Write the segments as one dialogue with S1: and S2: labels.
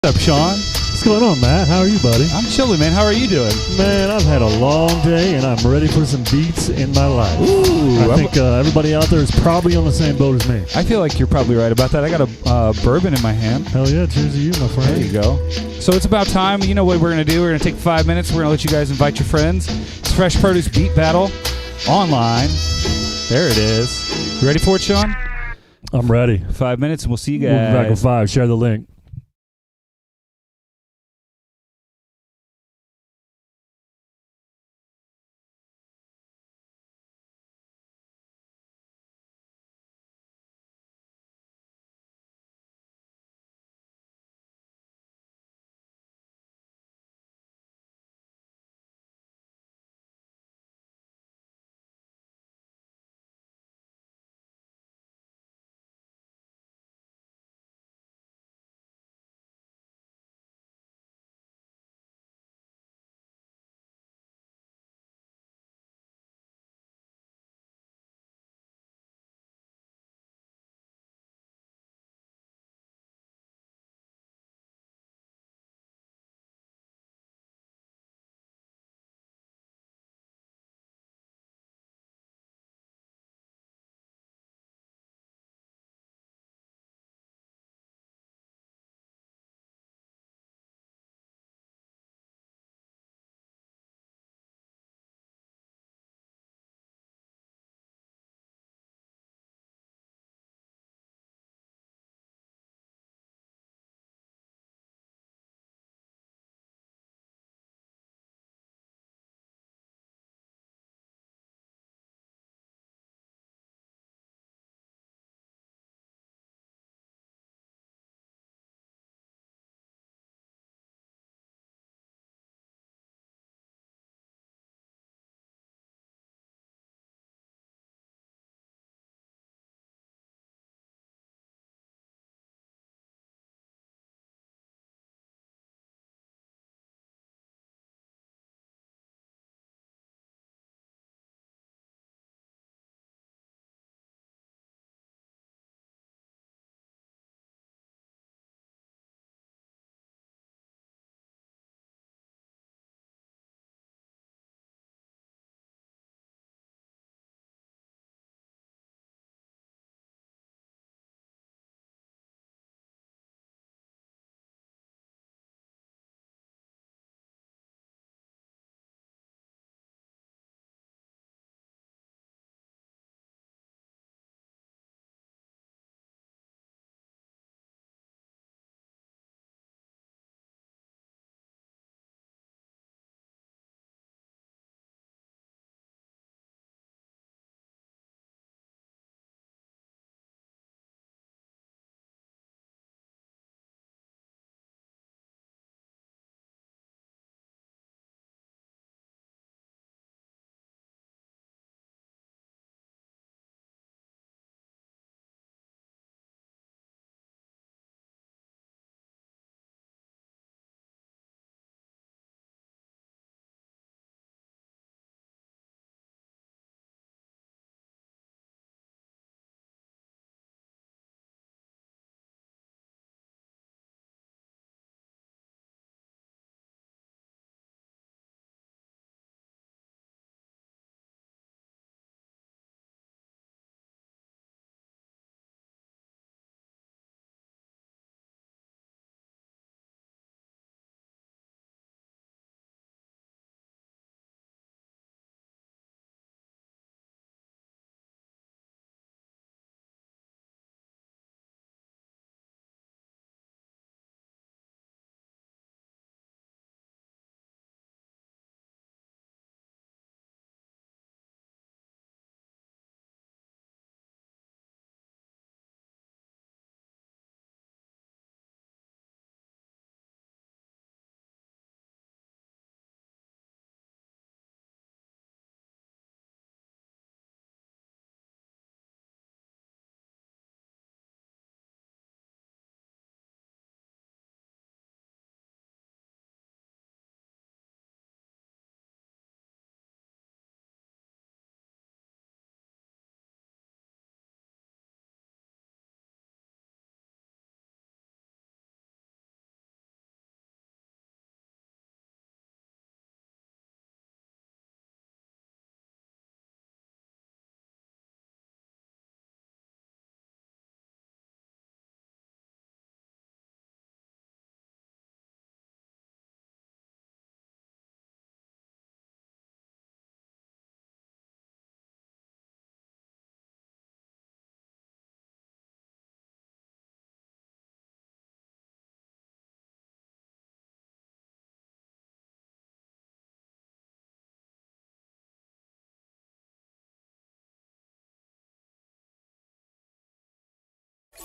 S1: What's up, Sean?
S2: What's going on, Matt? How are you, buddy?
S1: I'm chilling, man. How are you doing?
S2: Man, I've had a long day, and I'm ready for some beats in my life.
S1: Ooh,
S2: I think everybody out there is probably on the same boat as me.
S1: I feel like you're probably right about that. I got a bourbon in my hand.
S2: Hell yeah, cheers to you, my friend.
S1: There you go. So it's about time. You know what we're going to do? We're going to take 5 minutes. We're going to let you guys invite your friends. It's Fresh Produce Beat Battle online. There it is. You ready for it, Sean?
S2: I'm ready.
S1: 5 minutes, and we'll see you guys.
S2: We'll be back in 5. Share the link.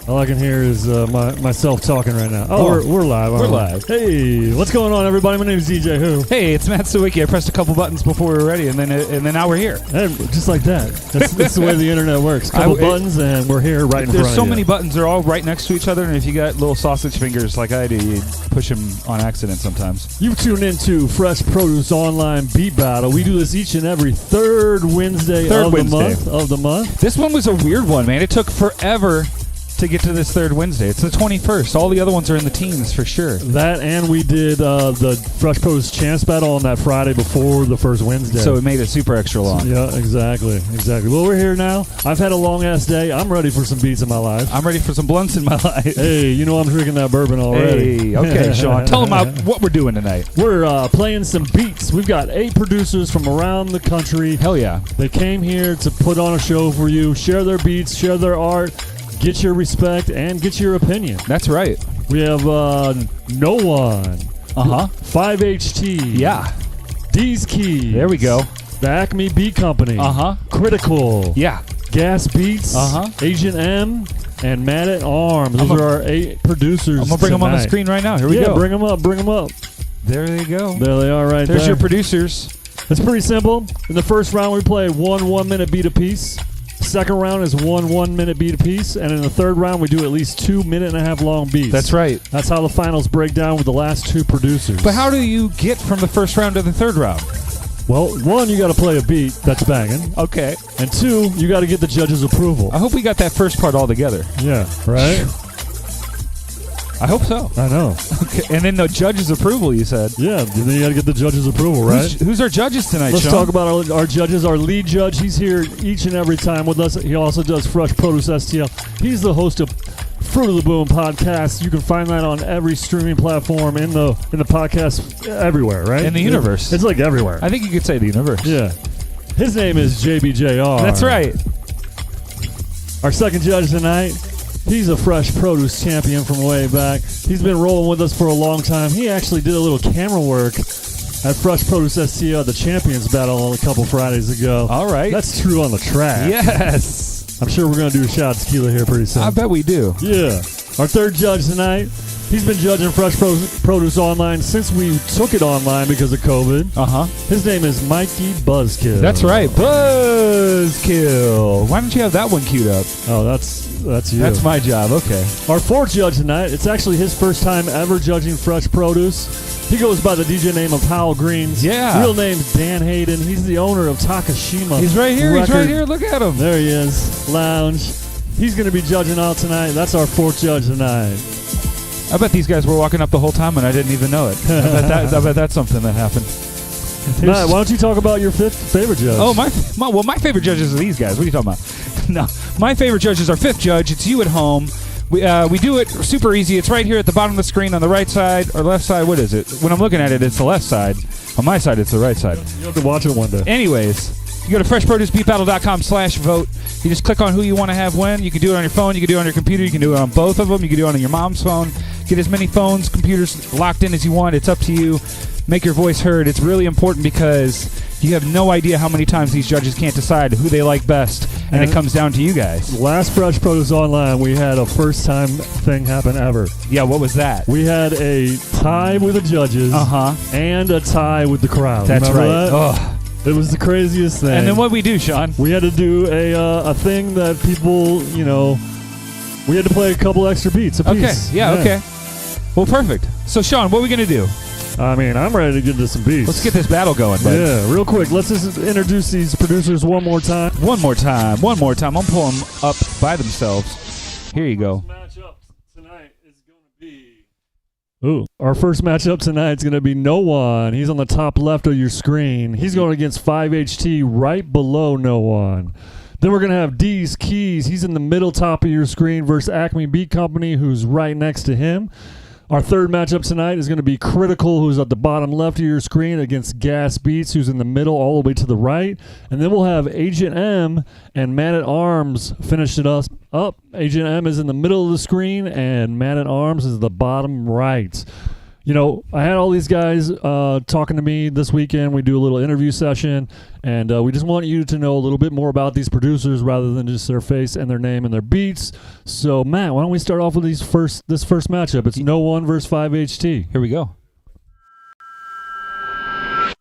S2: All I can hear is myself talking right now. Oh, we're live.
S1: We're live.
S2: Hey, what's going on, everybody? My name is DJ Who.
S1: Hey, it's Matt Sawicki. I pressed a couple buttons before we were ready, and then now we're here.
S2: And just like that. That's the way the internet works. Couple buttons, and we're here right in front of you.
S1: There's so many buttons. They're all right next to each other, and if you got little sausage fingers like I do, you push them on accident sometimes.
S2: You tune into Fresh Produce Online Beat Battle. We do this each and every third Wednesday of the month.
S1: This one was a weird one, man. It took forever to get to this third Wednesday. It's the 21st. All the other ones are in the teens for sure.
S2: That, and we did the Fresh Produce Chance Battle on that Friday before the first Wednesday.
S1: So it made it super extra long.
S2: Yeah, exactly. Well, we're here now. I've had a long-ass day. I'm ready for some beats in my life.
S1: I'm ready for some blunts in my life.
S2: Hey, you know I'm drinking that bourbon already.
S1: Hey, okay, Sean. Tell them what we're doing tonight.
S2: We're playing some beats. We've got 8 producers from around the country.
S1: Hell yeah.
S2: They came here to put on a show for you, share their beats, share their art, get your respect, and get your opinion.
S1: That's right.
S2: We have noewan. 5HT.
S1: Yeah.
S2: DEEZKEYZ.
S1: There we go.
S2: The Acme Beat Company. Critical.
S1: Yeah.
S2: Gas Beats. Agent M. And Mad at Arms. Those are our 8 producers.
S1: I'm going to bring them on the screen right now. Here we go.
S2: Yeah, bring them up.
S1: There they go.
S2: There they are right there.
S1: There's your producers.
S2: It's pretty simple. In the first round, we play one 1-minute beat apiece. Second round is one 1-minute beat apiece, and in the third round we do at least 2 minute-and-a-half long beats.
S1: That's right.
S2: That's how the finals break down with the last 2 producers.
S1: But how do you get from the first round to the third round?
S2: Well, 1, you got to play a beat that's banging.
S1: Okay.
S2: And 2, you got to get the judge's approval.
S1: I hope we got that first part all together.
S2: Yeah, right?
S1: I hope so.
S2: I know.
S1: Okay. And then the judge's approval, you said.
S2: Yeah, then you got to get the judge's approval, right?
S1: Who's our judges tonight,
S2: Let's
S1: Sean?
S2: talk about our judges. Our lead judge, he's here each and every time with us. He also does Fresh Produce STL. He's the host of Fruit of the Boom podcast. You can find that on every streaming platform in the podcast everywhere, right?
S1: In the universe.
S2: It's like everywhere.
S1: I think you could say the universe.
S2: Yeah. His name is JBJR.
S1: That's right.
S2: Our second judge tonight, he's a Fresh Produce champion from way back. He's been rolling with us for a long time. He actually did a little camera work at Fresh Produce STL, the Champions Battle, a couple Fridays ago.
S1: All right.
S2: That's true on the track.
S1: Yes.
S2: I'm sure we're going to do a shot of tequila here pretty soon.
S1: I bet we do.
S2: Yeah. Our third judge tonight, he's been judging Fresh Produce Online since we took it online because of COVID. His name is Mikey Buzzkill.
S1: That's right. Buzzkill. Why don't you have that one queued up?
S2: Oh, that's you.
S1: That's my job. Okay.
S2: Our fourth judge tonight, it's actually his first time ever judging Fresh Produce. He goes by the DJ name of Heil Greens.
S1: Yeah.
S2: Real name's Dan Hayden. He's the owner of Takashima.
S1: He's right here.
S2: Record.
S1: He's right here. Look at him.
S2: There he is. Lounge. He's going to be judging all tonight. That's our fourth judge tonight.
S1: I bet these guys were walking up the whole time and I didn't even know it. I bet that's something that happened.
S2: Matt, why don't you talk about your fifth favorite judge?
S1: Oh, my favorite judges are these guys. What are you talking about? No, my favorite judge is our fifth judge. It's you at home. We do it super easy. It's right here at the bottom of the screen on the right side or left side. What is it? When I'm looking at it, it's the left side. On my side, it's the right side.
S2: You'll have to watch it one day.
S1: Anyways, you go to freshproducebeatbattle.com/vote. You just click on who you want to have win. You can do it on your phone. You can do it on your computer. You can do it on both of them. You can do it on your mom's phone. Get as many phones, computers locked in as you want. It's up to you. Make your voice heard. It's really important because you have no idea how many times these judges can't decide who they like best, and it comes down to you guys.
S2: Last Fresh Produce Online, we had a first-time thing happen ever.
S1: Yeah, what was that?
S2: We had a tie with the judges and a tie with the crowd.
S1: That's
S2: Remember
S1: right.
S2: that?
S1: Oh.
S2: It was the craziest thing.
S1: And then what we do, Sean?
S2: We had to do a thing that people, we had to play a couple extra beats a piece.
S1: Okay, yeah, okay. Well, perfect. So, Sean, what are we going to do?
S2: I mean, I'm ready to get into some beats.
S1: Let's get this battle going, bud.
S2: Yeah, real quick. Let's just introduce these producers one more time.
S1: One more time. I'm pulling them up by themselves. Here you go.
S2: Matchup tonight is going to be... Ooh. Our first matchup tonight is going to be noewan. He's on the top left of your screen. He's going against 5HT right below noewan. Then we're going to have DEEZKEYZ. He's in the middle top of your screen versus Acme Beat Company, who's right next to him. Our third matchup tonight is going to be Critical, who's at the bottom left of your screen, against Gas Beats, who's in the middle all the way to the right. And then we'll have Agent M and Man at Arms finish it up. Agent M is in the middle of the screen, and Man at Arms is the bottom right. You know, I had all these guys talking to me this weekend. We do a little interview session, and we just want you to know a little bit more about these producers rather than just their face and their name and their beats. So, Matt, why don't we start off with this first matchup? It's noewan versus 5HT.
S1: Here we go.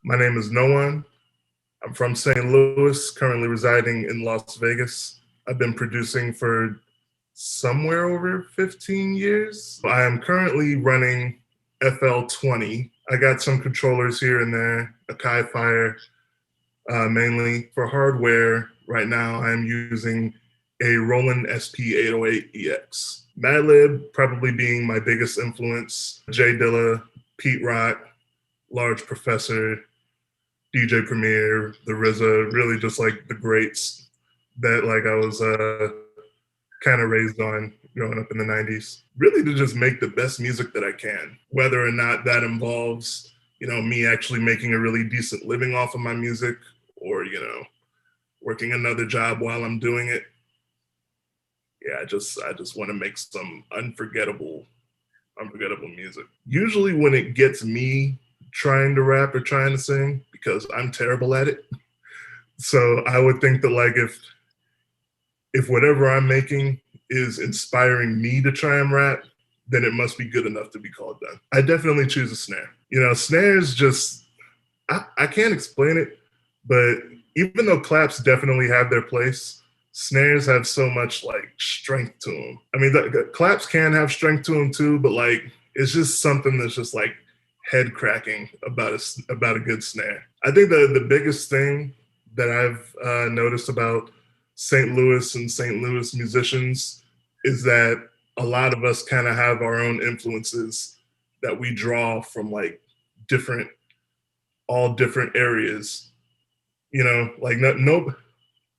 S3: My name is noewan. I'm from St. Louis, currently residing in Las Vegas. I've been producing for somewhere over 15 years. I am currently running FL20. I got some controllers here and there, a Kai Fire, mainly. For hardware, right now I'm using a Roland SP808EX. Madlib probably being my biggest influence. Jay Dilla, Pete Rock, Large Professor, DJ Premier, the RZA, really just like the greats that like I was kind of raised on growing up in the 90s. Really to just make the best music that I can, whether or not that involves, you know, me actually making a really decent living off of my music or, you know, working another job while I'm doing it. Yeah, I just want to make some unforgettable music. Usually when it gets me trying to rap or trying to sing, because I'm terrible at it. So I would think that like if whatever I'm making is inspiring me to try and rap, then it must be good enough to be called done. I definitely choose a snare. You know, snares just, I can't explain it, but even though claps definitely have their place, snares have so much like strength to them. I mean, the claps can have strength to them too, but like, it's just something that's just like head cracking about a good snare. I think the biggest thing that I've noticed about St. Louis and St. Louis musicians is that a lot of us kind of have our own influences that we draw from like all different areas. You know, like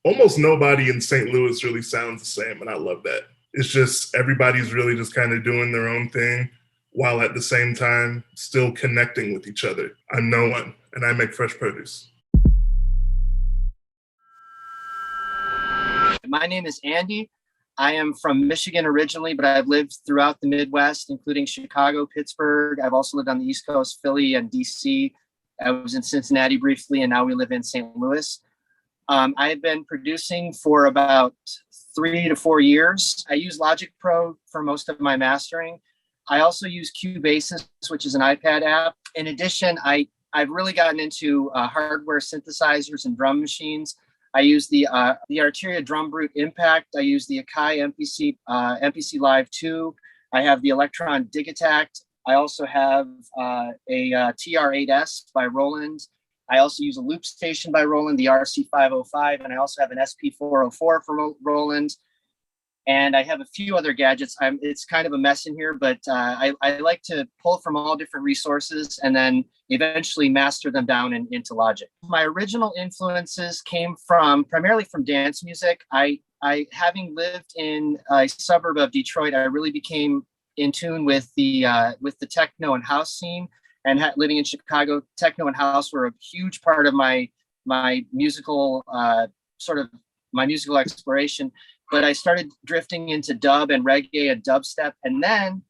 S3: almost nobody in St. Louis really sounds the same, and I love that. It's just everybody's really just kind of doing their own thing while at the same time still connecting with each other. I'm noewan, and I make fresh produce.
S4: My name is Andy. I am from Michigan originally, but I've lived throughout the Midwest, including Chicago, Pittsburgh. I've also lived on the East Coast, Philly and DC. I was in Cincinnati briefly, and now we live in St. Louis. I've been producing for about 3 to 4 years. I use Logic Pro for most of my mastering. I also use Cubasis, which is an iPad app. In addition, I've really gotten into hardware synthesizers and drum machines. I use the Arteria Drum Brute Impact. I use the Akai MPC Live 2. I have the Electron Digitact. I also have a TR8S by Roland. I also use a Loop Station by Roland, the RC505, and I also have an SP404 from Roland. And I have a few other gadgets. It's kind of a mess in here, but I like to pull from all different resources and then eventually master them down into Logic. My original influences came primarily from dance music. I having lived in a suburb of Detroit, I really became in tune with the techno and house scene. And living in Chicago, techno and house were a huge part of my musical exploration. But I started drifting into dub and reggae and dubstep. And then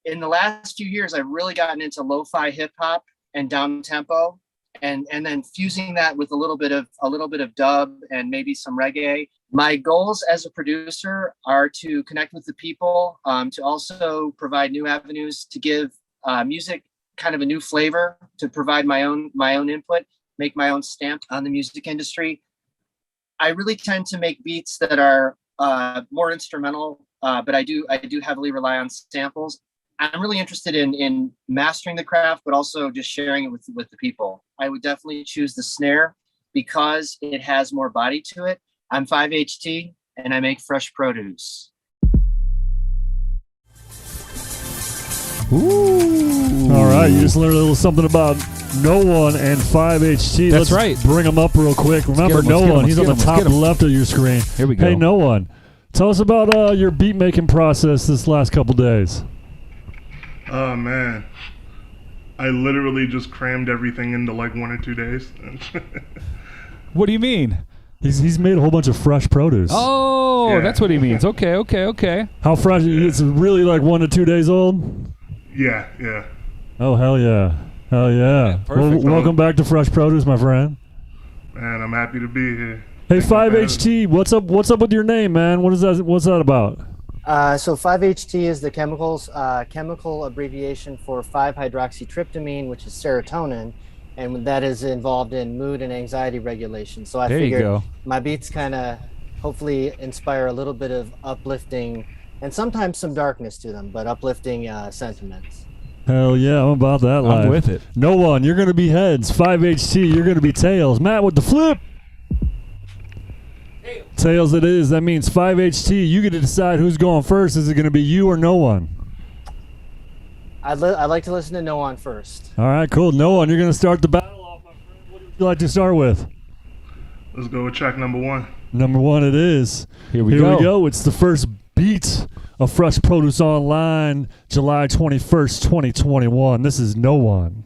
S4: in the last few years, I've really gotten into lo-fi hip hop and down tempo, and then fusing that with a little bit of dub and maybe some reggae. My goals as a producer are to connect with the people, to also provide new avenues, to give music kind of a new flavor, to provide my own input, make my own stamp on the music industry. I really tend to make beats that are more instrumental, but I do heavily rely on samples. I'm really interested in mastering the craft, but also just sharing it with the people. I would definitely choose the snare because it has more body to it. I'm 5HT and I make fresh produce.
S1: Ooh.
S2: All right, you just learned a little something about noewan and 5HT.
S1: That's
S2: Let's
S1: right.
S2: Bring them up real quick. Remember, noewan, he's on the top left of your screen.
S1: Here we go.
S2: Hey, noewan, tell us about your beat making process this last couple days.
S3: Oh, man. I literally just crammed everything into like 1 or 2 days.
S1: What do you mean?
S2: He's made a whole bunch of fresh produce.
S1: Oh, yeah. That's what he means. Okay.
S2: How fresh? It's really like 1 to 2 days old?
S3: Yeah.
S2: Oh, hell yeah. Hell yeah.
S1: Perfect.
S2: Welcome back to Fresh Produce, my friend.
S3: Man, I'm happy to be here.
S2: Hey,
S3: Thank you for having
S2: 5HT, what's up with your name, man? What's that about?
S4: So 5-HT is the chemical abbreviation for 5-hydroxytryptamine, which is serotonin, and that is involved in mood and anxiety regulation. So I
S1: There you
S4: figured
S1: go.
S4: my beats kind of hopefully inspire a little bit of uplifting and sometimes some darkness to them, but uplifting sentiments.
S2: Hell yeah, I'm about that life.
S1: I'm with it.
S2: No one, you're going to be heads. 5HT, you're going to be tails. Matt with the flip. Tails it is. That means 5HT. You get to decide who's going first. Is it going to be you or no one?
S4: I'd like to listen to noewan first.
S2: All right, cool. No one, you're going to start the battle off, my friend. What would you like to start with?
S3: Let's go with track number 1.
S2: Number 1 it is.
S1: Here we
S2: Here
S1: go.
S2: we go. It's the first beat of Fresh Produce Online, July 21st, 2021. This is No One.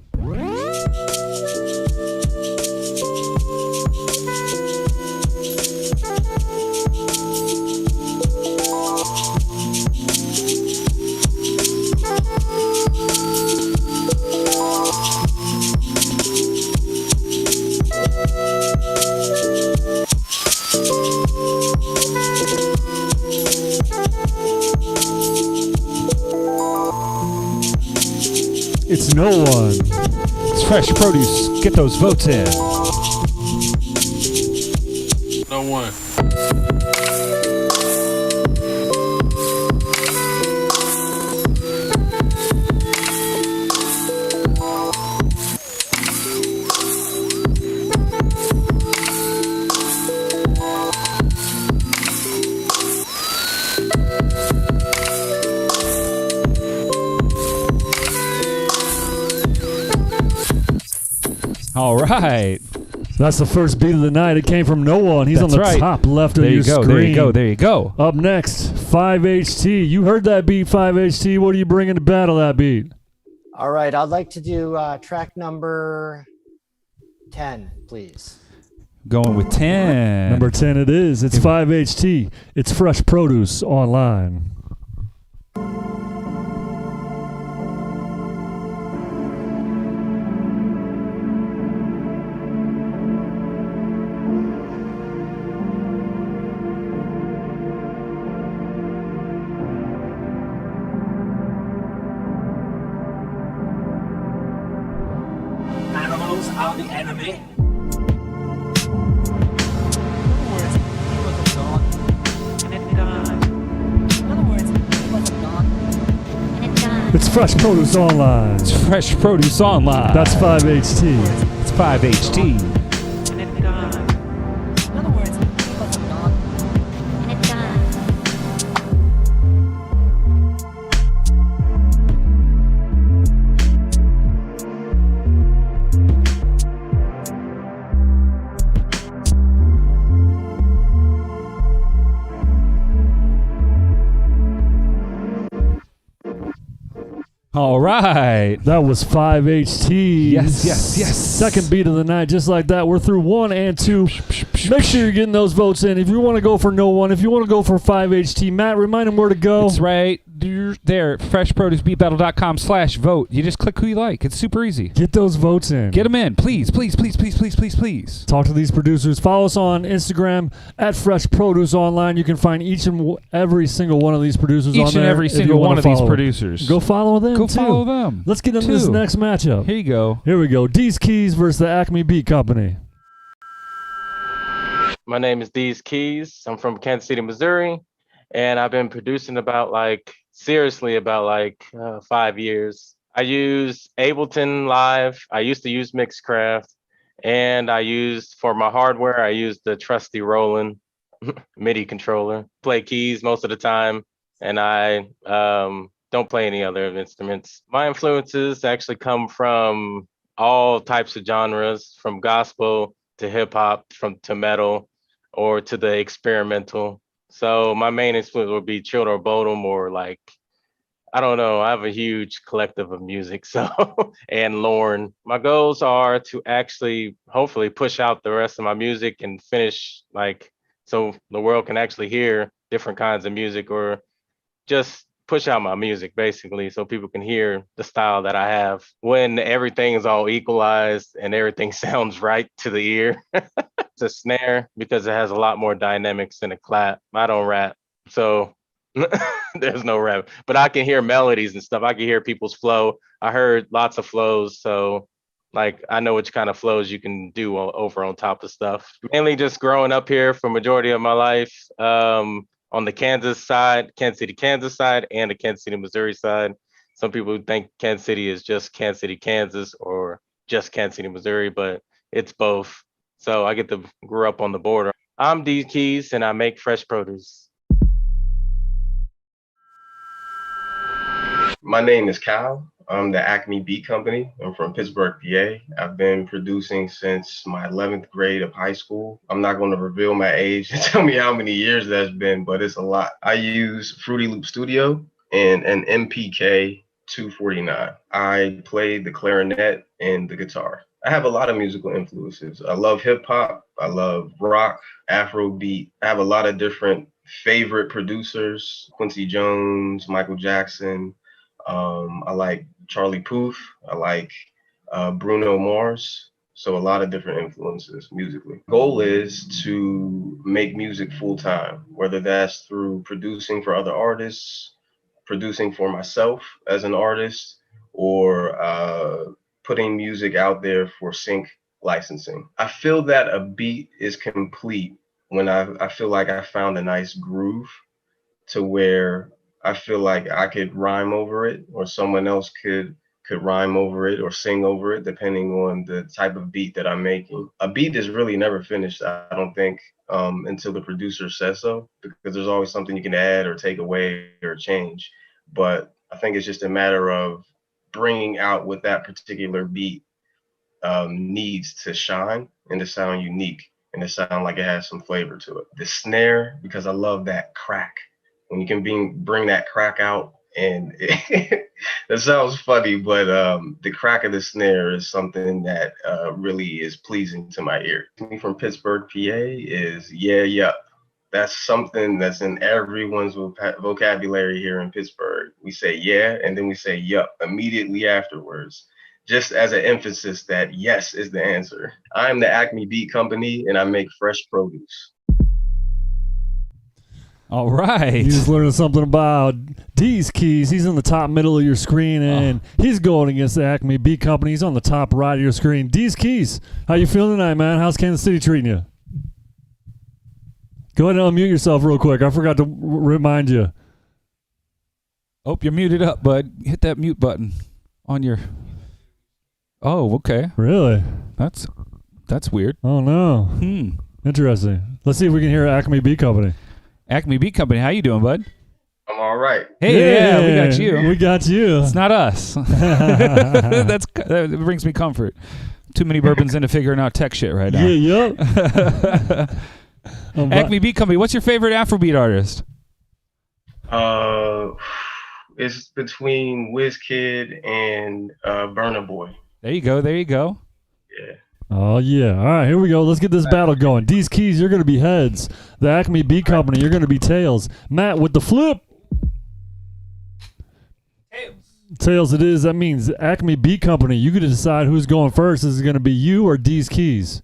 S2: It's No One.
S1: It's Fresh Produce. Get those votes in.
S5: No one.
S1: All right.
S2: That's the first beat of the night. It came from No One. He's
S1: That's
S2: on the
S1: right.
S2: top left of
S1: There
S2: your
S1: you go.
S2: screen.
S1: There you go. There you go.
S2: Up next, 5HT. You heard that beat, 5HT. What are you bringing to battle that beat?
S4: All right, I'd like to do track number 10, please.
S1: Going with 10.
S2: Number 10 it is. It's 5HT. It's Fresh Produce Online.
S6: Animals are the enemy.
S2: It's Fresh Produce Online.
S1: It's Fresh Produce Online.
S2: That's 5HT.
S1: It's 5HT. All right.
S2: That was 5HT.
S1: Yes.
S2: Second beat of the night, just like that. We're through 1 and 2. Make sure you're getting those votes in. If you want to go for No One, if you want to go for 5HT, Matt, remind them where to go.
S1: It's right there. FreshProduceBeatBattle.com/vote. You just click who you like. It's super easy.
S2: Get those votes in.
S1: Get them in. Please.
S2: Talk to these producers. Follow us on Instagram at Fresh Produce Online. You can find each and every single one of these producers on there.
S1: Each and every
S2: if you
S1: single
S2: wanna
S1: one of these
S2: follow.
S1: producers.
S2: Go follow them,
S1: Go
S2: too.
S1: follow them.
S2: Let's get into this
S1: too.
S2: next matchup.
S1: Here you go.
S2: Here we go. DEEZKEYZ versus the Acme Beat Company.
S7: My name is DEEZKEYZ. I'm from Kansas City, Missouri, and I've been producing about 5 years. I use Ableton Live. I used to use Mixcraft, and for my hardware, I use the trusty Roland MIDI controller. Play keys most of the time, and I don't play any other instruments. My influences actually come from all types of genres, from gospel to hip hop, to metal, or to the experimental. So my main influence would be Children of Bodom, or I don't know. I have a huge collective of music, and Lorne. My goals are to actually hopefully push out the rest of my music and finish so the world can actually hear different kinds of music, or just push out my music basically so people can hear the style that I have when everything is all equalized and everything sounds right to the ear. It's a snare because it has a lot more dynamics than a clap. I don't rap, so there's no rap, but I can hear melodies and stuff. I can hear people's flow. I heard lots of flows, so like I know which kind of flows you can do over on top of stuff. Mainly just growing up here for majority of my life. On the Kansas side, Kansas City, Kansas side, and the Kansas City, Missouri side. Some people think Kansas City is just Kansas City, Kansas, or just Kansas City, Missouri, but it's both. So I get to grow up on the border. I'm DEEZKEYZ and I make fresh produce.
S5: My name is Heil. I'm the Acme Beat Company. I'm from Pittsburgh, PA. I've been producing since my 11th grade of high school. I'm not going to reveal my age and tell me how many years that's been, but it's a lot. I use Fruity Loop Studio and an MPK 249. I play the clarinet and the guitar. I have a lot of musical influences. I love hip hop. I love rock, Afrobeat. I have a lot of different favorite producers: Quincy Jones, Michael Jackson. I like Charlie Puth. I like Bruno Mars. So a lot of different influences musically. Goal is to make music full time, whether that's through producing for other artists, producing for myself as an artist, or putting music out there for sync licensing. I feel that a beat is complete when I feel like I found a nice groove to where I feel like I could rhyme over it, or someone else could rhyme over it or sing over it, depending on the type of beat that I'm making. A beat is really never finished, I don't think, until the producer says so, because there's always something you can add or take away or change. But I think it's just a matter of bringing out what that particular beat needs to shine and to sound unique and to sound like it has some flavor to it. The snare, because I love that crack. When you can bring that crack out, and that sounds funny, but the crack of the snare is something that really is pleasing to my ear. Me from Pittsburgh, PA is yeah, yup. That's something that's in everyone's vocabulary here in Pittsburgh. We say yeah, and then we say yup immediately afterwards, just as an emphasis that yes is the answer. I'm the Acme Beat Company, and I make fresh produce.
S1: All right.
S2: You just learned something about DEEZKEYZ. He's in the top middle of your screen, and he's going against the Acme Beat Company. He's on the top right of your screen. DEEZKEYZ, how you feeling tonight, man? How's Kansas City treating you? Go ahead and unmute yourself real quick. I forgot to remind you.
S1: Oh, you're muted up, bud. Hit that mute button on your... Oh, okay.
S2: Really?
S1: That's weird.
S2: Oh, no. Interesting. Let's see if we can hear Acme Beat Company.
S1: Acme Beat Company, how you doing, bud?
S5: I'm all right.
S1: Hey, yeah, we got you.
S2: We got you.
S1: It's not us. That brings me comfort. Too many bourbons into figuring out tech shit right now.
S2: Yeah, yep.
S1: Acme Beat Company, what's your favorite Afrobeat artist?
S5: It's between WizKid and Burna Boy.
S1: There you go.
S5: Yeah.
S2: Oh, yeah. All right, here we go. Let's get this battle going. DEEZKEYZ, you're going to be heads. The Acme Beat Company, you're going to be tails. Matt with the flip. Tails it is. That means Acme Beat Company. You get to decide who's going first. Is it going to be you or DEEZKEYZ?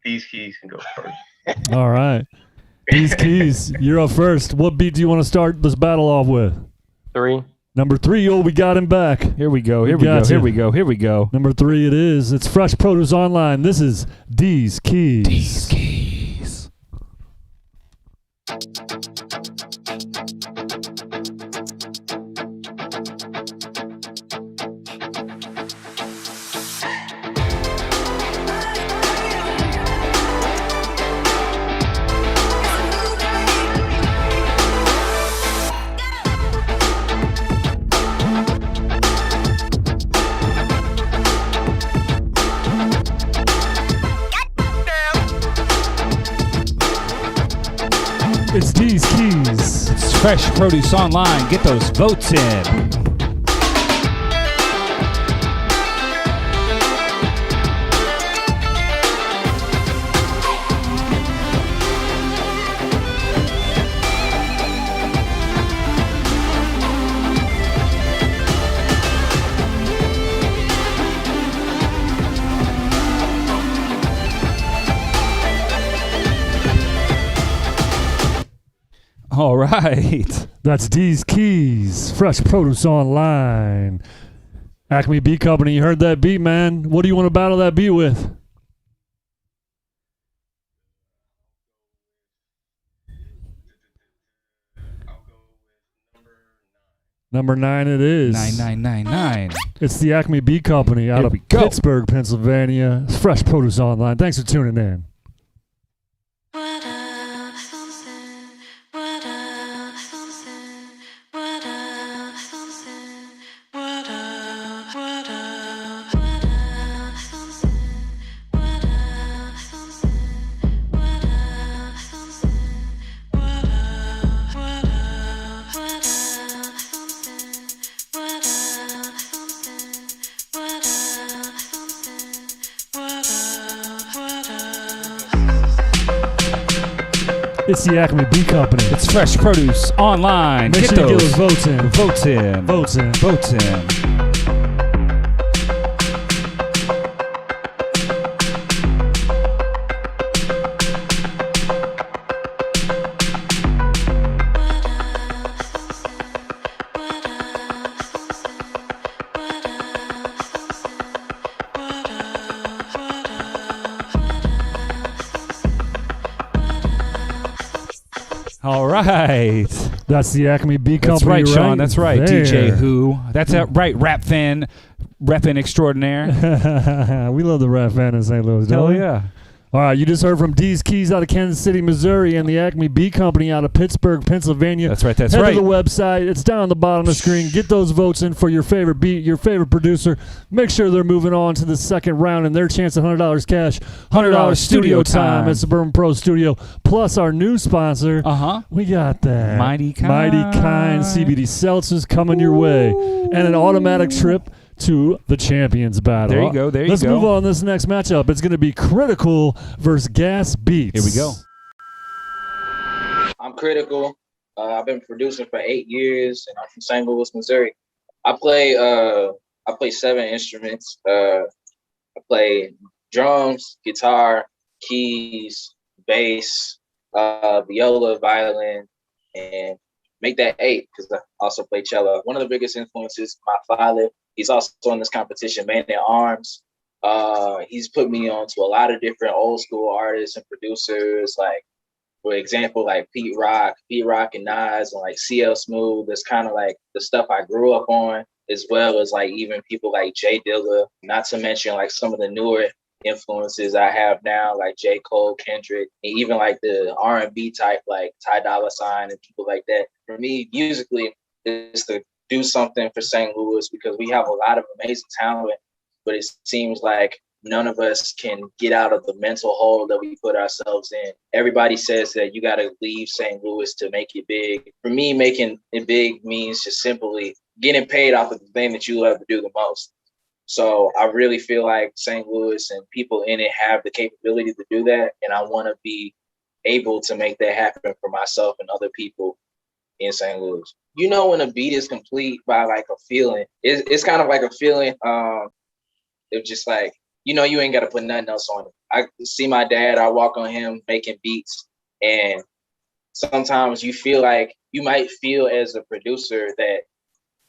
S5: DEEZKEYZ can go first.
S2: All right. DEEZKEYZ, you're up first. What beat do you want to start this battle off with?
S7: 3.
S2: Number 3, we got him back.
S1: Here we go. Here we go.
S2: Number 3 it is. It's Fresh Produce Online. This is DEEZKEYZ.
S1: DEEZKEYZ.
S2: It's DEEZKEYZ.
S1: It's Fresh Produce Online. Get those votes in. All right.
S2: That's DEEZKEYZ, Fresh Produce Online. Acme Beat Company, you heard that beat, man. What do you want to battle that beat with? Number 9 it is.
S1: 9999.
S2: It's the Acme Beat Company out
S1: Here
S2: of
S1: we go.
S2: Pittsburgh, Pennsylvania. It's Fresh Produce Online. Thanks for tuning in. It's the Acme Beat Company.
S1: It's Fresh Produce Online.
S2: Make
S1: Get
S2: sure you
S1: those
S2: get those votes in.
S1: votes in.
S2: Votes in.
S1: Votes in. All right.
S2: That's the Acme Beat
S1: That's
S2: Company.
S1: right, Sean. That's right.
S2: there.
S1: DJ Who. That's right. Rap fan. Reppin' extraordinaire.
S2: We love the rap fan in St. Louis, don't
S1: Hell
S2: we?
S1: yeah.
S2: All right, you just heard from DEEZKEYZ out of Kansas City, Missouri, and the Acme Beat Company out of Pittsburgh, Pennsylvania.
S1: That's right. That's
S2: Head
S1: right.
S2: to the website. It's down on the bottom of the screen. Get those votes in for your favorite beat, your favorite producer. Make sure they're moving on to the second round and their chance at $100 cash, $100 studio time at Suburban Pro Studio, plus our new sponsor.
S1: Uh-huh.
S2: We got that.
S1: Mighty Kind.
S2: Mighty Kind CBD seltzers coming your way. And an automatic trip to the Champions Battle.
S1: There you go. There you
S2: Let's
S1: go.
S2: move on to this next matchup. It's going to be Critical versus Gas Beats.
S1: Here we go.
S8: I'm Critical. I've been producing for 8 years, and I'm from St. Louis, Missouri. I play 7 instruments. I play drums, guitar, keys, bass, viola, violin, and make that 8 because I also play cello. One of the biggest influences, my father. He's also in this competition, Man at Arms. He's put me on to a lot of different old school artists and producers, like, for example, like Pete Rock and Nas, and like CL Smooth. That's kind of like the stuff I grew up on, as well as like even people like Jay Dilla, not to mention like some of the newer influences I have now, like J. Cole, Kendrick, and even like the R&B type, like Ty Dolla $ign and people like that. For me, musically, is to do something for St. Louis because we have a lot of amazing talent, but it seems like none of us can get out of the mental hole that we put ourselves in. Everybody says that you got to leave St. Louis to make it big. For me, making it big means just simply getting paid off of the thing that you love to do the most. So I really feel like St. Louis and people in it have the capability to do that, and I want to be able to make that happen for myself and other people in St. Louis. You know when a beat is complete by like a feeling. It's kind of like a feeling. It's just like, you know, you ain't got to put nothing else on it. I see my dad, I walk on him making beats, and sometimes you feel like you might feel as a producer that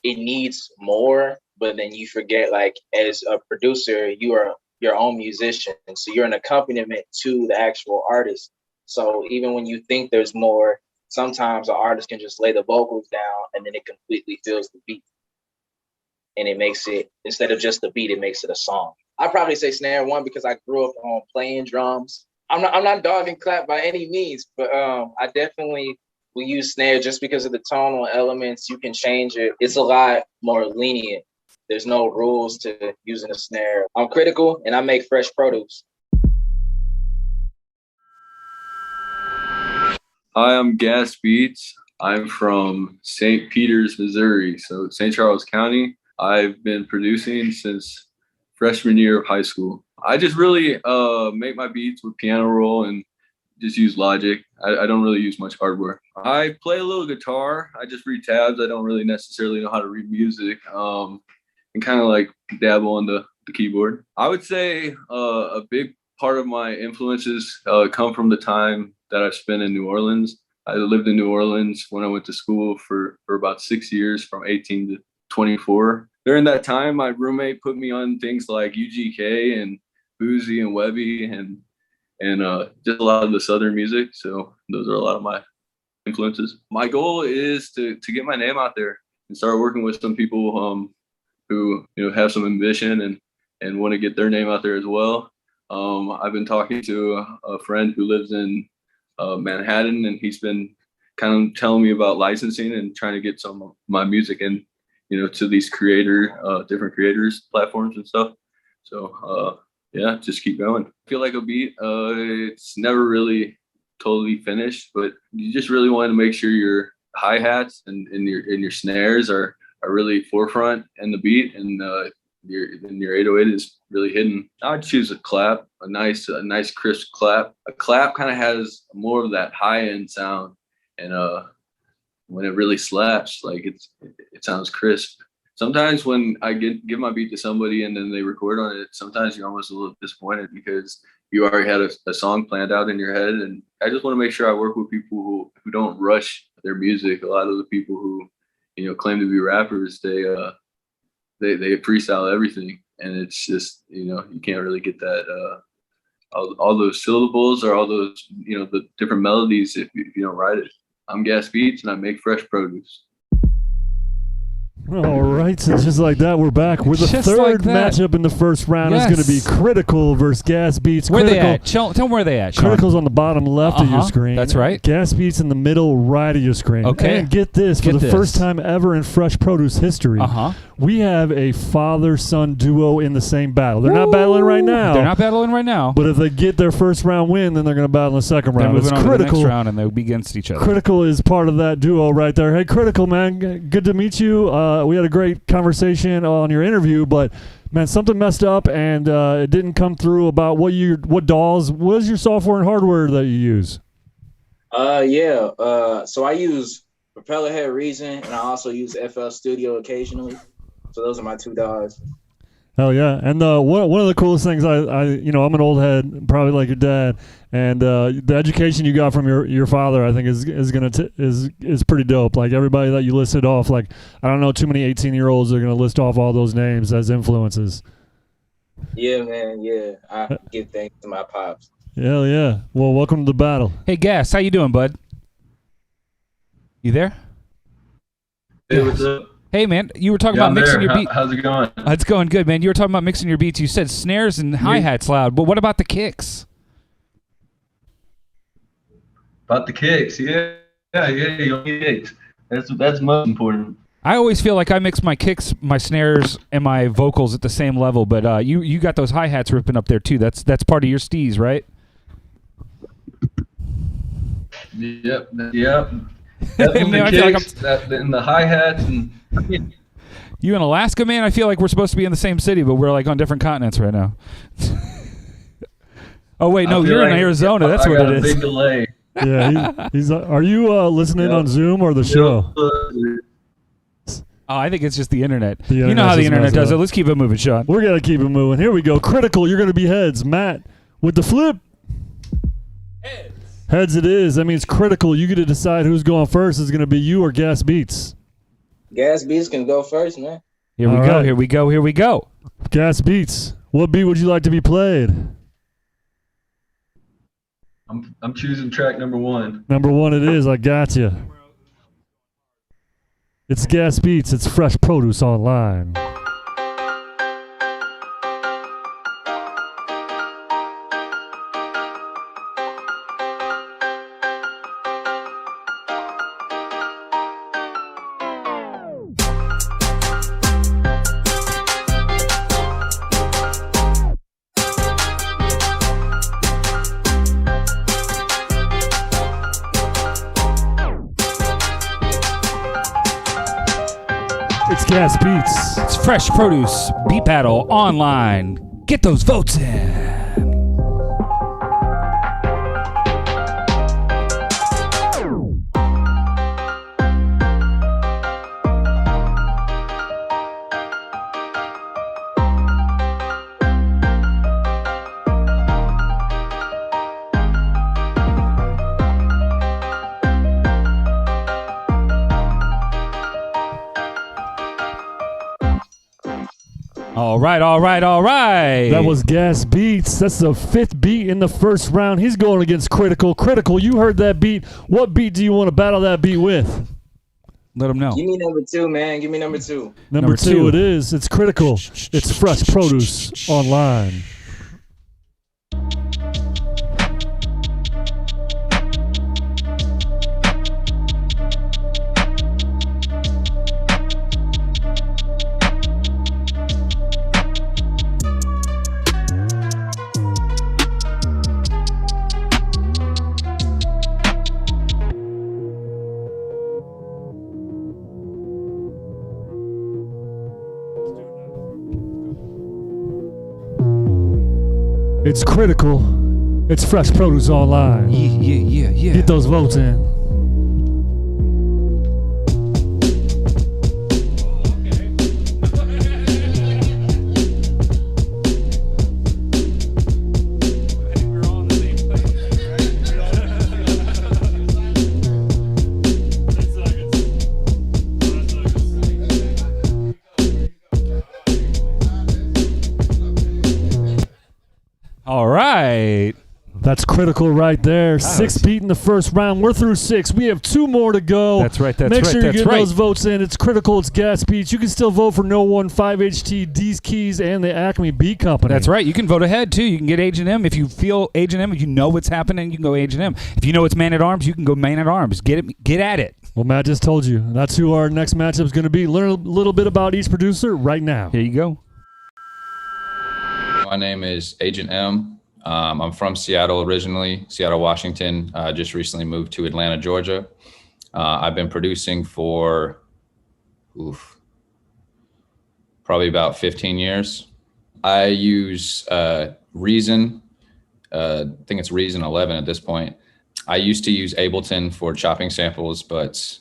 S8: it needs more, but then you forget, like, as a producer, you are your own musician. And so you're an accompaniment to the actual artist. So even when you think there's more, sometimes the artist can just lay the vocals down and then it completely fills the beat. And it makes it, instead of just the beat, it makes it a song. I'd probably say snare one because I grew up on playing drums. I'm not dogging clap by any means, but I definitely will use snare just because of the tonal elements. You can change it. It's a lot more lenient. There's no rules to using a snare. I'm Critical and I make fresh produce.
S9: Hi, I'm Gas Beats. I'm from St. Peters, Missouri, so St. Charles County. I've been producing since freshman year of high school. I just really make my beats with piano roll and just use Logic. I don't really use much hardware. I play a little guitar. I just read tabs. I don't really necessarily know how to read music and kind of like dabble on the keyboard. I would say a big part of my influences come from the time that I've spent in New Orleans. I lived in New Orleans when I went to school for about 6 years, from 18 to 24. During that time, my roommate put me on things like UGK and Boozy and Webby and just a lot of the Southern music. So those are a lot of my influences. My goal is to get my name out there and start working with some people who have some ambition and want to get their name out there as well. I've been talking to a friend who lives in Manhattan, and he's been kind of telling me about licensing and trying to get some of my music in, to these different creators platforms and stuff. So yeah, just keep going. I feel like a beat, it's never really totally finished, but you just really want to make sure your hi-hats and your snares are really forefront in the beat, and your 808 is really hidden. I'd choose a clap, a nice crisp clap. A clap kind of has more of that high-end sound, and when it really slaps, like it sounds crisp. Sometimes when I give my beat to somebody and then they record on it, sometimes you're almost a little disappointed because you already had a song planned out in your head. And I just want to make sure I work with people who don't rush their music. A lot of the people who claim to be rappers, they freestyle everything, and it's just you can't really get that all those syllables or all those the different melodies if you don't write it. I'm Gas Beats, and I make fresh produce.
S2: All right, so just like that, we're back. We're the
S1: Just
S2: third
S1: like that.
S2: matchup in the first round.
S1: Yes.
S2: Is going to be Critical versus Gas Beats.
S1: Where
S2: Critical,
S1: they at? Tell them where they at, Sean.
S2: Critical's on the bottom left of your screen.
S1: That's right.
S2: Gas Beats in the middle right of your screen.
S1: Okay.
S2: And get this, for the first time ever in Fresh Produce history, we have a father-son duo in the same battle. They're not battling right now.
S1: They're not battling right now.
S2: But if they get their first round win, then they're going to battle in the second round.
S1: They're moving on to the
S2: Critical.
S1: next round, and they'll be against each other.
S2: Critical is part of that duo right there. Hey, Critical, man, good to meet you. We had a great conversation on your interview, but man, something messed up, and it didn't come through about what DAWs. What is your software and hardware that you use?
S8: So I use Propeller Head Reason, and I also use FL Studio occasionally. So those are my two DAWs.
S2: Hell yeah! And one of the coolest things I'm an old head, probably like your dad, and the education you got from your father, I think is pretty dope. Like everybody that you listed off, like I don't know too many 18-year-olds are gonna list off all those names as influences.
S8: Yeah, man. Yeah, I give thanks to my pops.
S2: Hell yeah! Well, welcome to the battle.
S1: Hey, Gas, how you doing, bud? You there?
S9: Hey, what's up?
S1: Hey, man, you were talking about mixing your beat.
S9: How's it going?
S1: It's going good, man. You were talking about mixing your beats. You said snares and hi-hats loud, but what about the kicks?
S9: About the kicks, yeah, you need kicks. That's most important.
S1: I always feel like I mix my kicks, my snares, and my vocals at the same level, but you got those hi-hats ripping up there too. That's part of your steez, right?
S9: Yep.
S1: Man, I feel like
S9: and the hi-hats and
S1: you in Alaska, man? I feel like we're supposed to be in the same city, but we're like on different continents right now. Oh wait, no, you're in Arizona. That's what it is.
S9: Big delay.
S2: Yeah, he's. Are you listening on Zoom or the show?
S1: Oh, I think it's just the internet.
S2: You
S1: know how the internet does it. Let's keep it moving, Sean.
S2: We're gonna keep it moving. Here we go. Critical. You're gonna be heads. Matt with the flip. Heads it is. That means Critical. You get to decide who's going first. Is it going to be you or Gas Beats?
S8: Gas Beats can go first, man.
S1: Here we go. Right. Here we go. Here we go.
S2: Gas Beats. What beat would you like to be played?
S9: I'm choosing track number 1.
S2: Number 1 it is. I got you. It's Gas Beats. It's Fresh Produce Online. Gas Beats.
S1: It's Fresh Produce Beat Battle Online. Get those votes in. All right, all right, all right.
S2: That was Gas Beats. That's the 5th beat in the first round. He's going against Critical. Critical, you heard that beat. What beat do you want to battle that beat with?
S1: Let him know.
S8: Give me number 2, man. Give me number 2.
S2: Number two it is. It's Critical. It's Fresh Produce Online. It's Critical. It's Fresh Produce Online.
S1: Yeah.
S2: Get those votes in.
S1: All right.
S2: That's Critical right there. 6th beat in the first round. We're through 6. We have 2 more to go.
S1: That's right.
S2: Make sure you get those votes in. It's Critical. It's Gas Beats. You can still vote for noewan, 5HT, DEEZKEYZ, and the Acme Beat Company.
S1: That's right. You can vote ahead too. You can get H&M if you feel H&M. If you know what's happening, you can go H&M. If you know it's Man at Arms, you can go Man at Arms. Get at it.
S2: Well, Matt just told you. That's who our next matchup is going to be. Learn a little bit about each producer right now.
S1: Here you go.
S10: My name is Agent M. I'm from Seattle originally, Seattle, Washington. Just recently moved to Atlanta, Georgia. I've been producing for probably about 15 years. I use Reason. I think it's Reason 11 at this point. I used to use Ableton for chopping samples, but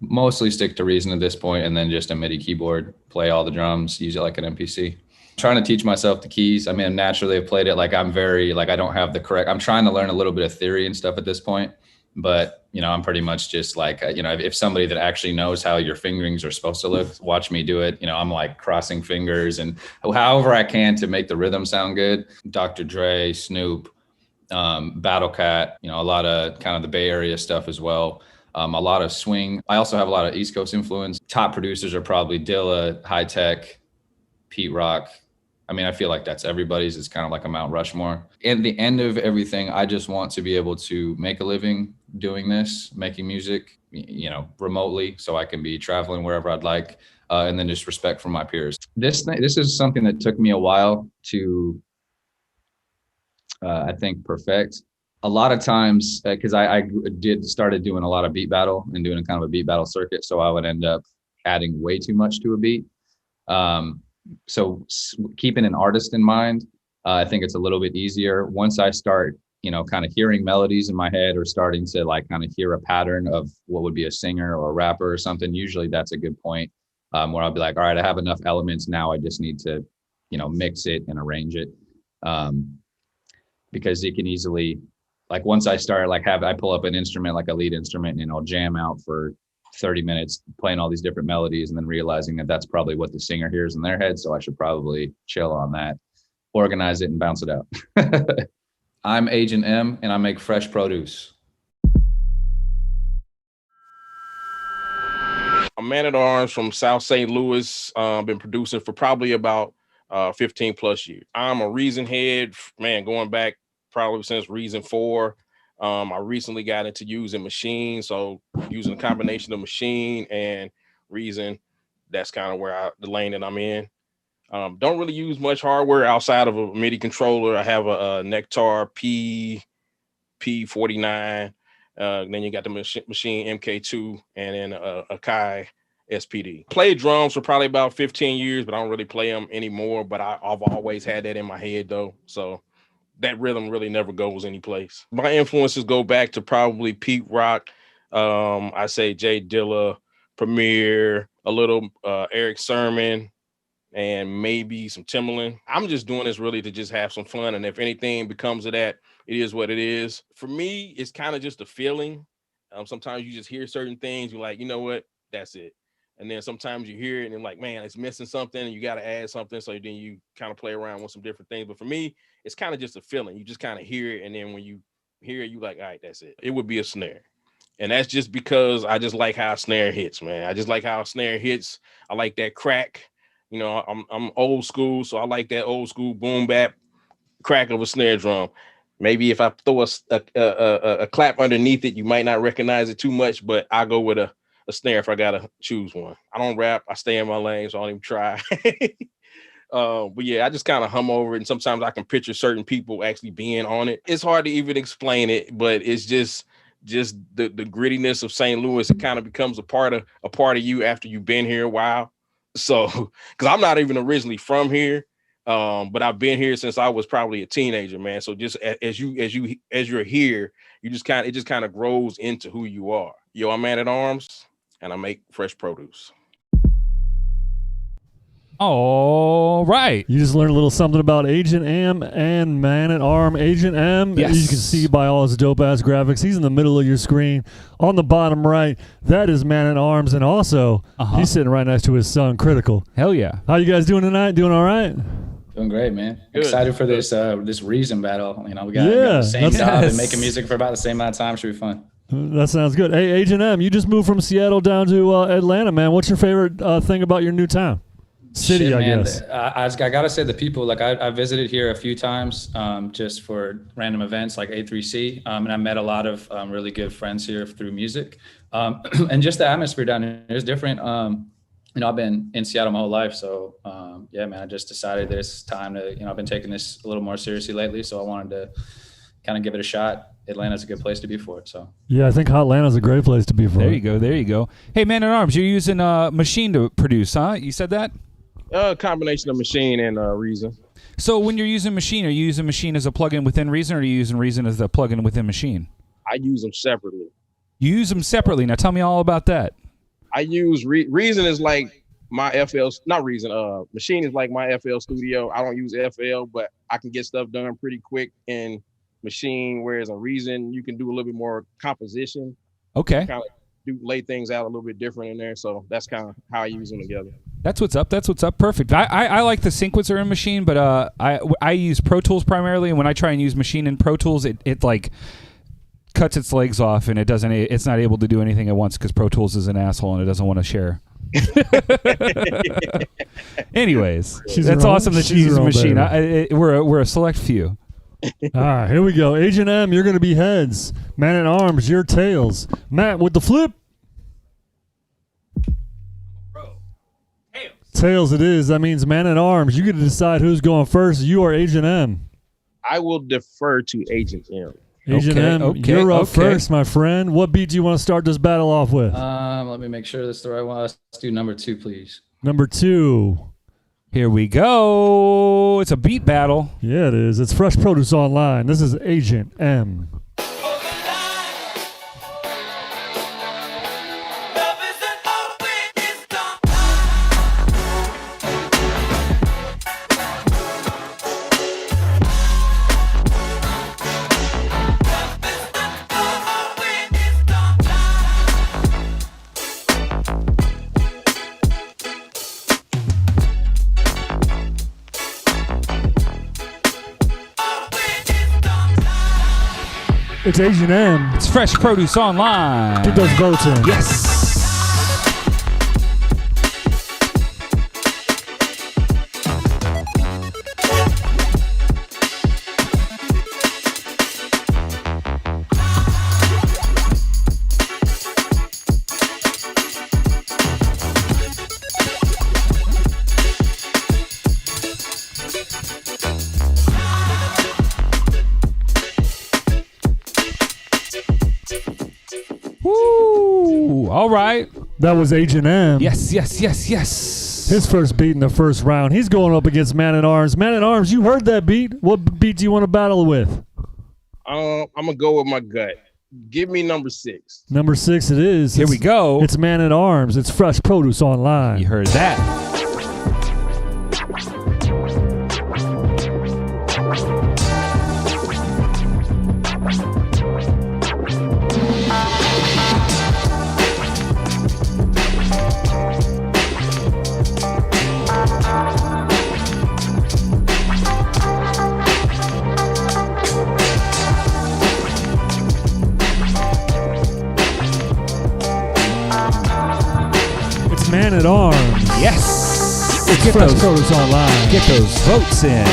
S10: mostly stick to Reason at this point, and then just a MIDI keyboard, play all the drums, use it like an MPC. Trying to teach myself the keys. I mean, naturally I've played it like I don't have the correct, I'm trying to learn a little bit of theory and stuff at this point, but I'm pretty much just like, if somebody that actually knows how your fingerings are supposed to look, watch me do it. I'm like crossing fingers and however I can to make the rhythm sound good. Dr. Dre, Snoop, Battle Cat, a lot of kind of the Bay Area stuff as well. A lot of swing. I also have a lot of East Coast influence. Top producers are probably Dilla, High Tech, Pete Rock. I mean, I feel like that's everybody's. It's kind of like a Mount Rushmore. At the end of everything, I just want to be able to make a living doing this, making music, remotely, so I can be traveling wherever I'd like, and then just respect from my peers. This is something that took me a while to, I think, perfect. A lot of times, because I started doing a lot of beat battle and doing a kind of a beat battle circuit, so I would end up adding way too much to a beat. So keeping an artist in mind, I think it's a little bit easier once I start, kind of hearing melodies in my head or starting to like kind of hear a pattern of what would be a singer or a rapper or something. Usually that's a good point where I'll be like, all right, I have enough elements now. I just need to, mix it and arrange it. Because it can easily, like once I start, I pull up an instrument, like a lead instrument, and I'll jam out for 30 minutes playing all these different melodies and then realizing that that's probably what the singer hears in their head. So I should probably chill on that, organize it and bounce it out. I'm Agent M and I make fresh produce.
S11: I'm Man at Arms from South St. Louis. Been producing for probably about 15 plus years. I'm a Reason head, man, going back probably since Reason 4. I recently got into using Machine, so using a combination of Machine and Reason, that's kind of where the lane that I'm in. Don't really use much hardware outside of a MIDI controller. I have a Nectar P49. Then you got the Machine MK2 and then a Kai SPD. Played drums for probably about 15 years, but I don't really play them anymore. But I've always had that in my head though. So that rhythm really never goes anyplace. My influences go back to probably Pete Rock. I say Jay Dilla, Premier, a little Eric Sermon, and maybe some Timbaland. I'm just doing this really to just have some fun. And if anything becomes of that, it is what it is. For me, it's kind of just a feeling. Sometimes you just hear certain things. You're like, you know what? That's it. And then sometimes you hear it and you're like, man, it's missing something and you got to add something. So then you kind of play around with some different things. But for me, it's kind of just a feeling. You just kind of hear it. And then when you hear it, you like, all right, that's it. It would be a snare. And that's just because I just like how a snare hits, man. I just like how a snare hits. I like that crack. You know, I'm old school. So I like that old school boom bap crack of a snare drum. Maybe if I throw a clap underneath it, you might not recognize it too much, but I go with a snare if I gotta choose one. I don't rap. I stay in my lane, so I don't even try. But yeah, I just kind of hum over it, and sometimes I can picture certain people actually being on it. It's hard to even explain it, but it's just the grittiness of St. Louis. It kind of becomes a part of you after you've been here a while. So, because I'm not even originally from here, but I've been here since I was probably a teenager, man. So just as you're here, it just kind of grows into who you are. Yo, I'm Man at Arms, and I make fresh produce.
S1: All right.
S2: You just learned a little something about Agent M and Man at Arm. Agent M,
S1: Yes.
S2: you can see by all his dope-ass graphics. He's in the middle of your screen. On the bottom right, that is Man at Arms. And also, he's sitting right next to his son, Critical.
S1: Hell yeah.
S2: How you guys doing tonight? Doing all right?
S10: Doing great, man.
S11: Good.
S10: Excited for this Reason battle. You know, we got the same job and making music for about the same amount of time. Should be fun.
S2: That sounds good. Hey, Agent M, you just moved from Seattle down to Atlanta, man. What's your favorite thing about your new town? City,
S10: Shit,
S2: I
S10: man.
S2: guess.
S10: I gotta say the people, like I visited here a few times just for random events like A3C, and I met a lot of really good friends here through music, and just the atmosphere down here is different. You know, I've been in Seattle my whole life, so yeah, man, I just decided that it's time to, you know, I've been taking this a little more seriously lately, so I wanted to kind of give it a shot. Atlanta's a good place to be for it, so.
S2: Yeah, I think Atlanta's a great place to be for it.
S1: There you go. Hey, Man at Arms, you're using a machine to produce, huh? You said that?
S11: A combination of machine and Reason.
S1: So when you're using machine, are you using machine as a plugin within Reason, or are you using Reason as a plugin within machine?
S11: I use them separately.
S1: You use them separately. Now tell me all about that.
S11: I use Reason is like my FL, not Reason. Machine is like my FL Studio. I don't use FL, but I can get stuff done pretty quick in Machine. Whereas on Reason, you can do a little bit more composition.
S1: Okay.
S11: Kind of lay things out a little bit different in there. So that's kind of how I use them together.
S1: That's what's up. Perfect. I like the sequencer in Machine, but I use Pro Tools primarily, and when I try and use Machine in Pro Tools, it like cuts its legs off, and it's not able to do anything at once because Pro Tools is an asshole and it doesn't want to share. Anyways, that's awesome that you use Machine. We're a select few.
S2: All right, here we go. Agent M, you're going to be heads. Man at Arms, you're tails. Matt with the flip. Tails it is. That means Man at Arms. You get to decide who's going first. You are Agent M.
S11: I will defer to Agent M.
S2: Agent M, you're up first, my friend. What beat do you want to start this battle off with?
S10: Let me make sure that's the right one. Let's do number 2, please.
S2: Number 2.
S1: Here we go. It's a beat battle.
S2: Yeah, it is. It's Fresh Produce Online. This is Agent M. It's Agent M.
S1: It's Fresh Produce Online.
S2: Get those votes in.
S1: Yes. Woo! All right.
S2: That was Agent M.
S1: Yes.
S2: His first beat in the first round. He's going up against Man at Arms. Man at Arms, you heard that beat. What beat do you want to battle with?
S11: I'm going to go with my gut. Give me number 6.
S2: Number 6 it is.
S1: Here we go.
S2: It's Man at Arms. It's Fresh Produce Online.
S1: You heard that.
S2: Fresh Produce Online.
S1: Get those votes in.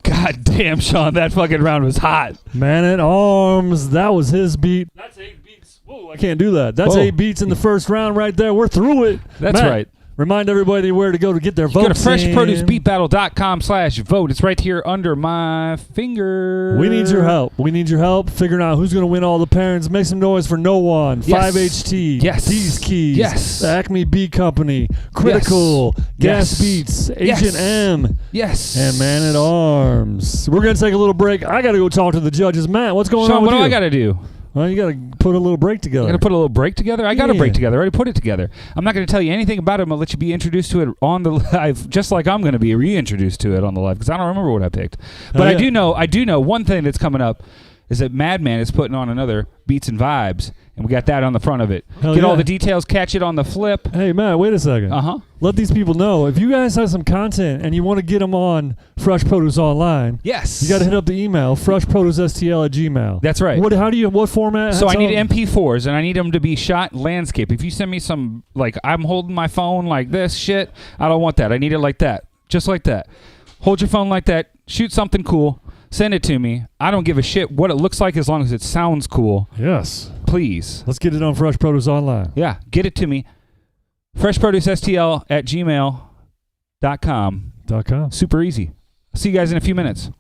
S1: God damn, Sean, that fucking round was hot.
S2: Man at Arms, that was his beat. That's 8 beats. Whoa, I can't do that. That's 8 beats in the first round right there. We're through it.
S1: That's
S2: Matt,
S1: right.
S2: Remind everybody where to go to get their votes.
S1: Go to freshproducebeatbattle.com/vote. It's right here under my finger.
S2: We need your help. We need your help figuring out who's going to win all the pairings. Make some noise for noewan,
S1: Yes.
S2: 5HT,
S1: Yes.
S2: DEEZKEYZ,
S1: Yes.
S2: the Acme Beat Company, Critical,
S1: Yes.
S2: Gas Beats,
S1: Yes.
S2: Agent M,
S1: Yes.
S2: and Man at Arms. We're going to take a little break. I got to go talk to the judges. Matt, what's going
S1: Sean,
S2: on with
S1: what
S2: you?
S1: do I got to do?
S2: Well, you got to put a little break together.
S1: I got to put a little break together? I got a
S2: Yeah.
S1: break together. I already put it together. I'm not going to tell you anything about it. I'm going to let you be introduced to it on the live, just like I'm going to be reintroduced to it on the live, because I don't remember what I picked. But I do know one thing that's coming up is that Madman is putting on another Beats and Vibes, and we got that on the front of it.
S2: Hell
S1: Get all
S2: yeah.
S1: the details, catch it on the flip.
S2: Hey, Matt, wait a second.
S1: Uh-huh.
S2: Let these people know. If you guys have some content and you want to get them on Fresh Produce Online,
S1: Yes.
S2: you got to hit up the email, freshproducestl@gmail.
S1: That's right.
S2: What format?
S1: So I
S2: Tell
S1: need
S2: them.
S1: MP4s, and I need them to be shot landscape. If you send me some, like, I'm holding my phone like this shit, I don't want that. I need it like that. Just like that. Hold your phone like that. Shoot something cool. Send it to me. I don't give a shit what it looks like as long as it sounds cool.
S2: Yes.
S1: Please.
S2: Let's get it on Fresh Produce Online.
S1: Yeah. Get it to me. freshproducestl@gmail.com. Super easy. I'll see you guys in a few minutes.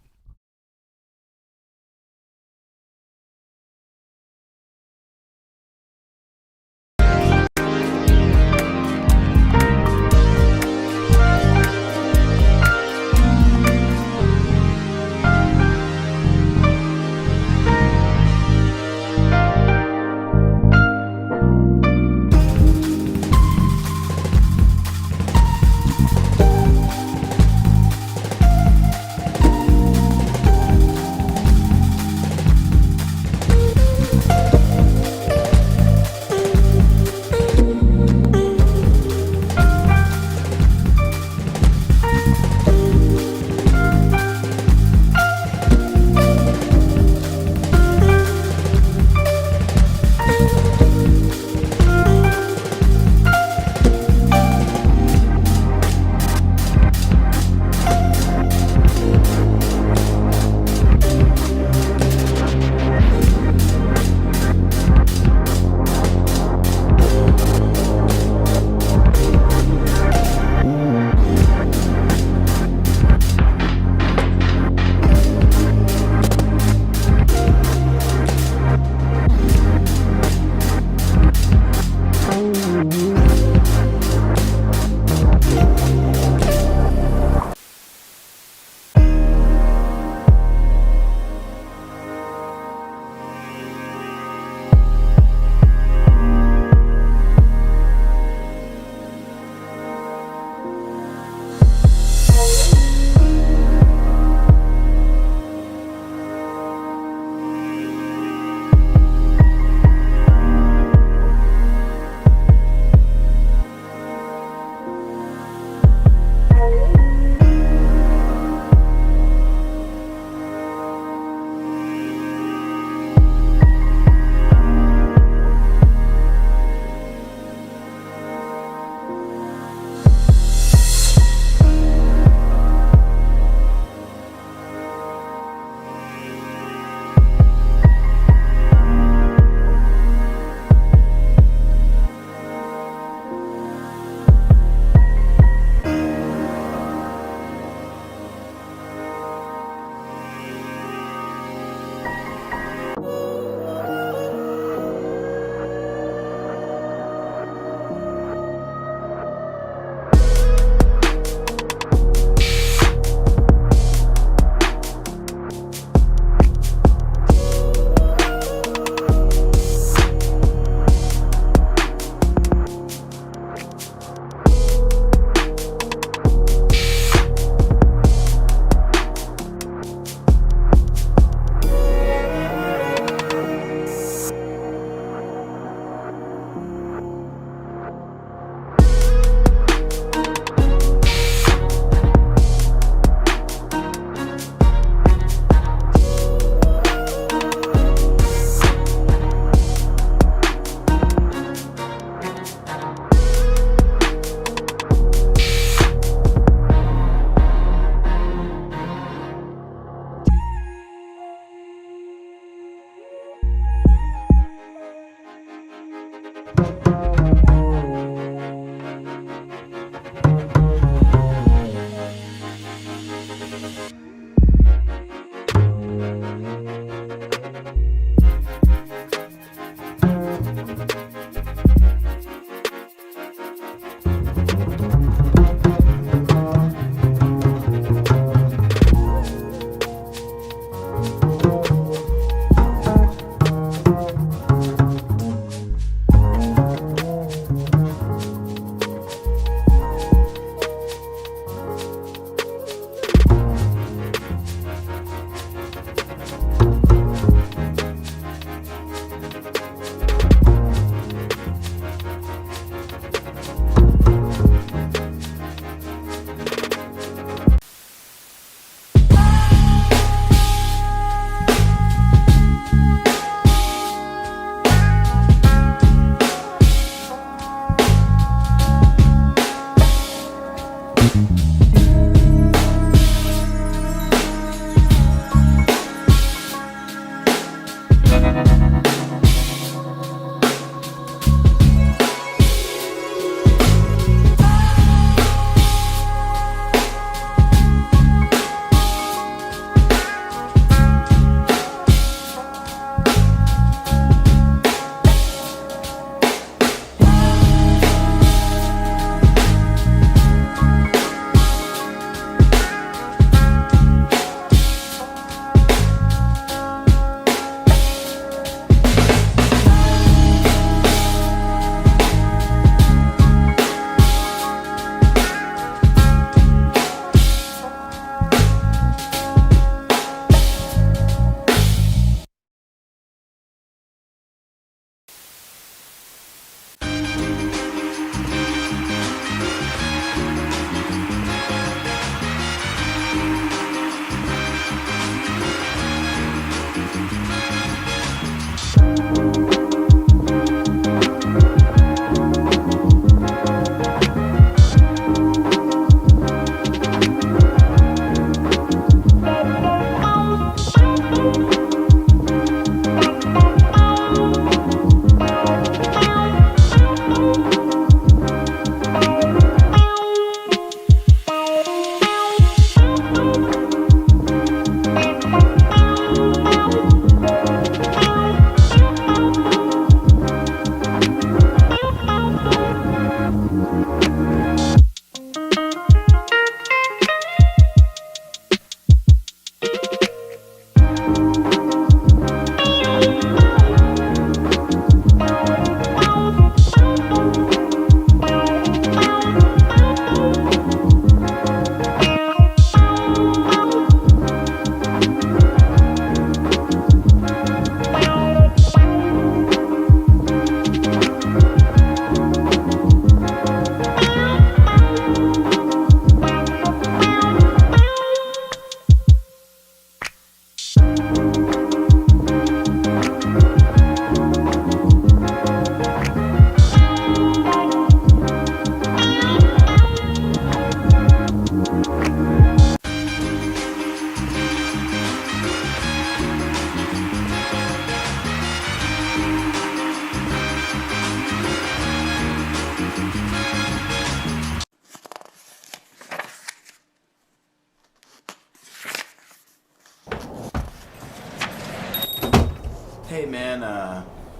S12: Hey man,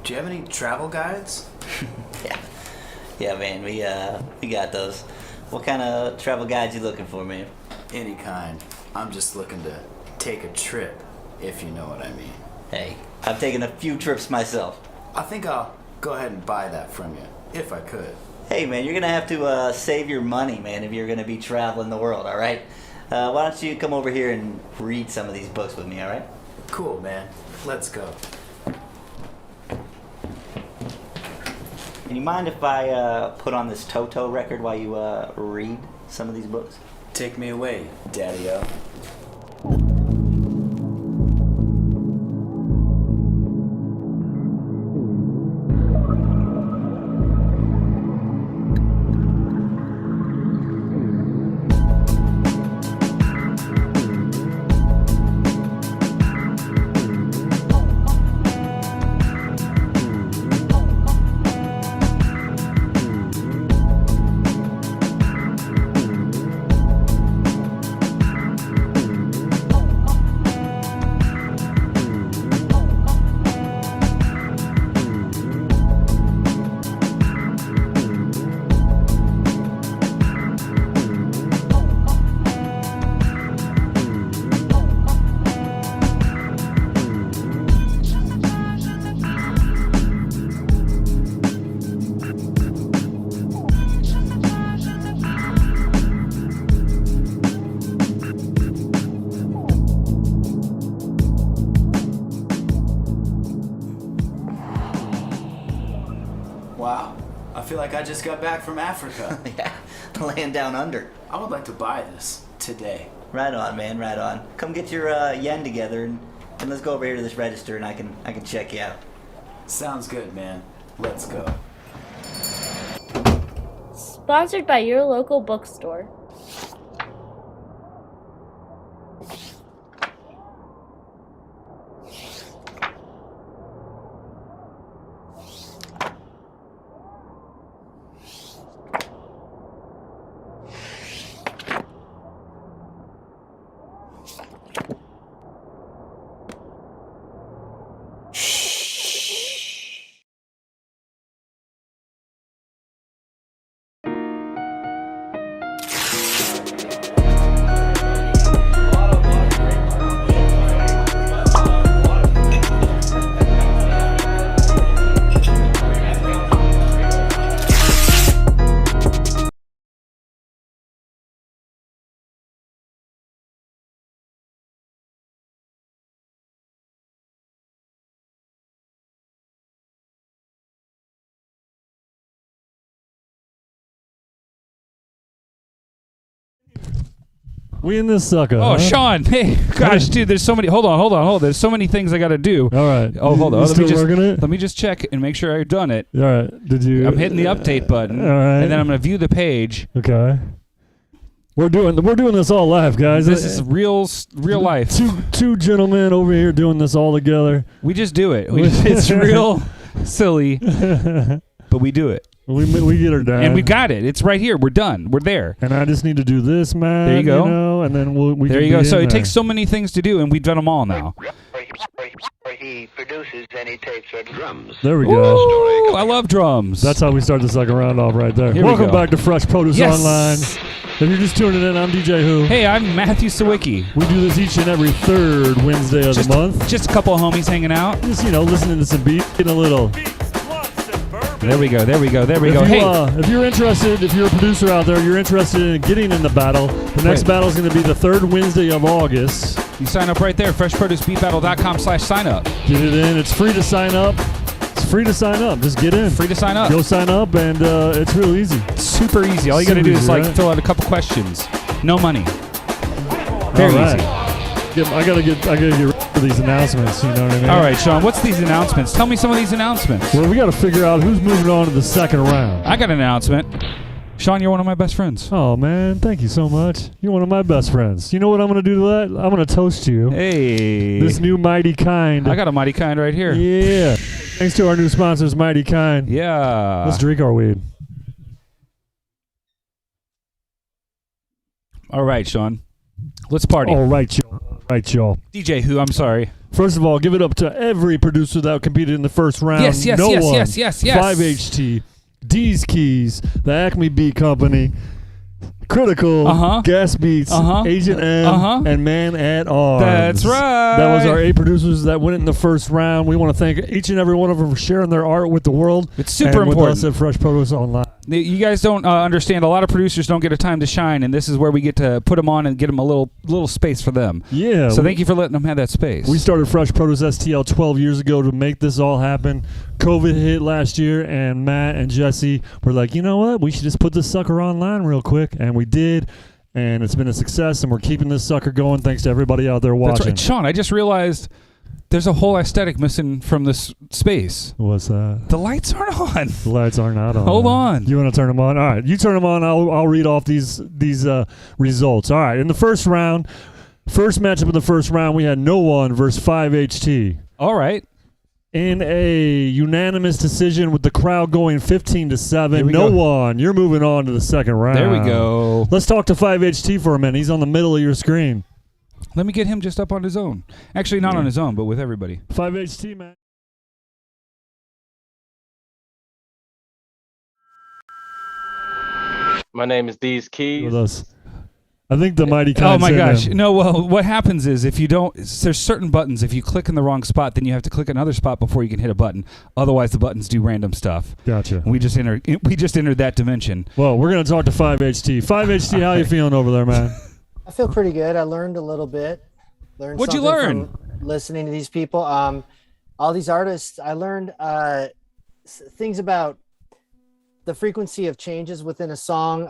S12: do you have any travel guides?
S13: Yeah, man, we got those. What kind of travel guides you looking for, man?
S12: Any kind. I'm just looking to take a trip, if you know what I mean.
S13: Hey, I've taken a few trips myself.
S12: I think I'll go ahead and buy that from you, if I could.
S13: Hey, man, you're gonna have to save your money, man, if you're gonna be traveling the world, all right? Why don't you come over here and read some of these books with me, all right?
S12: Cool, man. Let's go.
S13: Can you mind if I put on this Toto record while you read some of these books?
S12: Take me away, Daddy-O. Wow, I feel like I just got back from Africa.
S13: Yeah, laying down under.
S12: I would like to buy this today.
S13: Right on, man, right on. Come get your yen together and let's go over here to this register and I can check you out.
S12: Sounds good, man. Let's go.
S14: Sponsored by your local bookstore.
S2: We in this sucker.
S1: Oh,
S2: huh?
S1: Sean. Hey, gosh, dude, there's so many. Hold on. There's so many things I got to do.
S2: All right.
S1: Oh, hold on.
S2: You still working it?
S1: Let me just check and make sure I've done it.
S2: All right. Did you?
S1: I'm hitting the update button.
S2: All right.
S1: And then I'm going to view the page.
S2: Okay. We're doing this all live, guys.
S1: This is real life.
S2: Two gentlemen over here doing this all together.
S1: We just do it. It's real silly, but we do it.
S2: We get her done.
S1: And we got it. It's right here. We're done. We're there.
S2: And I just need to do this, man.
S1: There you go.
S2: And then we
S1: there
S2: can
S1: you go.
S2: be
S1: So
S2: in
S1: it
S2: there.
S1: takes so many things to do, and we've done them all now.
S15: He produces and he takes our drums.
S2: There we go.
S1: Ooh, I love drums.
S2: That's how we start the second round off right there.
S1: Here
S2: Welcome
S1: we go.
S2: back to Fresh Produce
S1: Yes.
S2: Online. If you're just tuning in, I'm DJ Who.
S1: Hey, I'm Matthew Sawicki.
S2: We do this each and every third Wednesday of the month.
S1: Just a couple of homies hanging out.
S2: Just, listening to some beats, getting a little.
S1: There we go.
S2: Hey, if you're interested, if you're a producer out there, you're interested in getting in the battle, the next battle is going to be the third Wednesday of August.
S1: You sign up right there, freshproducebeatbattle.com/sign up.
S2: Get it in. It's free to sign up. Just get in.
S1: Free to sign up.
S2: Go sign up, and it's real easy.
S1: Super easy. All you got to do is fill out a couple questions. No money. Very easy.
S2: I gotta get ready for these announcements. You know what I mean?
S1: All right, Sean. What's these announcements? Tell me some of these announcements.
S2: Well, we got to figure out who's moving on to the second round.
S1: I got an announcement. Sean, you're one of my best friends.
S2: Oh, man. Thank you so much. You're one of my best friends. You know what I'm going to do to that? I'm going to toast you.
S1: Hey.
S2: This new Mighty Kind.
S1: I got a Mighty Kind right here.
S2: Yeah. Thanks to our new sponsors, Mighty Kind.
S1: Yeah.
S2: Let's drink our weed.
S1: All right, Sean. Let's party.
S2: All right, y'all. Y'all.
S1: DJ Who, I'm sorry.
S2: First of all, give it up to every producer that competed in the first round.
S1: Yes.
S2: 5HT, DEEZKEYZ, the Acme Beat Company, Critical, Gas Beats, Agent M, and Man at Arms.
S1: That's right.
S2: That was our 8 producers that went in the first round. We want to thank each and every one of them for sharing their art with the world.
S1: It's super
S2: and
S1: important.
S2: with us at Fresh Produce Online.
S1: You guys don't understand. A lot of producers don't get a time to shine, and this is where we get to put them on and get them a little space for them.
S2: Yeah.
S1: So thank you for letting them have that space.
S2: We started Fresh Produce STL 12 years ago to make this all happen. COVID hit last year, and Matt and Jesse were like, you know what? We should just put this sucker online real quick. And we did, and it's been a success, and we're keeping this sucker going thanks to everybody out there watching.
S1: That's right. Sean, I just realized there's a whole aesthetic missing from this space.
S2: What's that?
S1: The lights aren't on.
S2: The lights are not on.
S1: Hold on.
S2: You want to turn them on? All right, you turn them on. I'll read off these results. All right, in the first round, first matchup in the first round, we had noewan versus 5HT.
S1: All right.
S2: In a unanimous decision with the crowd going 15-7, noewan, you're moving on to the second round.
S1: There we go.
S2: Let's talk to 5HT for a minute. He's on the middle of your screen.
S1: Let me get him just up on his own. Actually, not on his own, but with everybody.
S2: 5HT, man.
S7: My name is DEEZKEYZ.
S2: With us. I think the Mighty Kind.
S1: Oh my gosh! No, well, what happens is if you don't, there's certain buttons. If you click in the wrong spot, then you have to click another spot before you can hit a button. Otherwise, the buttons do random stuff.
S2: Gotcha.
S1: We just entered that dimension.
S2: Well, we're gonna talk to 5HT. 5HT, how you feeling over there, man?
S16: I feel pretty good. I learned a little bit.
S1: What'd you learn?
S16: From listening to these people. All these artists. I learned things about the frequency of changes within a song.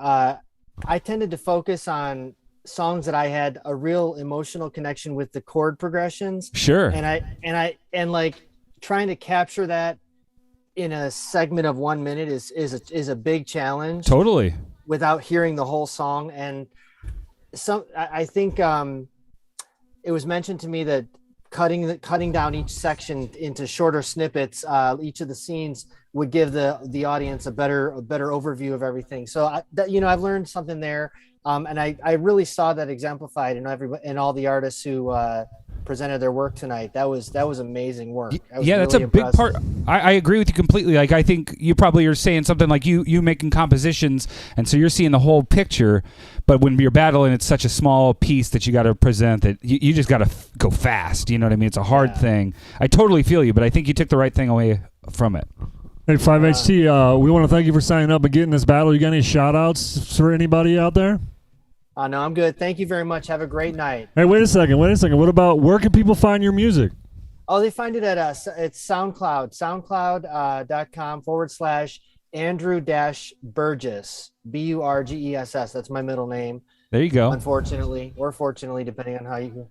S16: I tended to focus on songs that I had a real emotional connection with the chord progressions.
S1: Sure.
S16: And like trying to capture that in a segment of 1 minute is a big challenge.
S1: Totally.
S16: Without hearing the whole song. And I think it was mentioned to me that cutting down each section into shorter snippets, each of the scenes would give the audience a better overview of everything. So I've learned something there, and I really saw that exemplified in all the artists who presented their work tonight. That was amazing work.
S1: Yeah, that's a big part. I agree with you completely. Like, I think you probably are saying something like you making compositions, and so you're seeing the whole picture. But when you're battling, it's such a small piece that you got to present that you just got to go fast. You know what I mean? It's a hard thing. I totally feel you, but I think you took the right thing away from it.
S2: Hey, 5HT, we want to thank you for signing up and getting this battle. You got any shout-outs for anybody out there?
S16: No, I'm good. Thank you very much. Have a great night.
S2: Hey, wait a second. What about where can people find your music?
S16: Oh, they find it at it's SoundCloud, soundcloud.com/Andrew-Burgess, Burgess. That's my middle name.
S1: There you go.
S16: Unfortunately, or fortunately, depending on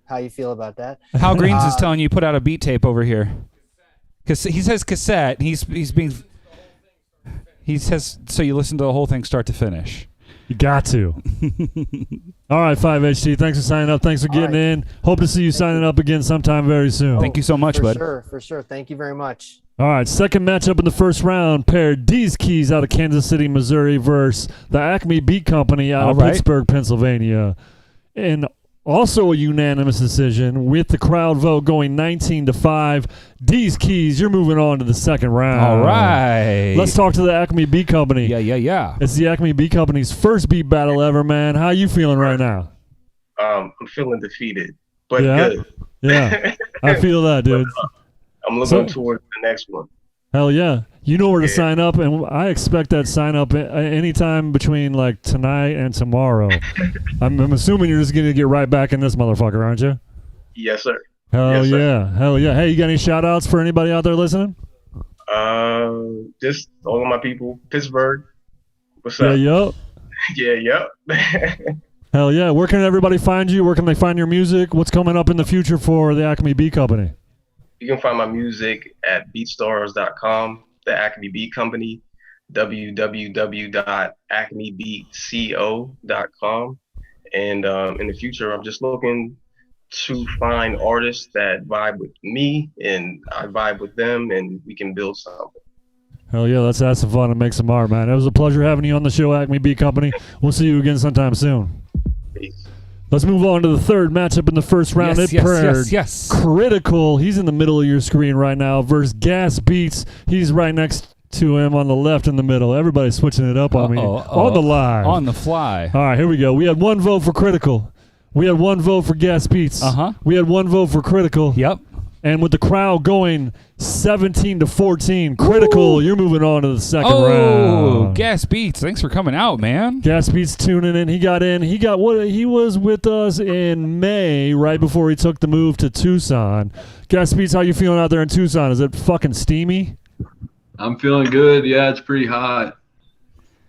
S16: how you feel about that.
S1: Hal Greens is telling you put out a beat tape over here. He says cassette. He says so you listen to the whole thing start to finish.
S2: You got to. All right, 5HT. Thanks for signing up. Thanks for getting in. Hope to see you signing up again sometime very soon.
S1: Thank you so much, bud.
S16: For sure. Thank you very much.
S2: All right, second matchup in the first round paired DEEZKEYZ out of Kansas City, Missouri versus the Acme Beat Company out of Pittsburgh, Pennsylvania. And also a unanimous decision with the crowd vote going 19-5. DEEZKEYZ, you're moving on to the second round.
S1: All right.
S2: Let's talk to the Acme Beat Company.
S1: Yeah.
S2: It's the Acme Beat Company's first beat battle ever, man. How you feeling right now?
S5: I'm feeling defeated, but good.
S2: Yeah, I feel that, dude.
S5: I'm looking towards the next one.
S2: Hell yeah. You know where to sign up, and I expect that sign up anytime between like tonight and tomorrow. I'm assuming you're just going to get right back in this motherfucker, aren't you?
S5: Yes, sir.
S2: Hell yeah. Hell yeah. Hey, you got any shout outs for anybody out there listening?
S5: Just all of my people. Pittsburgh. What's up?
S2: Yup.
S5: Yup.
S2: Hell yeah. Where can everybody find you? Where can they find your music? What's coming up in the future for the Acme Beat Company?
S5: You can find my music at beatstars.com, the Acme Beat Company, www.acmebeatco.com. And in the future, I'm just looking to find artists that vibe with me and I vibe with them, and we can build something.
S2: Hell yeah, let's have some fun and make some art, man. It was a pleasure having you on the show, Acme Beat Company. We'll see you again sometime soon.
S5: Peace.
S2: Let's move on to the third matchup in the first round.
S1: Yes.
S2: Critical. He's in the middle of your screen right now versus Gas Beats. He's right next to him on the left in the middle. Everybody's switching it up on me. On the live.
S1: On the fly.
S2: All right, here we go. We had one vote for Critical. We had one vote for Gas Beats. We had one vote for Critical.
S1: Yep.
S2: And with the crowd going 17-14, Critical, you're moving on to the second round.
S1: Oh, Gas Beats. Thanks for coming out, man.
S2: Gas Beats tuning in. He got in. He was with us in May, right before he took the move to Tucson. Gas Beats, how you feeling out there in Tucson? Is it fucking steamy?
S9: I'm feeling good. Yeah, it's pretty hot.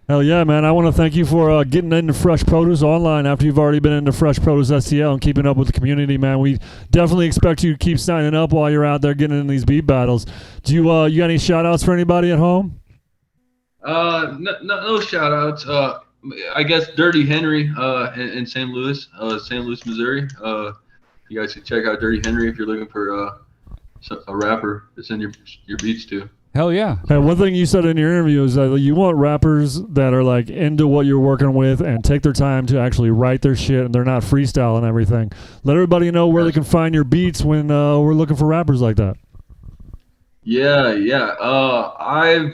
S2: Hell yeah, man. I want to thank you for getting into Fresh Produce online after you've already been into Fresh Produce STL and keeping up with the community, man. We definitely expect you to keep signing up while you're out there getting in these beat battles. Do you got any shout-outs for anybody at home?
S9: No shout-outs. I guess Dirty Henry in St. Louis, Missouri. You guys can check out Dirty Henry if you're looking for a rapper to send your beats to.
S1: Hell yeah.
S2: Hey, one thing you said in your interview is that you want rappers that are like into what you're working with and take their time to actually write their shit and they're not freestyling everything. Let everybody know where they can find your beats when we're looking for rappers like that.
S9: Yeah. I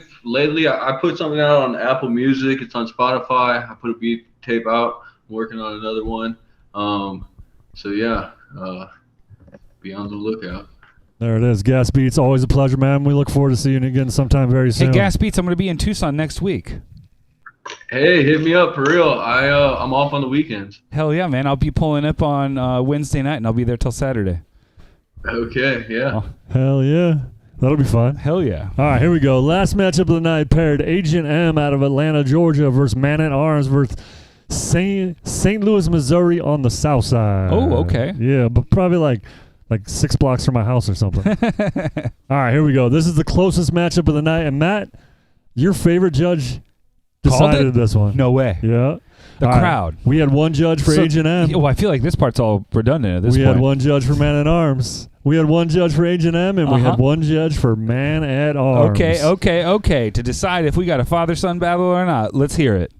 S9: put something out on Apple Music. It's on Spotify. I put a beat tape out. I'm working on another one. Be on the lookout.
S2: There it is. Gas Beats, always a pleasure, man. We look forward to seeing you again sometime very soon.
S1: Hey, Gas Beats, I'm going to be in Tucson next week.
S9: Hey, hit me up for real. I'm off on the weekends.
S1: Hell yeah, man. I'll be pulling up on Wednesday night, and I'll be there till Saturday.
S9: Okay, yeah.
S2: Oh, hell yeah. That'll be fun.
S1: Hell yeah.
S2: All right, here we go. Last matchup of the night paired Agent M out of Atlanta, Georgia versus Man at Arms versus St. Louis, Missouri on the south side.
S1: Oh, okay.
S2: Yeah, but probably like 6 blocks from my house or something. All right, here we go. This is the closest matchup of the night. And Matt, your favorite judge decided this one.
S1: No way.
S2: Yeah.
S1: The crowd.
S2: We had one judge for Agent M.
S1: Well, I feel like this part's all redundant at this point.
S2: We had one judge for Man at Arms. We had one judge for Agent M, and we had one judge for Man at Arms.
S1: Okay. To decide if we got a father-son battle or not, let's hear it.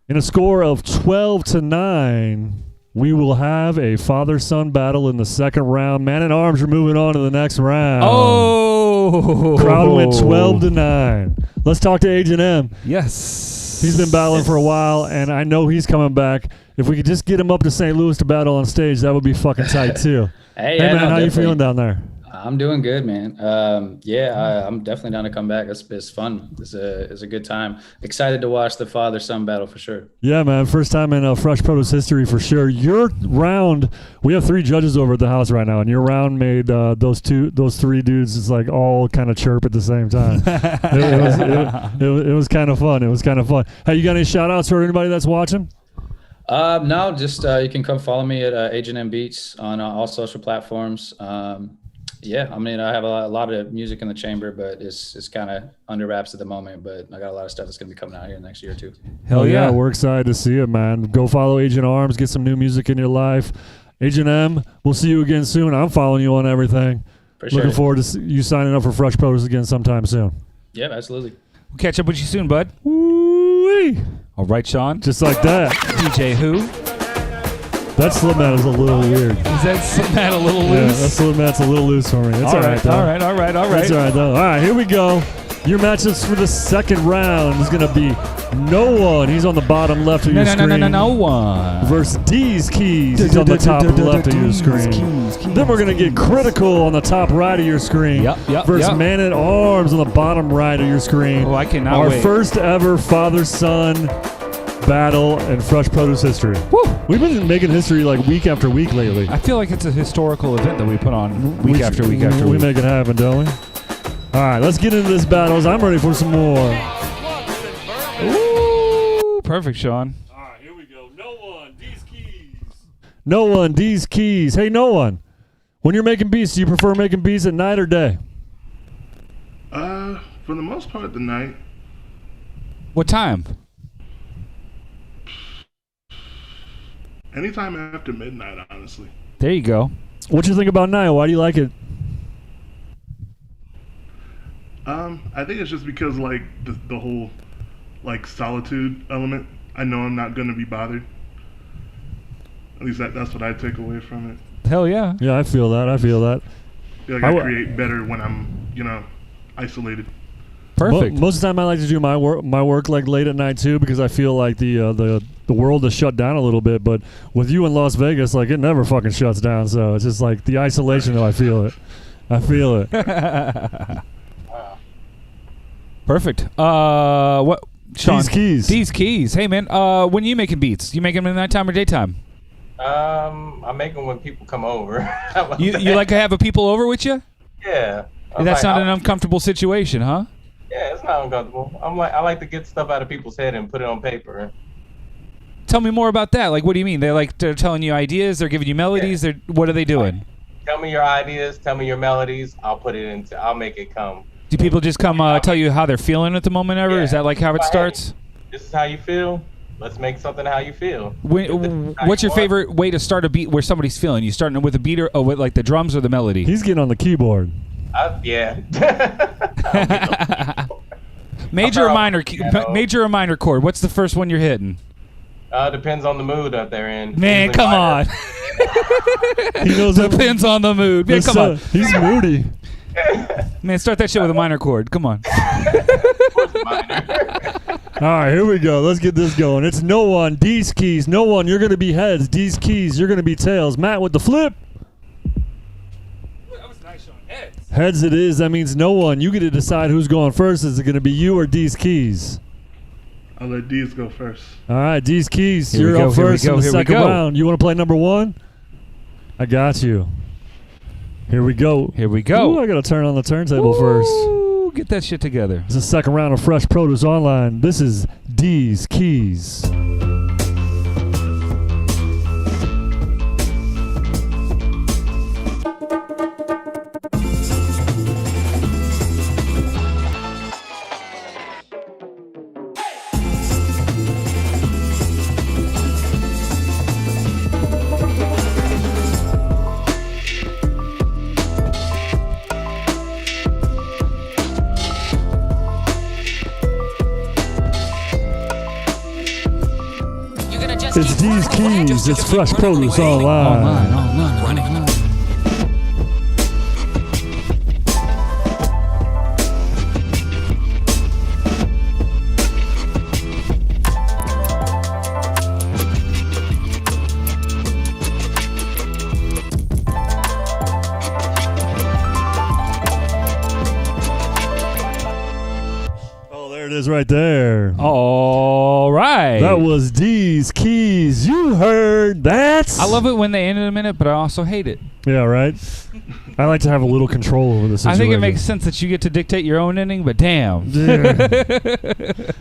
S2: In a score of 12-9, we will have a father-son battle in the second round. Man at Arms are moving on to the next round.
S1: Oh!
S2: Crowd went 12-9. Let's talk to Agent M.
S1: Yes.
S2: He's been battling for a while, and I know he's coming back. If we could just get him up to St. Louis to battle on stage, that would be fucking tight, too.
S10: Hey
S2: man, how you feeling down there?
S10: I'm doing good, man. I'm definitely down to come back. It's fun. It's a good time. Excited to watch the father-son battle for sure.
S2: Yeah, man. First time in Fresh Produce history for sure. Your round, we have 3 judges over at the house right now, and your round made those 3 dudes just like all kind of chirp at the same time. it was kind of fun. Hey, you got any shout-outs for anybody that's watching?
S10: No, just you can come follow me at Agent M Beats on all social platforms. Yeah, I mean, I have a lot of music in the chamber, but it's kind of under wraps at the moment. But I got a lot of stuff that's going to be coming out here next year, too.
S2: Hell yeah. We're excited to see it, man. Go follow Agent Arms, get some new music in your life. Agent M, we'll see you again soon. I'm following you on everything. Looking forward to you signing up for Fresh Produce again sometime soon.
S10: Yeah, absolutely.
S1: We'll catch up with you soon, bud.
S2: Woo-wee.
S1: All right, Sean.
S2: Just like that.
S1: DJ who?
S2: That Slipmat is a little weird.
S1: Is that Slipmat a little
S2: Yeah,
S1: loose?
S2: that Slipmat's a little loose for me. It's all right, though.
S1: All right.
S2: That's all right, though. All right, here we go. Your matchups for the second round is going to be noewan. He's on the bottom left of your screen.
S1: noewan.
S2: Versus DEEZKEYZ. He's on the top left of your screen. Then we're going to get Critical on the top right of your screen. Versus Man at Arms on the bottom right of your screen.
S1: Oh, I cannot
S2: Our
S1: wait.
S2: first ever father-son battle in Fresh Produce history.
S1: Woo.
S2: We've been making history like week after week lately.
S1: I feel like it's a historical event that we put on week after week after
S2: We
S1: week.
S2: make it happen, don't we? All right, let's get into this battles. I'm ready for some more.
S1: Ooh, perfect, Sean.
S2: All right, here we go. noewan, DEEZKEYZ. Hey, noewan. When you're making beats, do you prefer making beats at night or day?
S3: For the most part, the night.
S1: What time?
S3: Anytime after midnight, honestly.
S1: There you go.
S2: What you think about night? Why do you like it?
S3: I think it's just because like the whole like solitude element. I know I'm not gonna be bothered. At least that's what I take away from it.
S1: Hell yeah.
S2: Yeah, I feel that.
S3: I feel like I create better when I'm, isolated.
S1: Perfect.
S2: Most of the time, I like to do my work like late at night too, because I feel like the world has shut down a little bit. But with you in Las Vegas, like it never fucking shuts down. So it's just like the isolation. Though I feel it.
S1: Perfect. What? Sean.
S2: DEEZKEYZ.
S1: Hey man. When you making beats? You making them in nighttime or daytime?
S7: I make them when people come over. How about
S1: You
S7: that?
S1: like to have a people over with you?
S7: Yeah.
S1: That's not an uncomfortable situation, huh?
S7: Yeah, it's not uncomfortable. I like to get stuff out of people's head and put it on paper.
S1: Tell me more about that. Like, what do you mean? They're telling you ideas. They're giving you melodies. What are they doing?
S7: Tell me your ideas. Tell me your melodies. I'll make it come.
S1: Do people just come tell you how they're feeling at the moment ever?
S7: Yeah.
S1: Is that like how it starts?
S7: This is how you feel. Let's make something how you feel.
S1: What's your favorite way to start a beat where somebody's feeling? You starting with a beat or with like the drums or the melody?
S2: He's getting on the keyboard.
S7: Yeah.
S1: Major or minor? Major or minor chord? What's the first one you're hitting?
S7: Depends on the mood that they're in.
S1: Man,
S7: Usually
S1: come
S7: minor.
S1: on. He knows depends on the mood. Man, come on.
S2: He's moody.
S1: Man, start that shit with a minor chord. Come on.
S2: All right, here we go. Let's get this going. It's noewan, DEEZKEYZ. noewan, you're going to be heads. DEEZKEYZ, you're going to be tails. Matt with the flip.
S1: That was nice, Sean. Heads.
S2: Heads it is. That means noewan. You get to decide who's going first. Is it going to be you or DEEZKEYZ?
S3: I'll let Deez go first.
S2: All right, DEEZKEYZ,
S1: Here we
S2: you're
S1: go,
S2: up
S1: here we
S2: first
S1: go,
S2: in the
S1: here we
S2: second
S1: go.
S2: round. You want to play number one? I got you. Here we go.
S1: Here we go.
S2: Ooh, I got to turn on the turntable first.
S1: Ooh, get that shit together.
S2: It's the second round of Fresh Produce Online. This is DEEZKEYZ. It's DEEZKEYZ. It's Fresh Produce Online. Oh, there it is right there.
S1: All right.
S2: That was DEEZKEYZ. You heard that?
S1: I love it when they end in a minute, but I also hate it.
S2: Yeah, right? I like to have a little control over the situation.
S1: I think it makes sense that you get to dictate your own ending, but damn.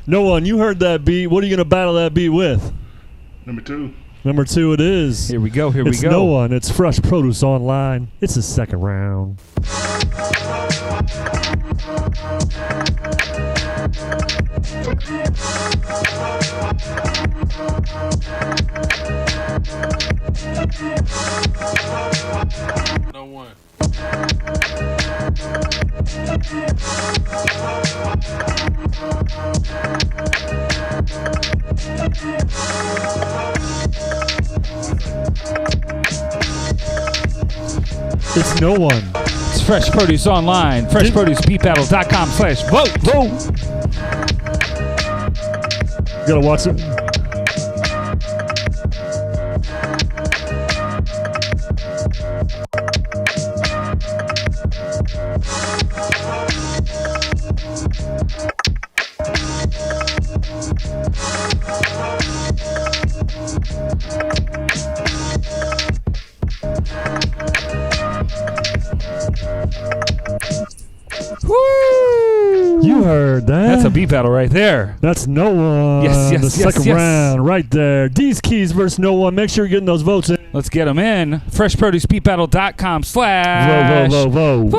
S2: noewan, you heard that beat. What are you going to battle that beat with?
S3: Number 2.
S2: Number 2 it is.
S1: Here we go. Here
S2: it's
S1: we go.
S2: No One. It's Fresh Produce Online. It's the second round.
S11: No one.
S2: It's No One.
S1: It's Fresh Produce Online. FreshProduceBeatBattle.com/vote. Vote.
S2: You gotta watch it.
S1: Woo!
S2: You heard that.
S1: That's a beat battle right there.
S2: That's No One.
S1: Yes,
S2: The second round right there. DEEZKEYZ versus No One. Make sure you're getting those votes in.
S1: Let's get them in. FreshProduceBeatBattle.com/
S2: Vote.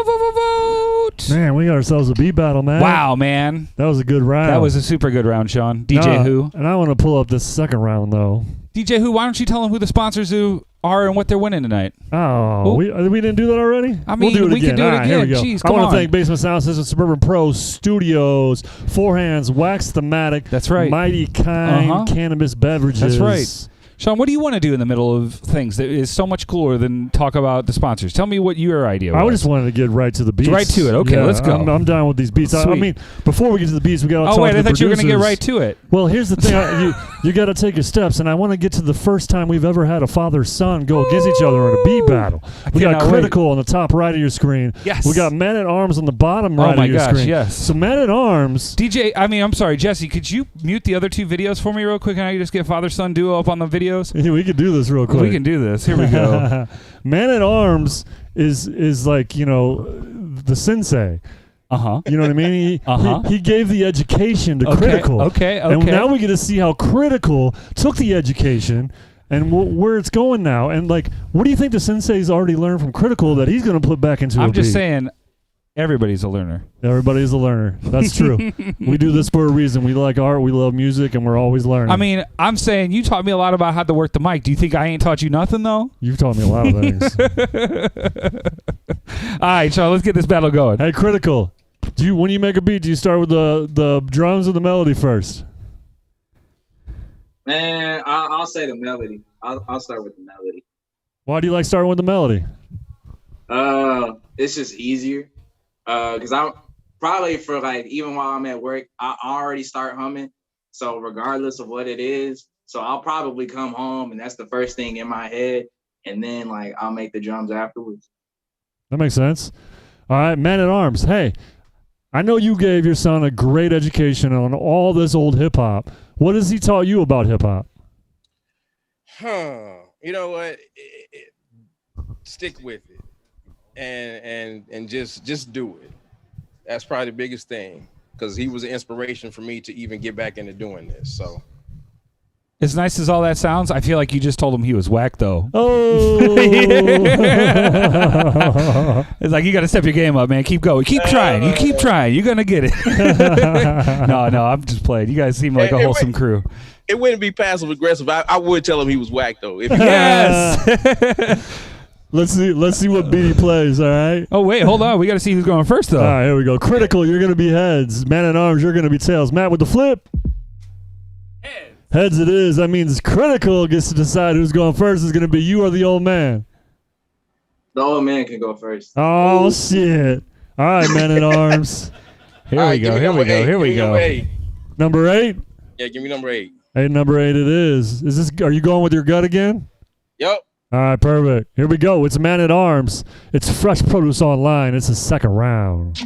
S2: Man, we got ourselves a beat battle, man.
S1: Wow, man.
S2: That was a good round.
S1: That was a super good round, Sean. DJ Who?
S2: And I want to pull up this second round, though.
S1: DJ Who, why don't you tell them who the sponsors are and what they're winning tonight?
S2: Oh, we didn't do that already?
S1: I mean,
S2: we'll do it
S1: we
S2: again.
S1: can do it again.
S2: Here we go.
S1: Jeez,
S2: I
S1: come
S2: want
S1: on.
S2: to thank Basement Sound System, Suburban Pro Studios, Four Hands, Wax Thematic.
S1: That's right.
S2: Mighty Kind Cannabis Beverages.
S1: That's right. Sean, what do you want to do in the middle of things that is so much cooler than talk about the sponsors? Tell me what your idea was.
S2: I just wanted to get right to the beats.
S1: Right to it. Okay, let's go.
S2: I'm down with these beats. I mean, before we get to the beats, we got to talk
S1: Oh, wait,
S2: to
S1: I
S2: the
S1: thought you were going to get right
S2: producers.
S1: to it.
S2: Well, here's the thing. You got to take your steps, and I want to get to the first time we've ever had a father-son go against each other in a beat battle. We got
S1: cannot
S2: Critical on the top right of your screen.
S1: Yes.
S2: We got Man at Arms on the bottom right
S1: my
S2: of your
S1: gosh,
S2: screen.
S1: yes.
S2: So Man at Arms.
S1: I'm sorry, Jesse, could you mute the other two videos for me real quick? And I just get father-son duo up on the videos?
S2: Yeah, we could do this real quick.
S1: We can do this. Here we go.
S2: Man at Arms is like, the sensei.
S1: Uh-huh.
S2: You know what I mean? He gave the education to Critical.
S1: Okay.
S2: And now we get to see how Critical took the education and where it's going now. And, what do you think the sensei's already learned from Critical that he's going to put back into a
S1: I'm just
S2: beat?
S1: saying, everybody's a learner.
S2: Everybody's a learner. That's true. We do this for a reason. We like art, we love music, and we're always learning.
S1: I mean, I'm saying you taught me a lot about how to work the mic. Do you think I ain't taught you nothing, though?
S2: You've taught me a lot of things.
S1: All right, Sean, let's get this battle going.
S2: Hey, Critical. When you make a beat, do you start with the drums or the melody first?
S8: Man, I'll say the melody. I'll start with the melody.
S2: Why do you like starting with the melody?
S8: It's just easier. Because I'm probably even while I'm at work, I already start humming. So regardless of what it is, so I'll probably come home and that's the first thing in my head. And then I'll make the drums afterwards.
S2: That makes sense. All right, Man at Arms. Hey, I know you gave your son a great education on all this old hip hop. What has he taught you about hip hop?
S11: You know what? Stick with it, and just do it. That's probably the biggest thing, because he was an inspiration for me to even get back into doing this. So.
S1: As nice as all that sounds, I feel like you just told him he was whack, though.
S2: Oh!
S1: It's like, you got to step your game up, man. Keep going. Keep trying. You keep trying. You're going to get it. No, I'm just playing. You guys seem like a wholesome crew.
S11: It wouldn't be passive aggressive. I would tell him he was whack, though.
S1: Yes!
S2: Let's see what beat he plays, all right?
S1: Oh, wait, hold on. We got to see who's going first, though.
S2: All right, here we go. Critical, you're going to be heads. Man at Arms, you're going to be tails. Matt with the flip. Heads it is. That means Critical gets to decide who's going first. Is going to be you or the old man.
S8: The old man can go first.
S2: Oh, shit. All right, Man at Arms.
S1: Here we go. Here we go.
S2: Number 8?
S11: Yeah, give me number 8.
S2: Hey, number 8 it is. Are you going with your gut again?
S11: Yep.
S2: All right, perfect. Here we go. It's Man at Arms. It's Fresh Produce Online. It's the second round.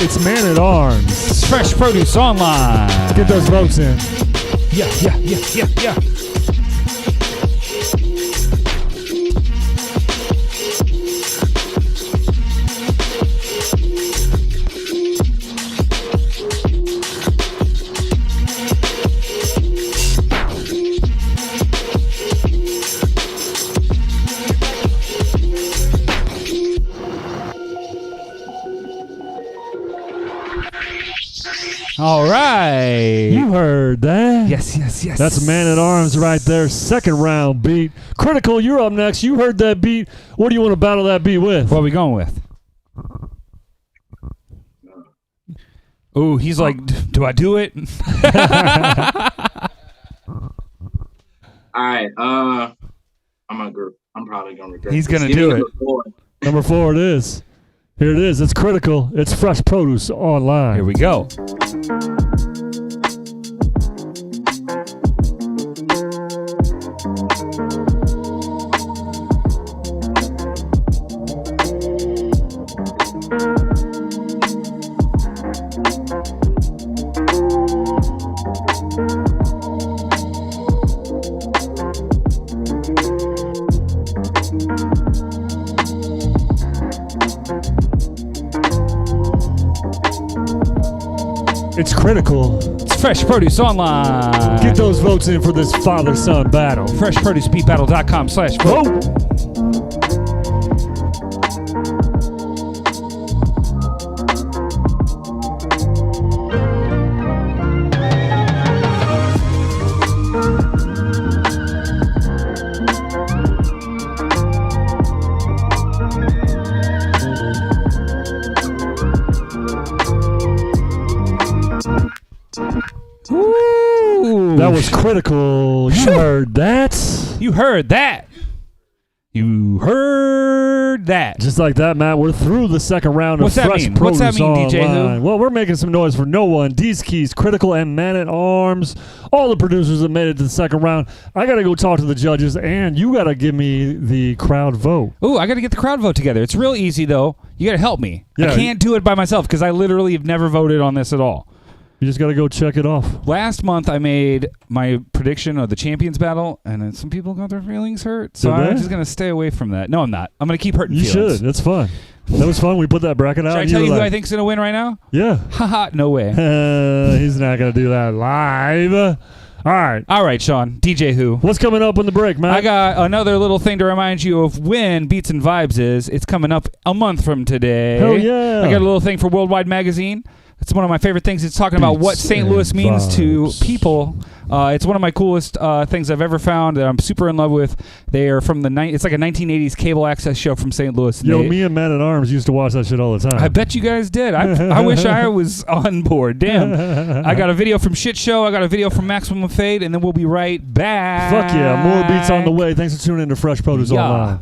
S2: It's Man at Arms.
S1: It's Fresh Produce Online.
S2: Get those votes in.
S1: Yeah. All right.
S2: You heard that?
S1: Yes.
S2: That's Man at Arms right there. Second round beat. Critical, you're up next. You heard that beat. What do you want to battle that beat with?
S1: What are we going with? Ooh, he's like, do I do it?
S8: All right. I'm probably gonna regret.
S1: He's
S8: this.
S1: gonna
S8: Give
S1: do
S8: me
S1: it.
S8: number 4.
S2: Number 4 it is. Here it is. It's Critical. It's Fresh Produce Online.
S1: Here we go.
S2: It's Critical.
S1: It's Fresh Produce Online.
S2: Get those votes in for this father-son battle.
S1: FreshProduceBeatBattle.com/vote.
S2: That was Critical. You heard that?
S1: You heard that. You heard that.
S2: Just like that, Matt, we're through the second round
S1: What's
S2: of
S1: that
S2: Fresh
S1: mean?
S2: Produce
S1: What's that mean, DJ
S2: Online.
S1: Who?
S2: Well, we're making some noise for No One, DEEZKEYZ, Critical, and Man at Arms. All the producers that made it to the second round. I got to go talk to the judges, and you got to give me the crowd vote.
S1: Ooh, I got to get the crowd vote together. It's real easy, though. You got to help me.
S2: Yeah.
S1: I can't do it by myself because I literally have never voted on this at all.
S2: You just got to go check it off.
S1: Last month, I made my prediction of the champions battle, and then some people got their feelings hurt. So
S2: Did
S1: I'm
S2: they?
S1: just going to stay away from that. No, I'm not. I'm going to keep hurting
S2: You
S1: feelings.
S2: should. That's fun. That was fun. We put that bracket out.
S1: Should I
S2: and
S1: tell you
S2: were
S1: who
S2: like,
S1: I think's going to win right now?
S2: Yeah.
S1: Haha, no way.
S2: He's not going to do that live. All right,
S1: Sean. DJ Who.
S2: What's coming up on the break, man?
S1: I got another little thing to remind you of when Beats and Vibes is. It's coming up a month from today.
S2: Hell yeah.
S1: I got a little thing for Worldwide Magazine. It's one of my favorite things. It's talking about what
S2: Beats
S1: St.
S2: and
S1: Louis means to
S2: Vibes.
S1: people. It's one of my coolest things I've ever found that I'm super in love with. They are from it's like a 1980s cable access show from St. Louis.
S2: Yo, me and Man at Arms used to watch that shit all the time.
S1: I bet you guys did. I wish I was on board. Damn. I got a video from Shit Show. I got a video from Maximum Fade, and then we'll be right back.
S2: Fuck yeah. More beats on the way. Thanks for tuning in to Fresh Produce
S1: Yeah.
S2: Online.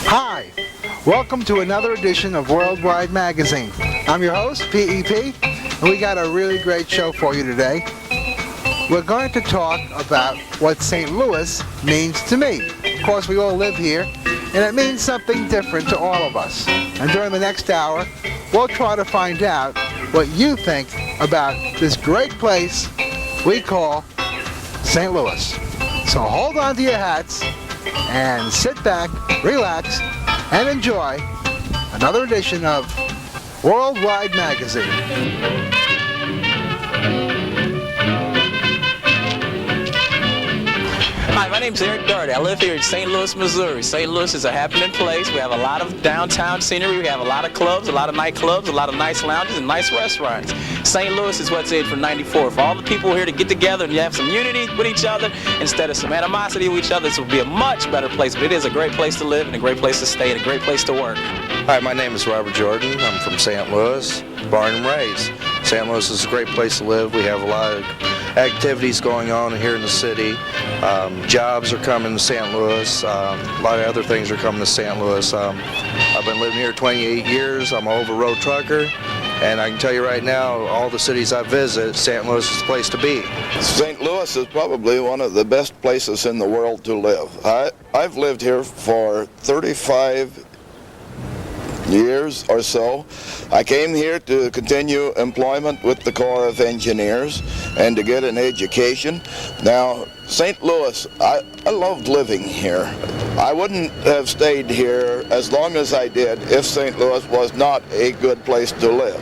S17: Hi, welcome to another edition of Worldwide Magazine. I'm your host, PEP, and we got a really great show for you today. We're going to talk about what St. Louis means to me. Of course, we all live here, and it means something different to all of us. And during the next hour, we'll try to find out what you think about this great place we call St. Louis. So hold on to your hats and sit back, relax, and enjoy another edition of Worldwide Magazine.
S18: Hi, my name's Eric Darty. I live here in St. Louis, Missouri. St. Louis is a happening place. We have a lot of downtown scenery. We have a lot of clubs, a lot of nightclubs, a lot of nice lounges, and nice restaurants. St. Louis is what's in for 94. For all the people here to get together and have some unity with each other instead of some animosity with each other, this will be a much better place. But it is a great place to live and a great place to stay and a great place to work.
S19: Hi, my name is Robert Jordan. I'm from St. Louis, born and raised. St. Louis is a great place to live. We have a lot of activities going on here in the city. Jobs are coming to St. Louis. A lot of other things are coming to St. Louis. I've been living here 28 years. I'm an over-road trucker. And I can tell you right now, all the cities I visit, St. Louis is the place to be.
S20: St. Louis is probably one of the best places in the world to live. I've lived here for 35 years or so. I came here to continue employment with the Corps of Engineers and to get an education. Now, St. Louis, I loved living here. I wouldn't have stayed here as long as I did if St. Louis was not a good place to live.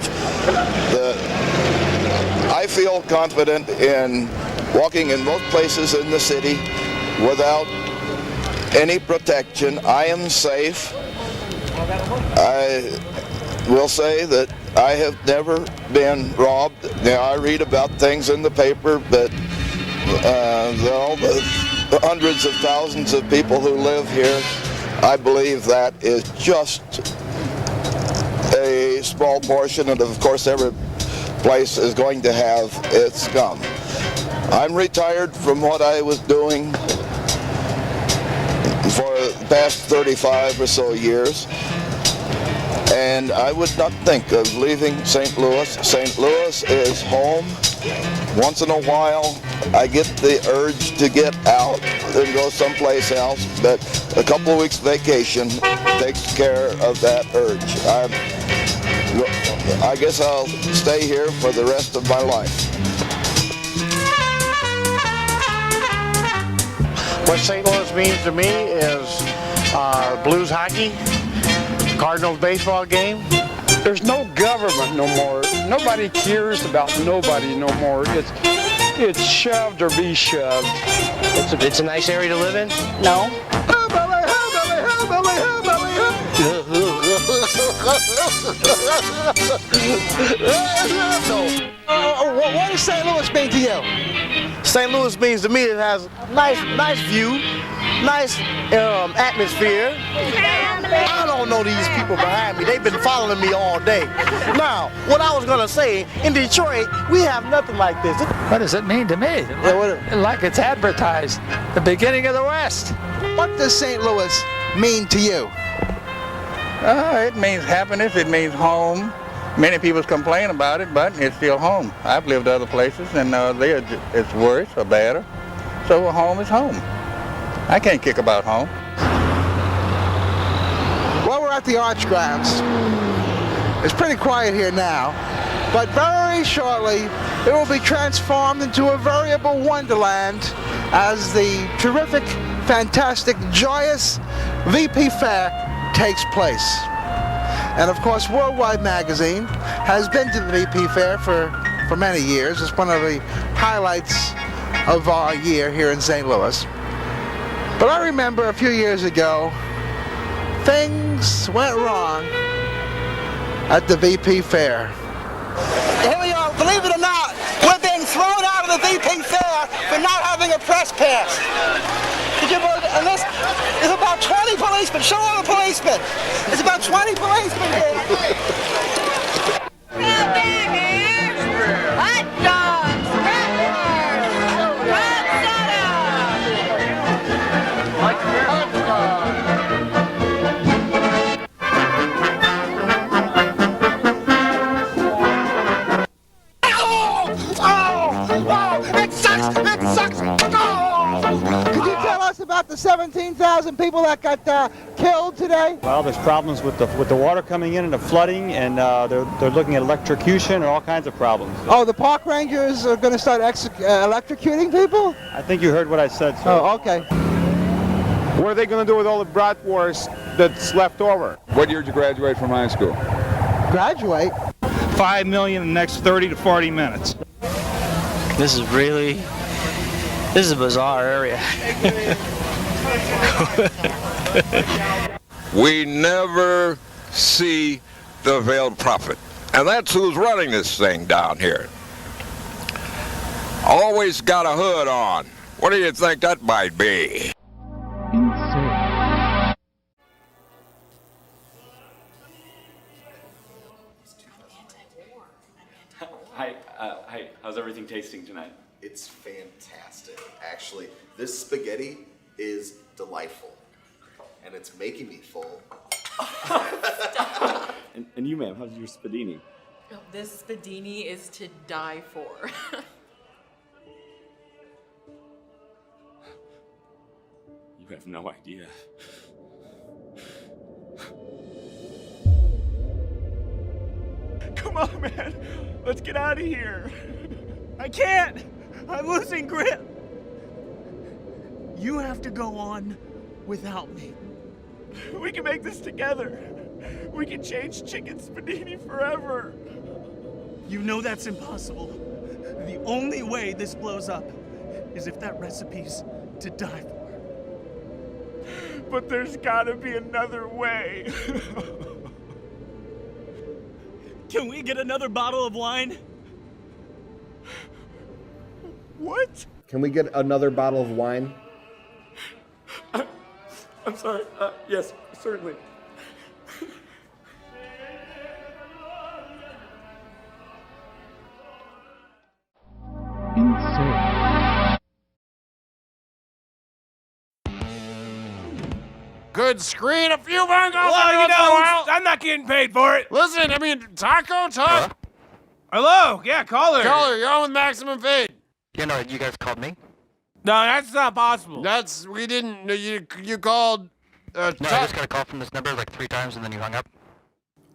S20: I feel confident in walking in most places in the city without any protection. I am safe. I will say that I have never been robbed. Now, I read about things in the paper that all the hundreds of thousands of people who live here, I believe that is just a small portion, and of course every place is going to have its scum. I'm retired from what I was doing for the past 35 or so years, and I would not think of leaving St. Louis. St. Louis is home. Once in a while, I get the urge to get out and go someplace else, but a couple of weeks vacation takes care of that urge. I guess I'll stay here for the rest of my life.
S21: What St. Louis means to me is Blues hockey, Cardinals baseball game.
S22: There's no government no more. Nobody cares about nobody no more. It's shoved or be shoved.
S21: It's a nice area to live in?
S22: No.
S17: What does St. Louis mean to you?
S21: St. Louis means to me it has nice view, nice atmosphere. I don't know these people behind me. They've been following me all day. Now, what I was gonna say, in Detroit, we have nothing like this.
S23: What does it mean to me? Like it's advertised, the beginning of the West.
S17: What does St. Louis mean to you?
S22: It means happiness. It means home. Many people complain about it, but it's still home. I've lived other places, and it's worse or better. So home is home. I can't kick about home.
S17: Well, we're at the Arch Grounds. It's pretty quiet here now, but very shortly it will be transformed into a veritable wonderland as the terrific, fantastic, joyous VP Fair takes place. And of course, Worldwide Magazine has been to the VP Fair for many years. It's one of the highlights of our year here in St. Louis. But I remember a few years ago, things went wrong at the VP Fair.
S21: Here we are, believe it or not, we're being thrown out of the VP Fair for not having a press pass. Did you believe it? And this is about 20 policemen. Show all the policemen. It's about 20 policemen here.
S24: Hot dogs, crackers,
S21: It sucks! It sucks!
S17: Could you tell us about the 17,000 people that got killed today?
S25: Well, there's problems with the water coming in and the flooding, and they're looking at electrocution and all kinds of problems.
S17: Oh, the park rangers are going to start electrocuting people?
S25: I think you heard what I said, sir.
S17: Oh, okay.
S22: What are they going to do with all the bratwurst that's left over?
S26: What year did you graduate from high school?
S17: Graduate?
S27: 5 million in the next 30 to 40 minutes.
S28: This is a bizarre area.
S4: We never see the veiled prophet. And that's who's running this thing down here. Always got a hood on. What do you think that might be?
S6: Hi, how's everything tasting tonight?
S12: It's fantastic. Actually, this spaghetti is delightful. And it's making me full.
S6: And you, ma'am, how's your spadini?
S13: This spadini is to die for.
S6: You have no idea.
S14: Come on, man. Let's get out of here. I can't. I'm losing grip. You have to go on without me. We can make this together. We can change chicken spadini forever. You know that's impossible. The only way this blows up is if that recipe's to die for. But there's gotta be another way. Can we get another bottle of wine? What?
S12: Can we get another bottle of wine?
S6: I'm sorry. Yes, certainly.
S15: Good screen, a few bangles.
S14: Well, you know, I'm not getting paid for it.
S15: Listen, I mean, Taco.
S14: Hello? Yeah, caller.
S15: Caller, you're on with Maximum Fade.
S16: You know, you guys called me?
S14: No, that's not possible.
S15: We didn't, you called.
S16: No, I just got a call from this number like 3 times and then you hung up.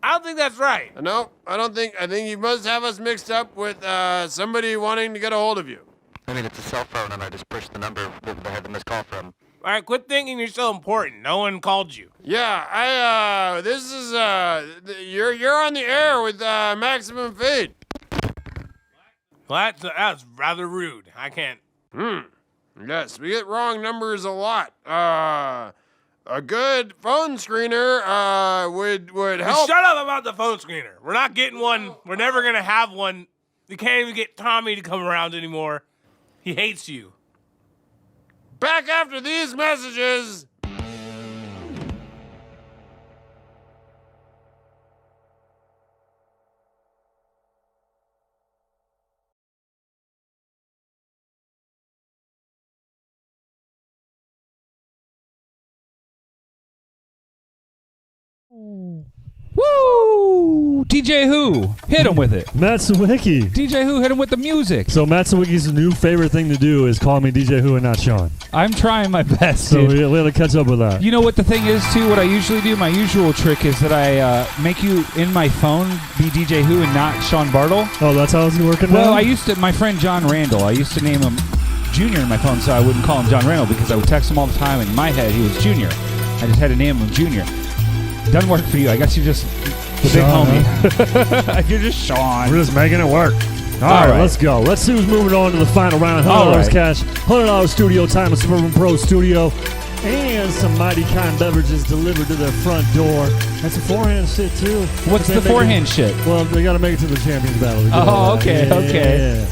S14: I don't think that's right.
S15: No, I think you must have us mixed up with somebody wanting to get a hold of you.
S16: I mean, it's a cell phone and I just pushed the number that I had the missed call from.
S14: All right, quit thinking you're so important. No one called you.
S15: Yeah, this is, you're on the air with Maximum Fade.
S14: Well, that's rather rude. I can't.
S15: Yes, we get wrong numbers a lot. A good phone screener would help.
S14: Shut up about the phone screener. We're not getting one. We're never going to have one. You can't even get Tommy to come around anymore. He hates you.
S15: Back after these messages.
S1: Woo! DJ Who, hit him with it.
S2: Matt Sawicki.
S1: DJ Who, hit him with the music.
S2: So Matt Sawicki's new favorite thing to do is call me DJ Who and not Sean.
S1: I'm trying my best,
S2: So
S1: dude.
S2: we had to catch up with that.
S1: You know what the thing is, too? What I usually do, my usual trick is that I make you, in my phone, be DJ Who and not Sean Bartle.
S2: Oh, that's how it's working
S1: Well,
S2: now?
S1: my friend John Randall, I used to name him Junior in my phone so I wouldn't call him John Randall because I would text him all the time. In my head, he was Junior. I just had to name him Junior. Doesn't work for you. I guess you're just the big homie. You're just Sean.
S2: We're just making it work. All right, let's go. Let's see who's moving on to the final round. $100 cash, $100 studio time at Suburban Pro Studio, and some mighty kind beverages delivered to their front door. That's a forehand shit, too.
S1: What's the forehand shit?
S2: Well, they got to make it to the Champions Battle.
S1: Oh, okay, okay.
S2: Yeah.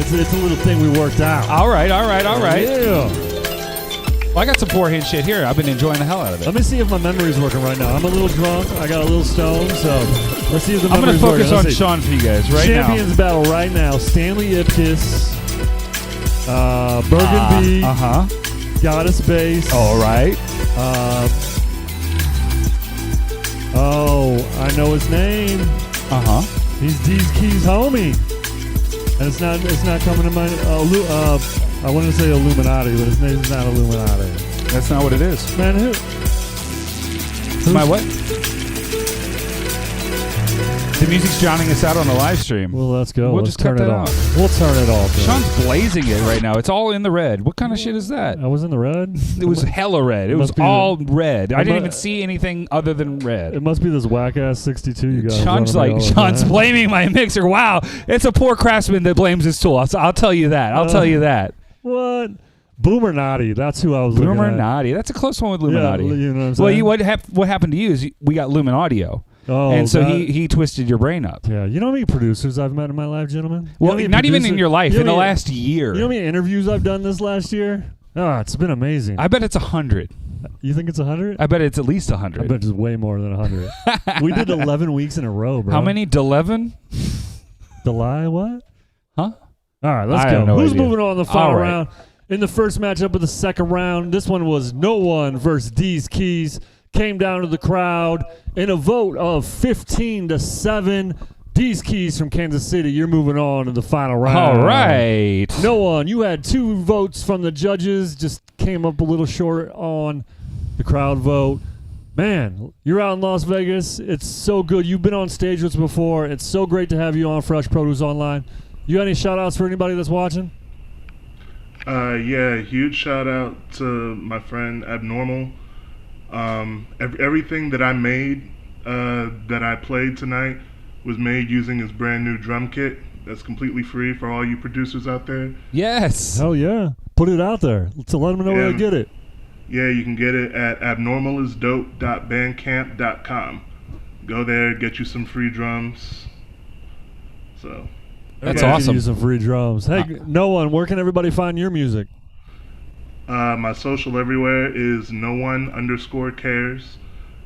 S2: It's a little thing we worked out.
S1: All right.
S2: Yeah.
S1: Well, I got some forehand shit here. I've been enjoying the hell out of it.
S2: Let me see if my memory's working right now. I'm a little drunk. I got a little stoned, so let's see if the
S1: I'm going
S2: memory's
S1: to focus
S2: working.
S1: on Sean for you guys right now.
S2: Champions Battle right now. Stanley Ipkiss, Burgundy, Goddess Base.
S1: All right.
S2: I know his name. He's DEEZKEYZ homie. And it's not coming to mind. I wanted to say Illuminati, but his name's not Illuminati.
S1: That's not what it is.
S2: Man,
S1: My what? The music's drowning us out on the live stream.
S2: Well, let's go.
S1: We'll
S2: Let's
S1: just cut
S2: turn it
S1: that
S2: off.
S1: off.
S2: We'll turn it off.
S1: Sean's blazing it right now. It's all in the red. What kind of shit is that?
S2: I was in the red?
S1: It was hella red. It was all red. I didn't even see anything other than red.
S2: It must be this whack-ass 62 you guys.
S1: Sean's blaming my mixer. Wow. It's a poor craftsman that blames his tool. I'll tell you that. I'll tell you that.
S2: What? Boomernotti. That's who I was looking at.
S1: Boomernotti. That's a close one with Luminati.
S2: Yeah, you know what I'm saying?
S1: Well, what happened to you is we got Lumen Audio.
S2: Oh,
S1: and so he twisted your brain up.
S2: Yeah, you know how many producers I've met in my life, gentlemen?
S1: Well, not even in your life, in the last year.
S2: You know how many interviews I've done this last year? Oh, it's been amazing.
S1: I bet it's 100.
S2: You think it's 100?
S1: I bet it's at least 100.
S2: I bet it's way more than 100. We did 11 weeks in a row, bro.
S1: How many? 11?
S2: July what?
S1: Huh?
S2: All right, let's
S1: I
S2: go.
S1: have no
S2: Who's
S1: idea.
S2: moving on in the final
S1: All right.
S2: round? In the first matchup of the second round, this one was noewan versus DEEZKEYZ. Came down to the crowd in a vote of 15-7. DEEZKEYZ from Kansas City, you're moving on to the final round.
S1: All right.
S2: noewan, you had 2 votes from the judges, just came up a little short on the crowd vote. Man, you're out in Las Vegas. It's so good. You've been on stage with us before. It's so great to have you on Fresh Produce Online. You got any shout-outs for anybody that's watching?
S3: Yeah, huge shout out to my friend Abnormal. Everything that I made, that I played tonight, was made using his brand new drum kit. That's completely free for all you producers out there.
S1: Yes.
S2: Hell yeah. Put it out there to let them know where to get it.
S3: Yeah, you can get it at abnormalisdope.bandcamp.com. Go there, get you some free drums. So
S2: That's awesome. Use some free drums. Hey, noewan, where can everybody find your music?
S3: My social everywhere is noewan_cares.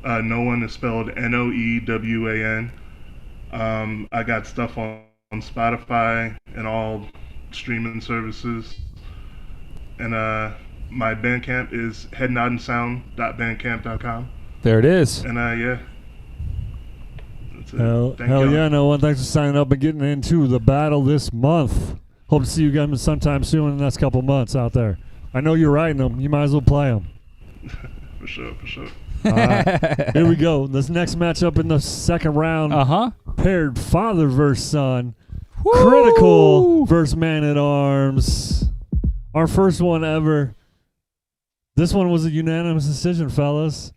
S3: Noewan is spelled Noewan. I got stuff on Spotify and all streaming services. And my Bandcamp is headnoddandsound.bandcamp.com.
S1: There it is.
S3: And yeah. That's it.
S2: Hell yeah, noewan. Thanks for signing up and getting into the battle this month. Hope to see you guys sometime soon in the next couple months out there. I know you're writing them. You might as well play them.
S3: For sure.
S2: All right. Here we go. This next matchup in the second round. Paired father versus son.
S1: Woo!
S2: Critical versus Man at Arms. Our first one ever. This one was a unanimous decision, fellas.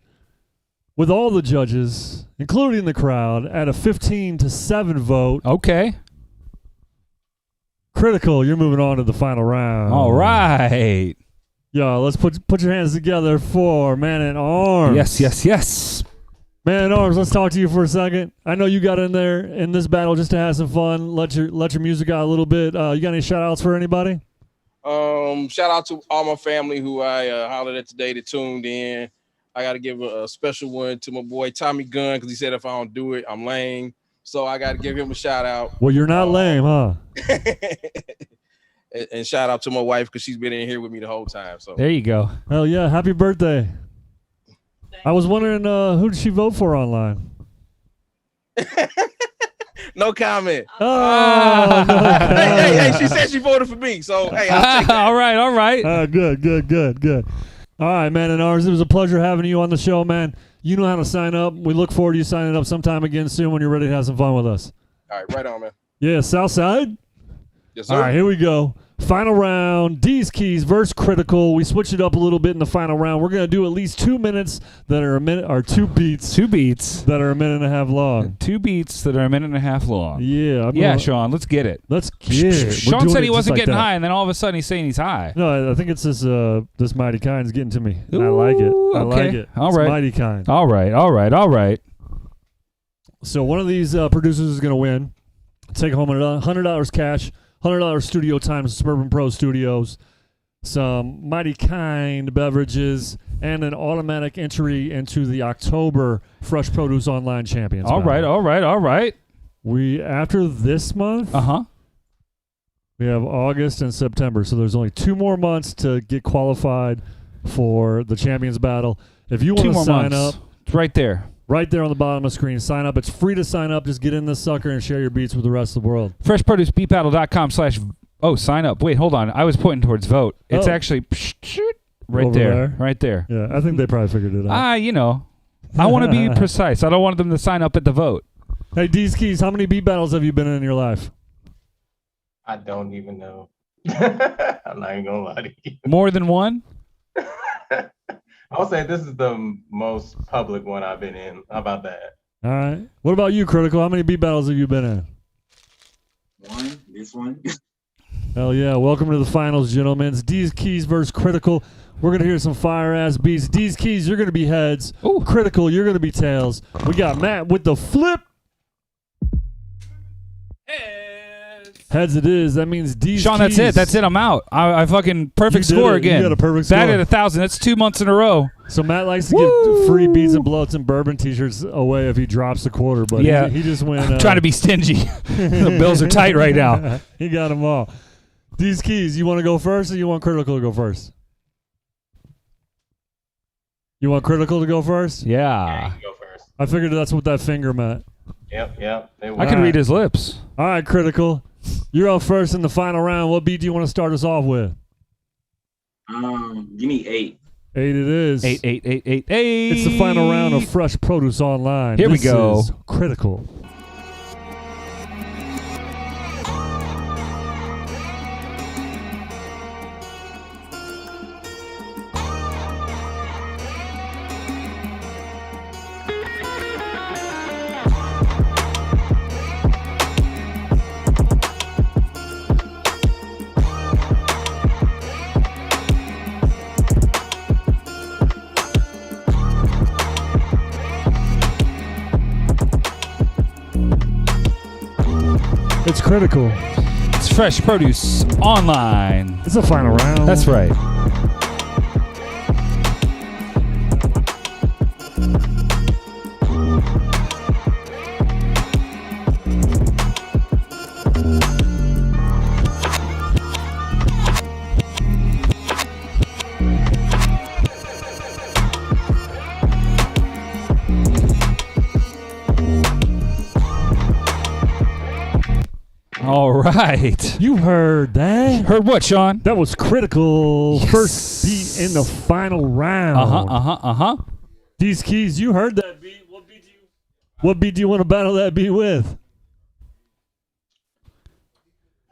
S2: With all the judges, including the crowd, at a 15-7 vote.
S1: Okay.
S2: Critical, you're moving on to the final round.
S1: All right.
S2: Yo, let's put your hands together for Man at Arms.
S1: Yes.
S2: Man at Arms, let's talk to you for a second. I know you got in there in this battle just to have some fun, let your music out a little bit. You got any shout-outs for anybody?
S5: Shout out to all my family who I hollered at today that tuned in. I got to give a special one to my boy Tommy Gunn because he said if I don't do it, I'm lame. So I got to give him a shout out.
S2: Well, you're not lame, huh?
S5: And shout out to my wife because she's been in here with me the whole time. So
S1: there you go.
S2: Hell yeah, happy birthday. I was wondering who did she vote for online?
S5: No comment.
S2: Oh, no
S5: hey, she said she voted for me. So hey, I'll take that.
S1: All right.
S2: Good. All right, Man at Arms, it was a pleasure having you on the show, man. You know how to sign up. We look forward to you signing up sometime again soon when you're ready to have some fun with us.
S5: All right, right on, man.
S2: Yeah, Southside?
S5: Yes, sir.
S2: All right, here we go. Final round, DEEZKEYZ versus Critical. We switched it up a little bit in the final round. We're going to do at least 2 minutes that are a minute, or 2 beats.
S1: 2 beats.
S2: That are a minute and a half long.
S1: 2 beats that are a minute and a half long.
S2: Yeah.
S1: Sean, let's get it.
S2: Let's get it.
S1: Sean said he wasn't getting high, and then all of a sudden he's saying he's high.
S2: No, I think it's this Mighty Kind's getting to me. And I like it. I like it.
S1: All
S2: it's
S1: right.
S2: Mighty Kind.
S1: All right.
S2: So one of these producers is going to win. Take home $100 cash. $100 studio time at Suburban Pro Studios, some Mighty Kind beverages, and an automatic entry into the October Fresh Produce Online Champions.
S1: All right.
S2: We after this month, we have August and September, so there's only 2 more months to get qualified for the Champions Battle. If you want to sign up,
S1: it's right there.
S2: Right there on the bottom of the screen. Sign up. It's free to sign up. Just get in this sucker and share your beats with the rest of the world.
S1: FreshProduceBeatBattle.com/ Oh, sign up. Wait, hold on. I was pointing towards vote. It's actually right
S2: Over
S1: there. Right there.
S2: Yeah, I think they probably figured it out.
S1: You know. I want to be precise. I don't want them to sign up at the vote.
S2: Hey, DEEZKEYZ, how many beat battles have you been in your life?
S7: I don't even know. I'm not even going to lie to you.
S1: More than one?
S7: I would say this is the most public one I've been in. How about that?
S2: All right. What about you, Critical? How many beat battles have you been in?
S8: This one.
S2: Hell yeah. Welcome to the finals, gentlemen. It's DEEZKEYZ versus Critical. We're going to hear some fire-ass beats. DEEZKEYZ, you're going to be heads.
S1: Ooh.
S2: Critical, you're going to be tails. We got Matt with the flip. Heads it is. That means DEEZKEYZ.
S1: Sean, that's it. That's it. I'm out. I fucking perfect score again.
S2: You got a perfect score.
S1: Batted 1,000. That's 2 months in a row.
S2: So Matt likes to give free Beats and Blunts and Bourbon t-shirts away if he drops the quarter, but
S1: yeah,
S2: he just went.
S1: I'm trying to be stingy. The bills are tight right now.
S2: He got them all. DEEZKEYZ, you want to go first or you want Critical to go first? You want Critical to go first?
S1: Yeah.
S7: You can go first.
S2: I figured that's what that finger meant.
S7: Yep.
S1: I can read his lips.
S2: All right, Critical. You're up first in the final round. What beat do you want to start us off with?
S6: Give me 8.
S2: 8 it is.
S1: 8.
S2: It's the final round of Fresh Produce Online.
S1: Here we go.
S2: Is Critical. It's Critical.
S1: It's Fresh Produce Online.
S2: It's the final round.
S1: That's right. All right.
S2: You heard that?
S1: Heard what, Sean?
S2: That was Critical.
S1: Yes.
S2: First beat in the final round. DEEZKEYZ, you heard that beat. What beat do you want to battle that beat with?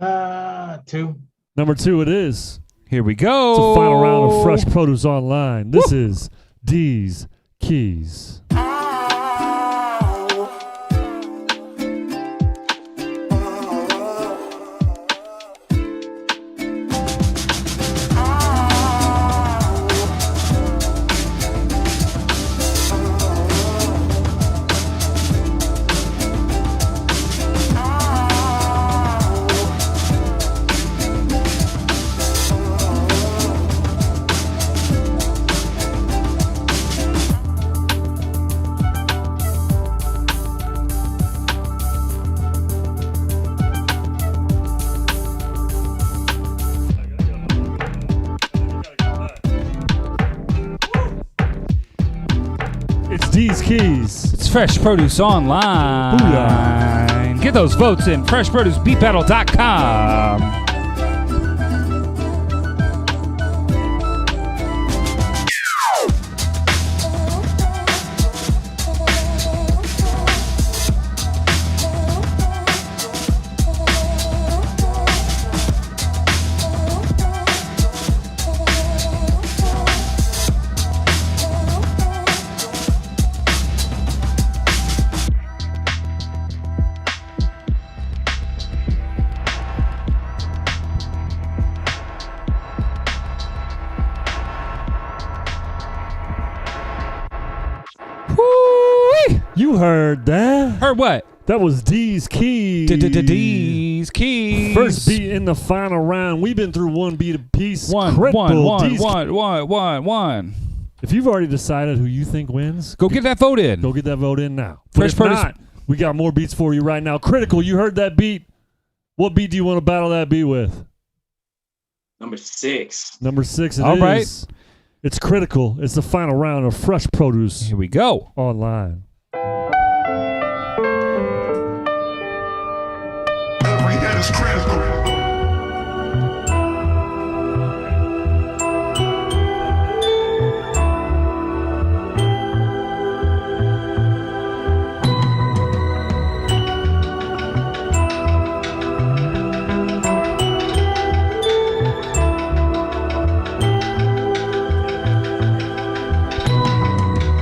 S7: 2.
S2: Number 2 it is.
S1: Here we go.
S2: It's the final round of Fresh Produce Online. This is DEEZKEYZ. DEEZKEYZ.
S1: It's Fresh Produce Online.
S2: Booyah.
S1: Get those votes in freshproducebeatbattle.com.
S2: You heard that?
S1: Heard what?
S2: That was DEEZKEYZ.
S1: DEEZKEYZ.
S2: First beat in the final round. We've been through one beat apiece.
S1: One.
S2: If you've already decided who you think wins,
S1: go get that vote in.
S2: Go get that vote in now.
S1: Fresh
S2: but if not, we got more beats for you right now. Critical, you heard that beat. What beat do you want to battle that beat with?
S6: Number 6.
S2: Number 6 it
S1: All
S2: is.
S1: right.
S2: It's Critical. It's the final round of Fresh Produce.
S1: Here we go.
S2: Online.
S8: Every hit is critical.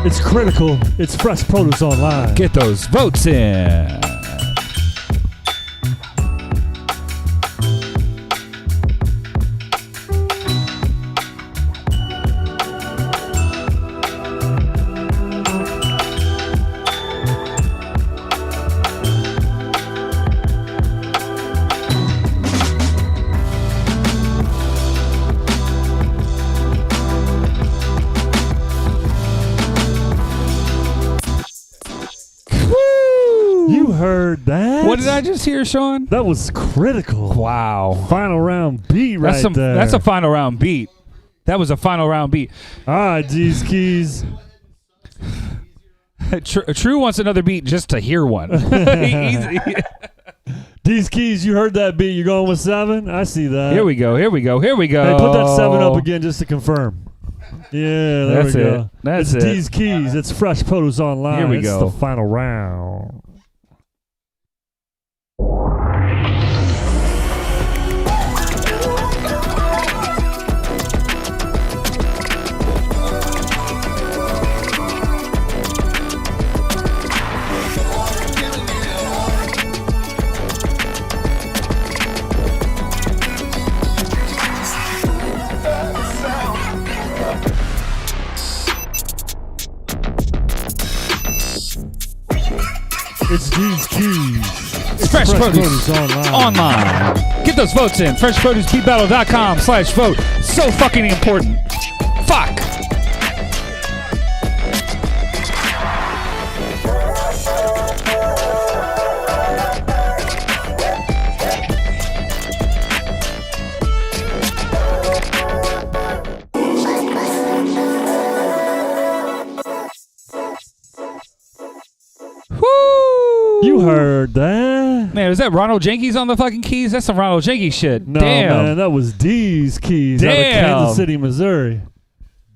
S2: It's Critical. It's Fresh Produce Online.
S1: Get those votes in.
S2: heard that?
S1: What did I just hear, Sean?
S2: That was critical.
S1: Wow.
S2: Final round beat right there.
S1: That's a final round beat. That was a final round beat.
S2: All right, DEEZKEYZ.
S1: True wants another beat just to hear one. Easy.
S2: DEEZKEYZ, you heard that beat. You going with 7? I see that.
S1: Here we go.
S2: Hey, put that 7 up again just to confirm. Yeah, there we go.
S1: That's
S2: it's
S1: it.
S2: DEEZKEYZ. It's Fresh Produce Online.
S1: Here we
S2: It's
S1: go.
S2: the final round. It's DEEZKEYZ.
S1: It's Fresh Produce Online. Get those votes in. FreshProduceBeatBattle.com/vote. So fucking important. Fuck.
S2: You heard that?
S1: Man, was that Ronald Jenkins on the fucking keys? That's some Ronald Jenkins shit.
S2: No,
S1: Damn.
S2: man, that was DEEZKEYZ out of Kansas City, Missouri.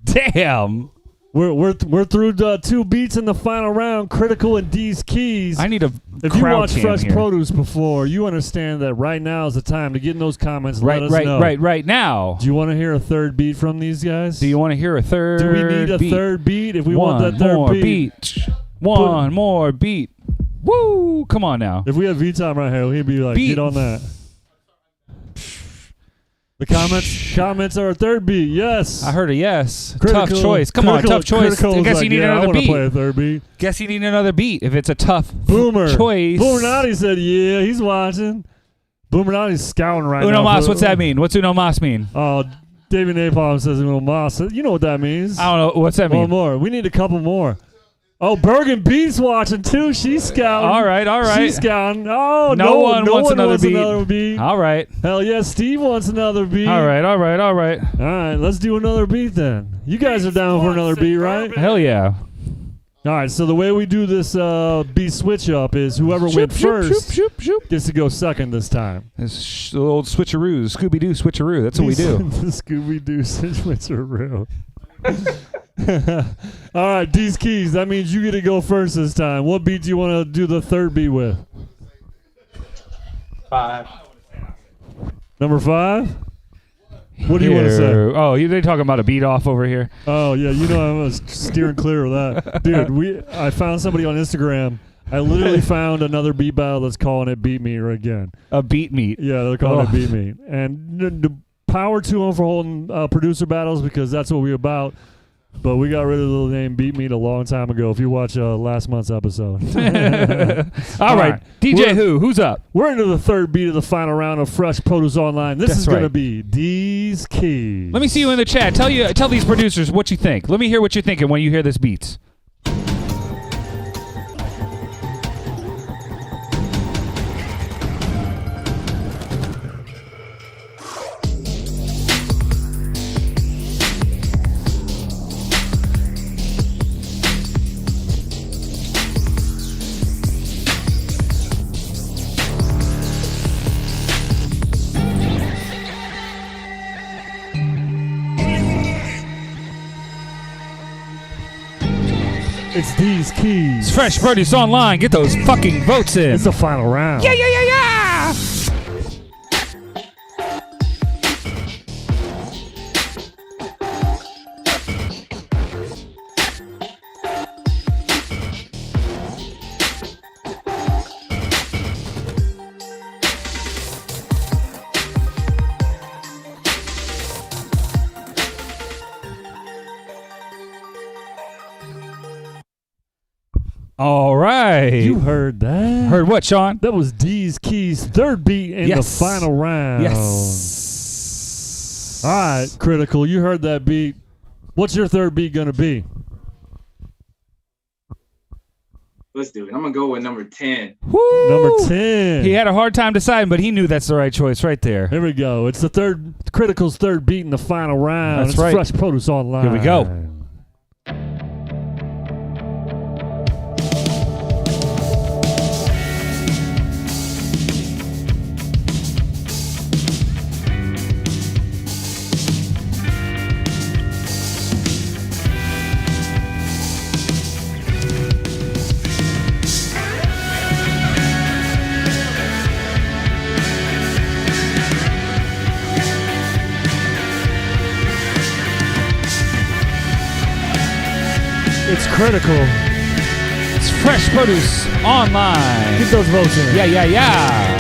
S1: Damn.
S2: We're through 2 beats in the final round, Critical and DEEZKEYZ.
S1: I need a
S2: If you
S1: crowd
S2: watched
S1: cam
S2: Fresh
S1: here.
S2: Produce before, you understand that right now is the time to get in those comments. Let us know.
S1: Right now.
S2: Do you want to hear a third beat from these guys?
S1: Do you want to hear a third
S2: Do we need a
S1: beat?
S2: third beat? If we
S1: One
S2: want that third
S1: more
S2: beat.
S1: One more beat. Woo! Come on now.
S2: If we had V-Time right here, he'd be like,
S1: Beat.
S2: get on that. The comments are a third beat. Yes.
S1: I heard a yes.
S2: Critical,
S1: tough choice. Come on, tough choice.
S2: Critical
S1: I guess
S2: like,
S1: you need
S2: yeah, I
S1: another
S2: wanna
S1: beat.
S2: play a third beat.
S1: Guess you need another beat if it's a tough
S2: Boomer
S1: choice.
S2: Boomer Naughty said, yeah, he's watching. Boomer Naughty's scouting right now.
S1: Uno mas, what's that mean? What's Uno mas mean?
S2: Oh, David Napalm says Uno mas. You know what that means.
S1: I don't know. What's that mean?
S2: One more. We need a couple more. Oh, Bergen B's watching too. She's scouting.
S1: All right.
S2: She's scouting. Oh,
S1: no one wants another
S2: beat.
S1: All right.
S2: Hell yeah, Steve wants another beat.
S1: All right.
S2: All right, let's do another beat then. You guys are down for another beat, right?
S1: Hell yeah.
S2: All right, so the way we do this beat switch up is whoever went first gets to go second this time.
S1: It's the old switcheroo, Scooby-Doo switcheroo. That's what we do.
S2: The Scooby-Doo switcheroo. All right, DEEZKEYZ, that means you get to go first this time. What beat do you want to do the third beat with?
S7: 5.
S2: Number 5? What do you want to say?
S1: Oh, they talking about a beat off over here.
S2: Oh, yeah, you know I'm steering clear of that. Dude, I found somebody on Instagram. I literally found another beat battle that's calling it Beat Meat again.
S1: A beat meat.
S2: Yeah, they're calling it Beat Meat. And the power to them for holding producer battles because that's what we're about. But we got rid of the name Beat Meat a long time ago if you watch last month's episode.
S1: All right. DJ who's up?
S2: We're into the third beat of the final round of Fresh Produce Online. This is going to be DEEZKEYZ.
S1: Let me see you in the chat. Tell these producers what you think. Let me hear what you're thinking when you hear this beats.
S2: It's DEEZKEYZ.
S1: It's Fresh Produce Online. Get those fucking votes in.
S2: It's the final round.
S1: Yeah. All right.
S2: You heard that?
S1: Heard what, Sean?
S2: That was DEEZKEYZ's third beat in the final round.
S1: Yes.
S2: All right, Critical. You heard that beat. What's your third beat going to be?
S9: Let's do it. I'm gonna go with number 10.
S1: Woo!
S2: Number 10.
S1: He had a hard time deciding, but he knew that's the right choice right there.
S2: Here we go. It's the Critical's third beat in the final round.
S1: That's
S2: it's
S1: right.
S2: Fresh Produce Online.
S1: Here we go.
S2: It's Critical.
S1: It's Fresh Produce Online.
S2: Get those votes in.
S1: Yeah, yeah, yeah.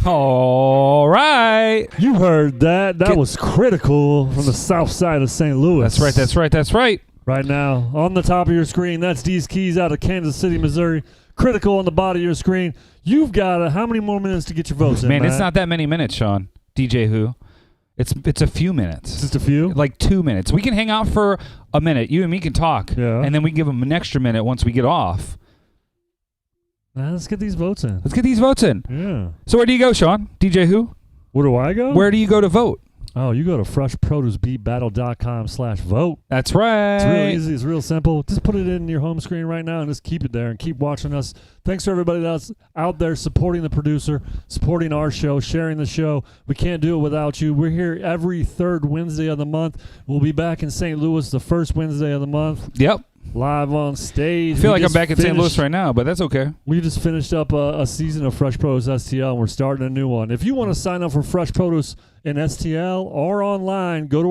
S1: All right.
S2: You heard that. That was Critical from the south side of St. Louis.
S1: That's right, that's right, that's right.
S2: Right now, on the top of your screen, that's DEEZKEYZ out of Kansas City, Missouri. Critical on the bottom of your screen. You've got how many more minutes to get your votes in,
S1: Man,
S2: Matt?
S1: it's not that many minutes, Sean. DJ Who. It's a few minutes.
S2: Just a few?
S1: Like 2 minutes. We can hang out for a minute. You and me can talk.
S2: Yeah.
S1: And then we give them an extra minute once we get off.
S2: Now let's get these votes in.
S1: Let's get these votes in.
S2: Yeah.
S1: So where do you go, Sean? DJ Who?
S2: Where do I go?
S1: Where do you go to vote?
S2: Oh, you go to freshproducebeatbattle.com/vote.
S1: That's right.
S2: It's real easy. It's real simple. Just put it in your home screen right now and just keep it there and keep watching us. Thanks to everybody that's out there supporting the producer, supporting our show, sharing the show. We can't do it without you. We're here every third Wednesday of the month. We'll be back in St. Louis the first Wednesday of the month.
S1: Yep.
S2: Live on stage.
S1: I feel like I'm back in St. Louis right now, but that's okay.
S2: We just finished up a season of Fresh Produce STL, and we're starting a new one. If you want to sign up for Fresh Produce in STL or online, go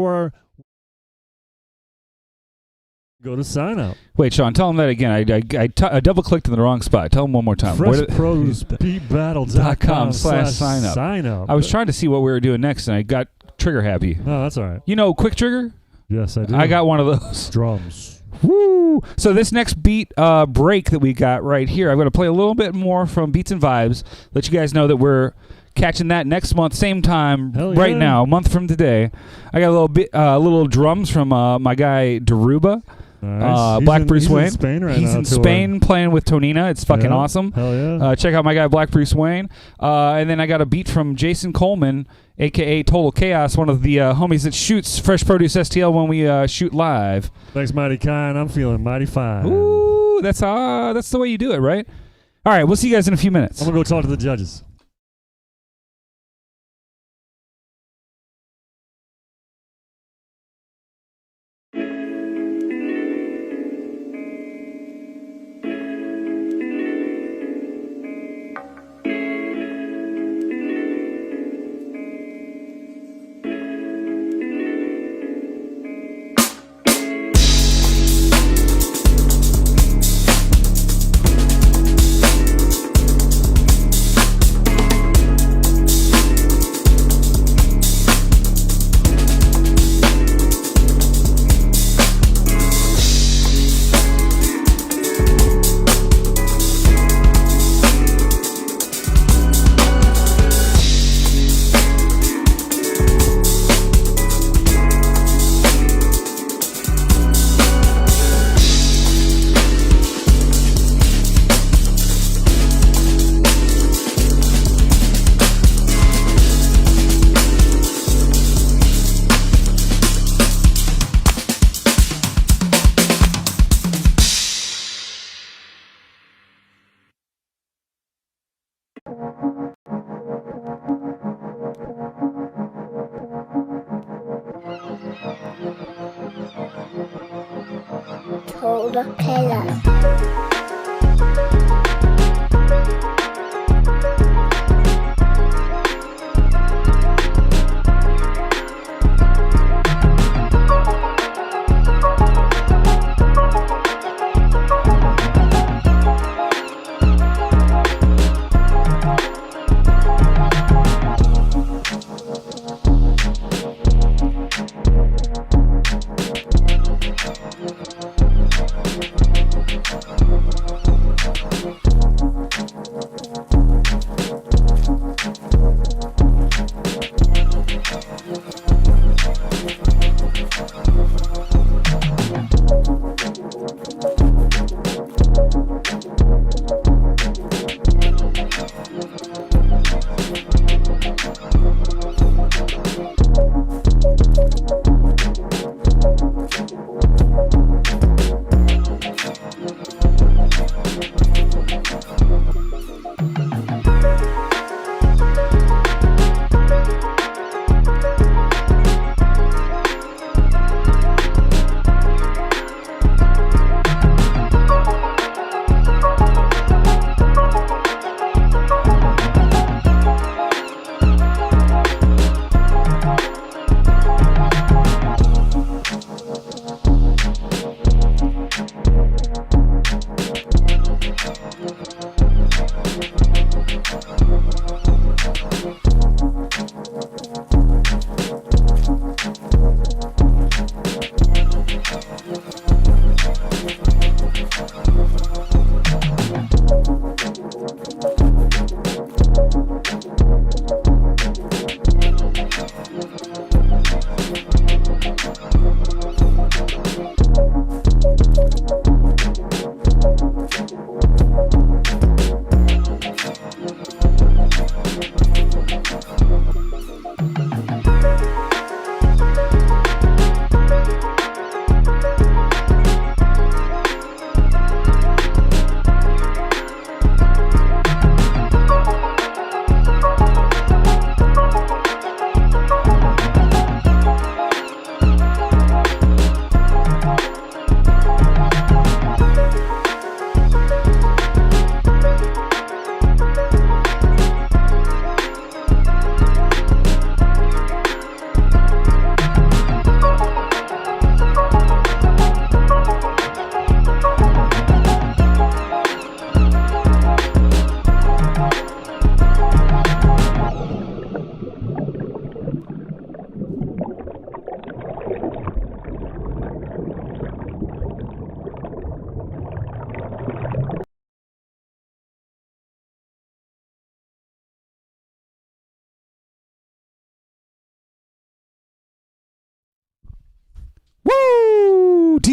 S2: to sign up.
S1: Wait, Sean, tell him that again. I double-clicked in the wrong spot. Tell him one more time.
S2: FreshProduceBeatBattle.com/sign up.
S1: I was trying to see what we were doing next, and I got trigger happy.
S2: No, that's all right.
S1: You know Quick Trigger?
S2: Yes, I do.
S1: I got one of those.
S2: Drums.
S1: Woo! So this next beat break that we got right here, I'm going to play a little bit more from Beats and Vibes. Let you guys know that we're catching that next month, same time, right now, a month from today. I got a little bit, little drums from my guy Daruba.
S2: Nice.
S1: Black Bruce Wayne.
S2: He's in Spain right
S1: He's
S2: now.
S1: in Spain playing with Tonina. It's fucking awesome.
S2: Hell yeah.
S1: Check out my guy Black Bruce Wayne. And then I got a beat from Jason Coleman, a.k.a. Total Chaos, one of the homies that shoots Fresh Produce STL when we shoot live.
S2: Thanks, mighty kind. I'm feeling mighty fine.
S1: Ooh, that's the way you do it, right? All right, we'll see you guys in a few minutes.
S2: I'm going to go talk to the judges.
S10: Total Chaos.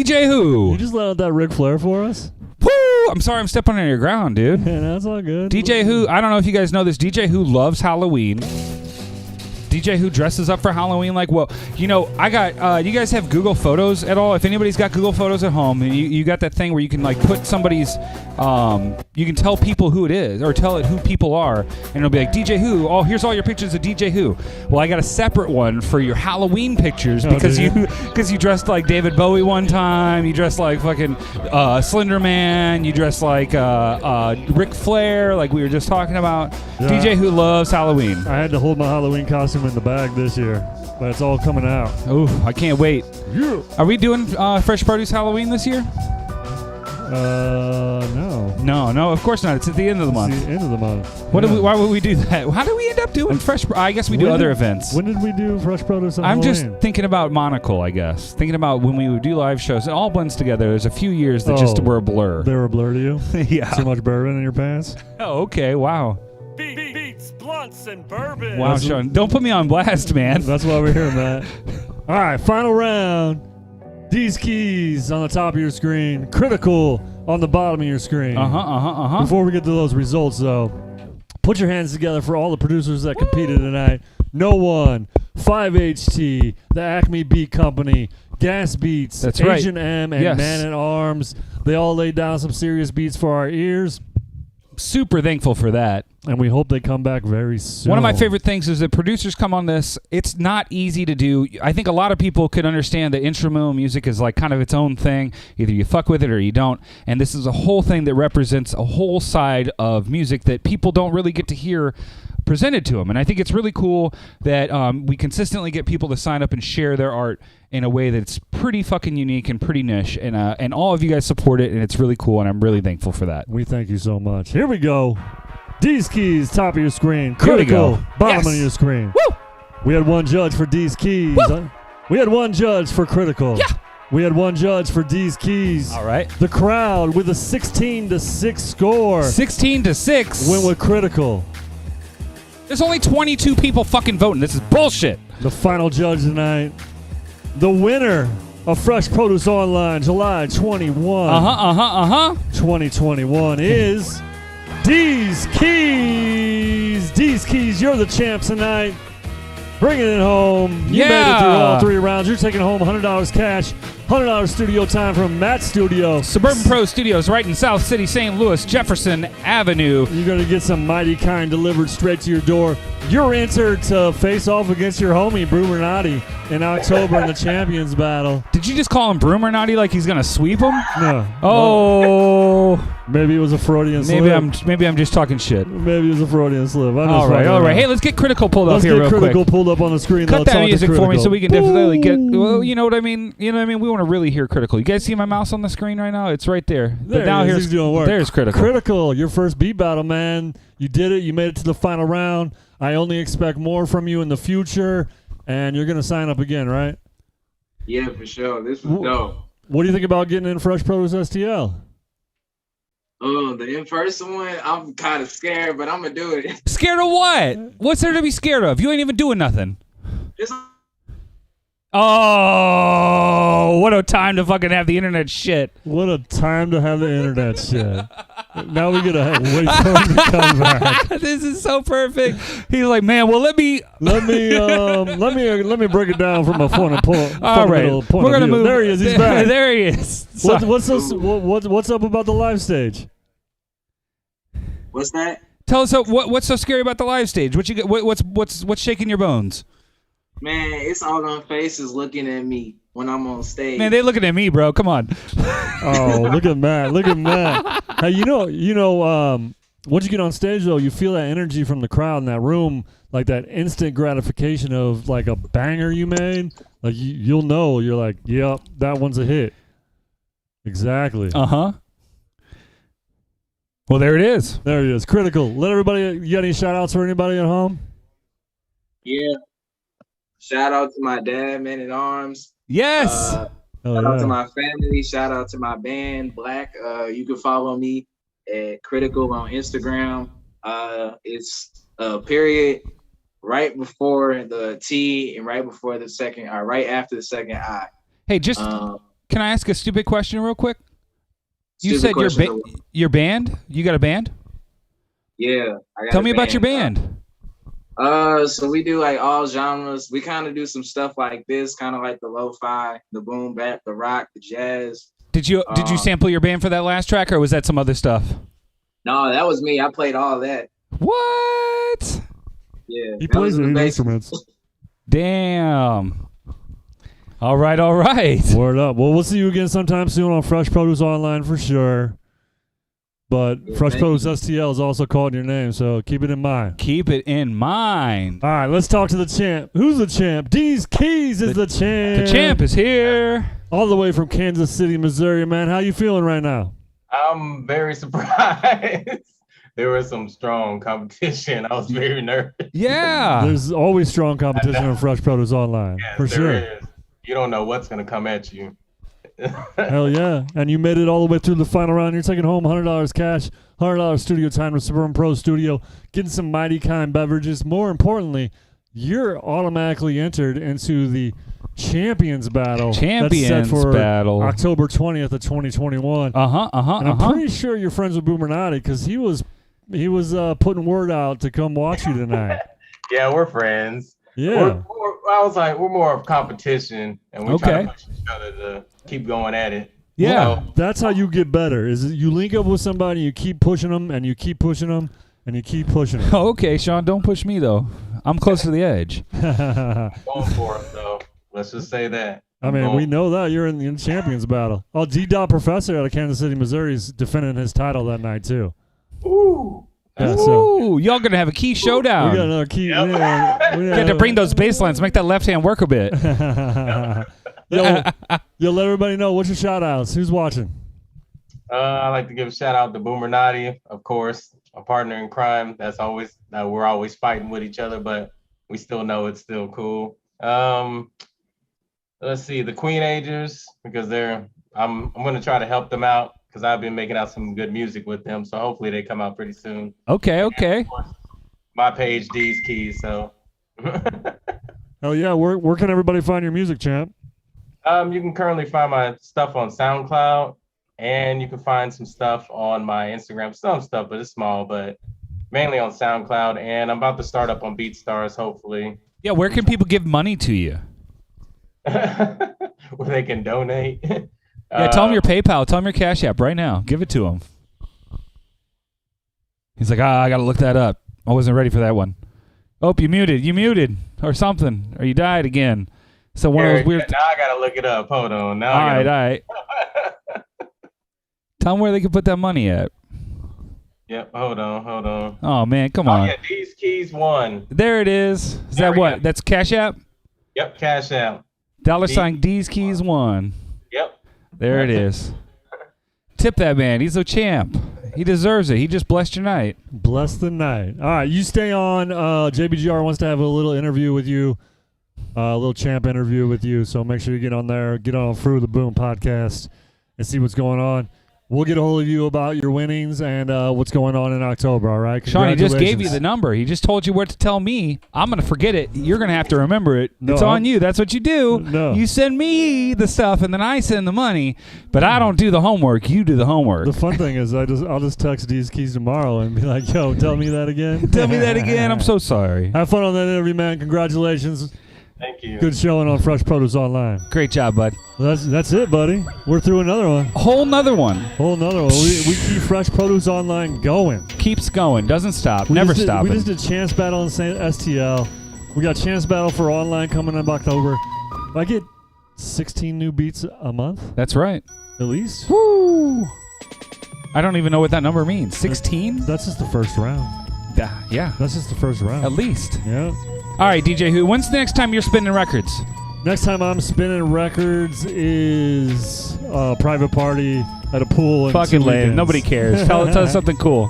S1: DJ who?
S2: You just let out that Ric Flair for us?
S1: Woo! I'm sorry I'm stepping on your ground, dude.
S2: Yeah, that's all good.
S1: DJ who, I don't know if you guys know this, DJ who loves Halloween. DJ who dresses up for Halloween like, well, you know, I got, you guys have Google Photos at all? If anybody's got Google Photos at home, and you got that thing where you can like put somebody's, you can tell people who it is, or tell it who people are, and it'll be like, DJ who, oh, here's all your pictures of DJ who. Well, I got a separate one for your Halloween pictures because you dressed like David Bowie one time, you dressed like fucking Slender Man, you dressed like Ric Flair, like we were just talking about. Yeah. DJ who loves Halloween.
S2: I had to hold my Halloween costume in the bag this year, but it's all coming out.
S1: Oh, I can't wait. Yeah. Are we doing Fresh Produce Halloween this year? No, of course not. It's at the end of the month.
S2: It's the end of the month.
S1: Why would we do that? How do we end up doing Fresh? I guess we do other events.
S2: When did we do Fresh Produce on
S1: I'm
S2: Halloween?
S1: just thinking about Monocle, I guess. Thinking about when we would do live shows. It all blends together. There's a few years that just were a blur.
S2: They were a blur to you?
S1: Yeah.
S2: Too much bourbon in your pants?
S1: Oh, okay. Wow.
S2: Beats, blunts, and bourbon.
S1: Wow, Sean. Don't put me on blast, man.
S2: That's why we're here, Matt. All right, final round. DEEZKEYZ on the top of your screen. Critical on the bottom of your screen. Before we get to those results, though, put your hands together for all the producers that competed tonight. noewan, 5HT, the Acme Beat Company, Gas Beats,
S1: That's
S2: Agent
S1: right.
S2: M, and
S1: Yes.
S2: Man at Arms. They all laid down some serious beats for our ears.
S1: Super thankful for that.
S2: And we hope they come back very soon.
S1: One of my favorite things is that producers come on this. It's not easy to do. I think a lot of people could understand that instrumental music is like kind of its own thing. Either you fuck with it or you don't. And this is a whole thing that represents a whole side of music that people don't really get to hear presented to them. And I think it's really cool that we consistently get people to sign up and share their art in a way that's pretty fucking unique and pretty niche. And all of you guys support it, and it's really cool, and I'm really thankful for that.
S2: We thank you so much. Here we go. DEEZKEYZ, top of your screen.
S1: Here we go.
S2: Bottom
S1: Yes.
S2: of your screen.
S1: Woo!
S2: We had one judge for DEEZKEYZ. We had one judge for Critical.
S1: Yeah.
S2: We had one judge for DEEZKEYZ.
S1: All right.
S2: The crowd with a 16-6 score.
S1: 16-6
S2: went with Critical.
S1: There's only 22 people fucking voting. This is bullshit.
S2: The final judge tonight, the winner of Fresh Produce Online, July 21, 2021, is DEEZKEYZ. DEEZKEYZ, you're the champ tonight. Bringing it home. You made it through all 3 rounds. You're taking home $100 cash, $100 studio time from Matt's studio.
S1: Suburban Pro Studios right in South City, St. Louis, Jefferson Avenue.
S2: You're going to get some Mighty Kind delivered straight to your door. You're entered to face off against your homie, Brewing in October in the Champions Battle.
S1: Did you just call him Brewing like he's going to sweep him?
S2: No.
S1: Oh.
S2: Maybe it was a Freudian slip.
S1: Maybe I'm just talking shit.
S2: Maybe it was a Freudian slip.
S1: All right. Hey, let's get Critical pulled up here real quick.
S2: Let's get Critical pulled up on the screen.
S1: Cut that music for me so we can definitely get. Well, you know what I mean. We want to really hear Critical. You guys see my mouse on the screen right now? It's right there.
S2: There now he's doing work.
S1: There's Critical.
S2: Critical, your first beat battle, man. You did it. You made it to the final round. I only expect more from you in the future, and you're gonna sign up again, right?
S9: Yeah, for sure. This was dope.
S2: What do you think about getting in Fresh Produce STL?
S9: Oh, the in-person one, I'm kind of scared, but I'm gonna do it.
S1: Scared of what? What's there to be scared of? You ain't even doing nothing. Oh, what a time to fucking have the internet shit.
S2: What a time to have the internet shit. Now we gotta wait for him to come back.
S1: This is so perfect. He's like, man, well, let me
S2: break it down from a
S1: All right, we're gonna move.
S2: There he is. He's back.
S1: There he is.
S2: What's up about the live stage?
S9: What's that?
S1: Tell us what's so scary about the live stage. What you get? What's shaking your bones?
S9: Man, it's all on faces looking at me when I'm on stage.
S1: Man, they looking at me, bro. Come on.
S2: Oh, look at Matt. Look at Matt. Hey, you know, once you get on stage, though, you feel that energy from the crowd in that room, like that instant gratification of like a banger you made. Like you'll know, you're like, yep, that one's a hit. Exactly.
S1: Uh-huh. Well, there it is.
S2: There it is. Critical. Let everybody, you got any shout outs for anybody at home?
S9: Yeah. Shout out to my dad, Man at Arms.
S1: Yes.
S9: Shout out to my family. Shout out to my band, Black. You can follow me at Critical on Instagram. It's period right before the T and right before the second, or right after the second I.
S1: Hey, just Can I ask a stupid question real quick? You
S9: Stupid
S1: said
S9: question.
S1: your band? You got a band?
S9: Yeah. I got
S1: Tell
S9: a
S1: me about your band.
S9: So we do like all genres. We kind of do some stuff like this, kind of like the lo-fi, the boom bap, the rock, the jazz.
S1: Did you sample your band for that last track, or was that some other stuff?
S9: No, that was me. I played all that.
S1: What?
S9: Yeah.
S2: He plays the instruments.
S1: Damn. All right.
S2: Word up. Well, we'll see you again sometime soon on Fresh Produce Online for sure. But Fresh Produce STL is also called your name, so keep it in mind.
S1: Keep it in mind.
S2: All right, let's talk to the champ. Who's the champ? DEEZKEYZ is the champ.
S1: The champ is here.
S2: All the way from Kansas City, Missouri, man. How you feeling right now?
S7: I'm very surprised. There was some strong competition. I was very nervous.
S1: Yeah.
S2: There's always strong competition on Fresh Produce Online.
S7: Yes,
S2: for sure.
S7: there is. You don't know what's going to come at you.
S2: Hell yeah. And you made it all the way through the final round. You're taking home $100 cash, $100 studio time with Suburban Pro Studio, getting some mighty kind beverages. More importantly, you're automatically entered into the Champions Battle.
S1: Champions
S2: that's set for
S1: Battle.
S2: October 20th of 2021.
S1: And
S2: I'm pretty sure you're friends with Boomernotti because he was putting word out to come watch you tonight.
S7: Yeah, we're friends.
S2: Yeah.
S7: I was like, we're more of competition, and we try to push each other to keep going at it.
S2: Yeah.
S7: So,
S2: That's how you get better. Is you link up with somebody, you keep pushing them, and you keep pushing them, and you keep pushing them.
S1: Oh, okay, Sean, don't push me though. I'm close to the edge.
S7: going for it, though. Let's just say that.
S2: I mean, we know that you're in the Champions Battle. Oh, D-Dot Professor out of Kansas City, Missouri is defending his title that night too.
S7: Ooh.
S2: Yeah,
S1: Ooh, y'all gonna have a key showdown.
S2: We got another key.
S1: You got to bring those bass lines, make that left hand work a bit.
S2: Yo, let everybody know what's your shout outs. Who's watching?
S7: I like to give a shout out to Boomernotti, of course, a partner in crime. That's always we're always fighting with each other, but we still know it's still cool. Let's see, the Queen Agers, because I'm gonna try to help them out because I've been making out some good music with them. So hopefully they come out pretty soon.
S1: Okay.
S7: And of course, my page DEEZKEYZ. So.
S2: Oh yeah, where can everybody find your music, champ?
S7: You can currently find my stuff on SoundCloud, and you can find some stuff on my Instagram. Some stuff, but it's small, but mainly on SoundCloud. And I'm about to start up on BeatStars, hopefully.
S1: Yeah, where can people give money to you?
S7: Where they can donate.
S1: Yeah, tell them your PayPal. Tell them your Cash App right now. Give it to him. He's like, I got to look that up. I wasn't ready for that one. Oh, you muted or something, or you died again. So one of those weird.
S7: Now I got to look it up. Hold on.
S1: All right. Tell them where they can put that money at.
S7: Yep. Hold on.
S1: Oh man, come on.
S7: Yeah, DEEZKEYZ 1.
S1: There it is. Is that what? That's Cash App?
S7: Yep, Cash App.
S1: $sign DEEZKEYZ 1.
S7: Yep.
S1: There it is. Tip that man. He's a champ. He deserves it. He just blessed your night.
S2: Bless the night. All right, you stay on. JBGR wants to have a little interview with you, a little champ interview with you. So make sure you get on there, get on Fruit of the Boom podcast, and see what's going on. We'll get a hold of you about your winnings and what's going on in October, all right?
S1: Sean, he just gave you the number. He just told you what to tell me. I'm going to forget it. You're going to have to remember it.
S2: No,
S1: it's on you. That's what you do.
S2: No.
S1: You send me the stuff, and then I send the money. But I don't do the homework. You do the homework.
S2: The fun thing is I'll just text DEEZKEYZ tomorrow and be like, yo, tell me that again.
S1: Tell me that again. I'm so sorry.
S2: Have fun on that interview, man. Congratulations.
S7: Thank you.
S2: Good showing on Fresh Produce Online.
S1: Great job, bud.
S2: That's it, buddy. We're through another one.
S1: Whole nother one.
S2: We keep Fresh Produce Online going.
S1: Keeps going. Doesn't stop. Never stop.
S2: We just did Chance Battle in STL. We got Chance Battle for Online coming in October. I get 16 new beats a month.
S1: That's right.
S2: At least.
S1: Woo! I don't even know what that number means. 16?
S2: That's just the first round.
S1: Yeah.
S2: That's just the first round.
S1: At least.
S2: Yeah.
S1: All right, DJ Who, when's the next time you're spinning records?
S2: Next time I'm spinning records is a private party at a pool. In
S1: Fucking
S2: 2
S1: lame.
S2: weekends.
S1: Nobody cares. Tell us something cool.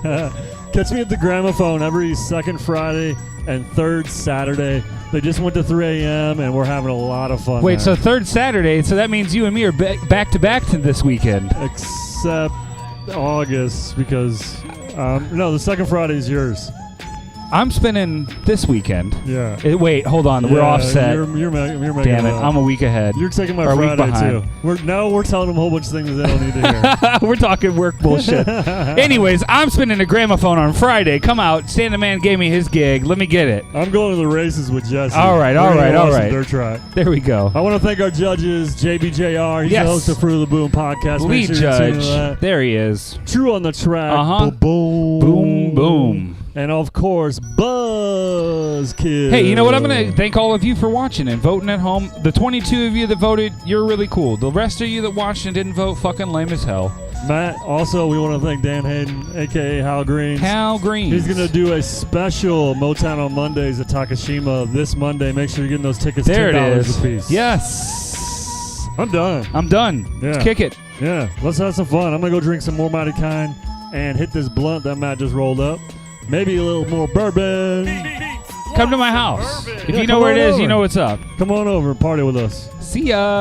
S2: Catch me at the Gramophone every second Friday and third Saturday. They just went to 3 a.m. and we're having a lot of fun.
S1: Wait,
S2: there.
S1: so third Saturday, so that means you and me are back to back to this weekend.
S2: Except August because, no, the second Friday is yours.
S1: I'm spinning this weekend.
S2: Yeah.
S1: Wait, hold on. We're offset.
S2: You're making
S1: Damn it.
S2: up.
S1: I'm a week ahead.
S2: You're taking my
S1: Or a week
S2: Friday,
S1: behind.
S2: too. We're telling them a whole bunch of things they don't need to hear.
S1: We're talking work bullshit. Anyways, I'm spinning a gramophone on Friday. Come out. Stan the Man gave me his gig. Let me get it.
S2: I'm going to the races with Jesse.
S1: All right.
S2: Dirt track.
S1: There we go.
S2: I want to thank our judges, JBJR. He's
S1: Yes.
S2: the host of Fruit of the Boom podcast.
S1: Lead
S2: Make sure you tune into
S1: judge.
S2: that.
S1: There he is.
S2: True on the track.
S1: Uh-huh.
S2: Boom.
S1: Boom, boom.
S2: And of course, Buzzkill.
S1: Hey, you know what? I'm going to thank all of you for watching and voting at home. The 22 of you that voted, you're really cool. The rest of you that watched and didn't vote, fucking lame as hell.
S2: Matt, also, we want to thank Dan Hayden, a.k.a. Hal Green.
S1: Hal Green.
S2: He's going to do a special Motown on Mondays at Takashima this Monday. Make sure you're getting those tickets
S1: There
S2: $10
S1: it is.
S2: a piece.
S1: Yes.
S2: I'm done.
S1: Yeah. Let's kick it.
S2: Yeah. Let's have some fun. I'm going to go drink some more Mighty Kind and hit this blunt that Matt just rolled up. Maybe a little more bourbon.
S1: Come to my house. If you know where it is, you know what's up.
S2: Come on over and party with us.
S1: See ya.